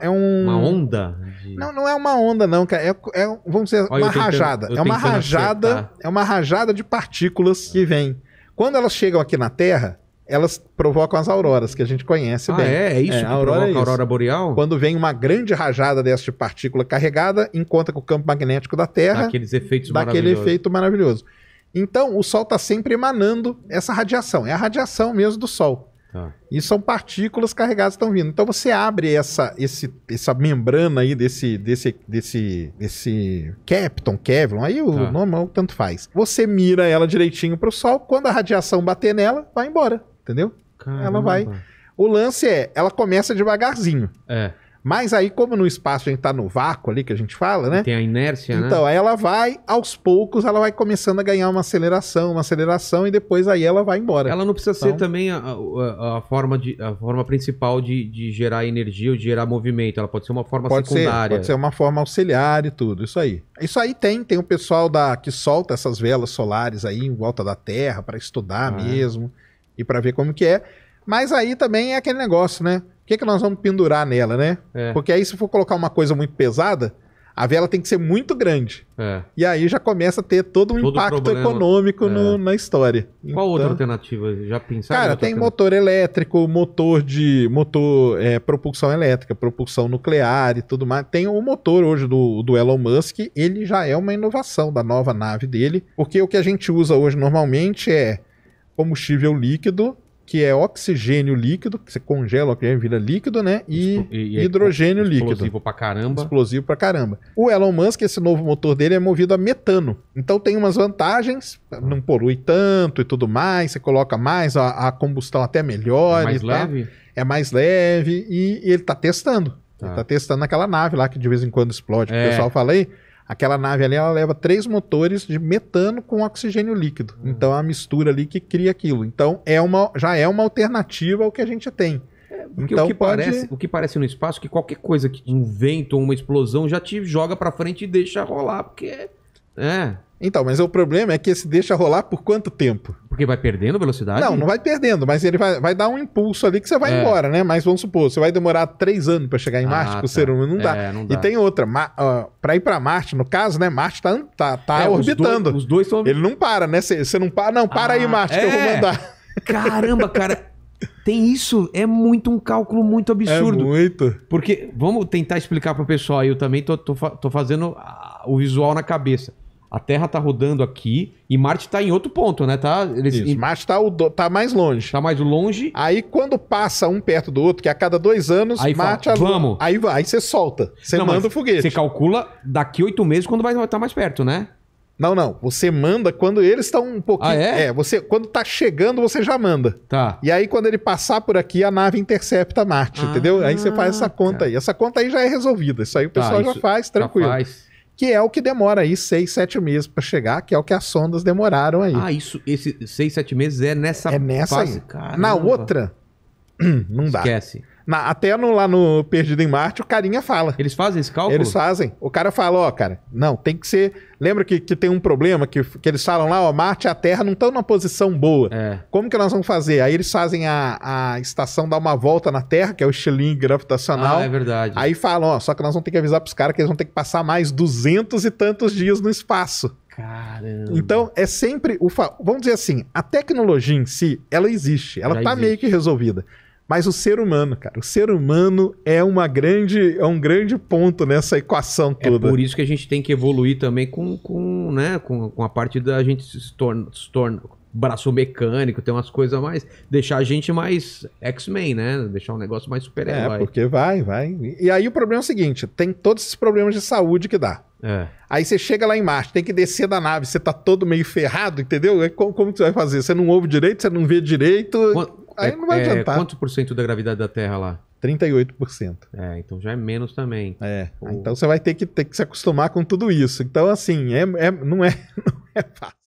onda? Não é uma onda, não, cara. Vamos dizer, uma rajada. É uma rajada de partículas que vem. Quando elas chegam aqui na Terra, elas provocam as auroras, que a gente conhece bem. É isso que provoca a aurora boreal? Quando vem uma grande rajada dessa de partícula carregada, encontra com o campo magnético da Terra, aqueles efeitos daquele efeito maravilhoso. Então, o Sol está sempre emanando essa radiação. É a radiação mesmo do Sol. E são partículas carregadas que estão vindo. Então você abre essa membrana aí desse Kapton, Kevlar, aí o nome tanto faz. Você mira ela direitinho pro Sol, quando a radiação bater nela, vai embora, entendeu? Caramba. Ela vai. O lance ela começa devagarzinho. Mas aí, como no espaço a gente tá no vácuo ali, que a gente fala, né? Tem a inércia, né? Então, aí ela vai, aos poucos, ela vai começando a ganhar uma aceleração, e depois aí ela vai embora. Ela não precisa ser também a forma principal de gerar energia ou de gerar movimento. Ela pode ser uma forma secundária. Pode ser uma forma auxiliar e tudo, isso aí. Isso aí tem o pessoal que solta essas velas solares aí em volta da Terra para estudar mesmo e para ver como que é. Mas aí também é aquele negócio, né? O que nós vamos pendurar nela, né? Porque aí se for colocar uma coisa muito pesada, a vela tem que ser muito grande. E aí já começa a ter todo um impacto econômico na história. Qual outra alternativa? Já pensaram? Cara, tem motor elétrico, propulsão elétrica, propulsão nuclear e tudo mais. Tem o motor hoje do Elon Musk, ele já é uma inovação da nova nave dele, porque o que a gente usa hoje normalmente é combustível líquido, que é oxigênio líquido, que você congela o oxigênio, vira líquido, né? E hidrogênio líquido. Explosivo pra caramba. Explosivo pra caramba. O Elon Musk, esse novo motor dele é movido a metano. Então tem umas vantagens, não polui tanto e tudo mais, você coloca mais, a combustão até melhor. É mais leve? É mais leve e ele tá testando. Ele tá testando naquela nave lá que de vez em quando explode. O pessoal fala aí, aquela nave ali, ela leva 3 motores de metano com oxigênio líquido. Então, é a mistura ali que cria aquilo. Então, já é uma alternativa ao que a gente tem. Porque então, o que parece no espaço, que qualquer coisa, que um vento ou uma explosão, já te joga pra frente e deixa rolar, porque... Então, mas o problema é que esse deixa rolar por quanto tempo? Porque vai perdendo velocidade? Não vai perdendo, mas ele vai dar um impulso ali que você vai embora, né? Mas vamos supor, você vai demorar 3 anos para chegar em Marte, pro ser humano, não dá. E tem outra, para ir para Marte, no caso, né? Marte tá orbitando. Os dois estão... Ele não para, né? Você não para, para aí, Marte, que eu vou mandar. Caramba, cara... Tem isso, é muito um cálculo muito absurdo. É muito. Porque, vamos tentar explicar pro pessoal aí, eu também tô fazendo o visual na cabeça. A Terra tá rodando aqui e Marte tá em outro ponto, né? Marte tá mais longe. Tá mais longe. Aí quando passa um perto do outro, que a cada 2 anos, aí Marte... Vamos. Aí você solta. Você manda o foguete. Você calcula daqui 8 meses quando vai estar mais perto, né? Não. Você manda quando eles estão um pouquinho... quando tá chegando, você já manda. Tá. E aí, quando ele passar por aqui, a nave intercepta Marte, entendeu? Aí você faz essa conta aí. Essa conta aí já é resolvida. Isso aí o pessoal já faz, tranquilo. Já faz. Que é o que demora aí 6, 7 meses para chegar, que é o que as sondas demoraram aí. Esse 6, 7 meses é nessa fase? Aí. Caramba. Na outra, não dá. Esquece. Até lá no Perdido em Marte, o carinha fala. Eles fazem esse cálculo? Eles fazem. O cara fala, cara, não, tem que ser... Lembra que tem um problema que eles falam lá, Marte e a Terra não estão numa posição boa. Como que nós vamos fazer? Aí eles fazem a estação dar uma volta na Terra, que é o estilingue gravitacional. É verdade. Aí falam, só que nós vamos ter que avisar pros caras que eles vão ter que passar mais 200 e tantos dias no espaço. Caramba. Então, é sempre... Vamos dizer assim, a tecnologia em si, ela existe. Ela tá meio que resolvida. Mas o ser humano, cara, o ser humano é um grande ponto nessa equação toda. É por isso que a gente tem que evoluir também com a parte da gente se torna braço mecânico, tem umas coisas mais... Deixar a gente mais X-Men, né? Deixar um negócio mais super-herói. Porque vai. E aí o problema é o seguinte, tem todos esses problemas de saúde que dá. Aí você chega lá em Marte, tem que descer da nave, você tá todo meio ferrado, entendeu? Como que você vai fazer? Você não ouve direito, você não vê direito... Aí não vai adiantar. Quantos por cento da gravidade da Terra lá? 38%. Então já é menos também. Então você vai ter que se acostumar com tudo isso. Então, assim, não é fácil.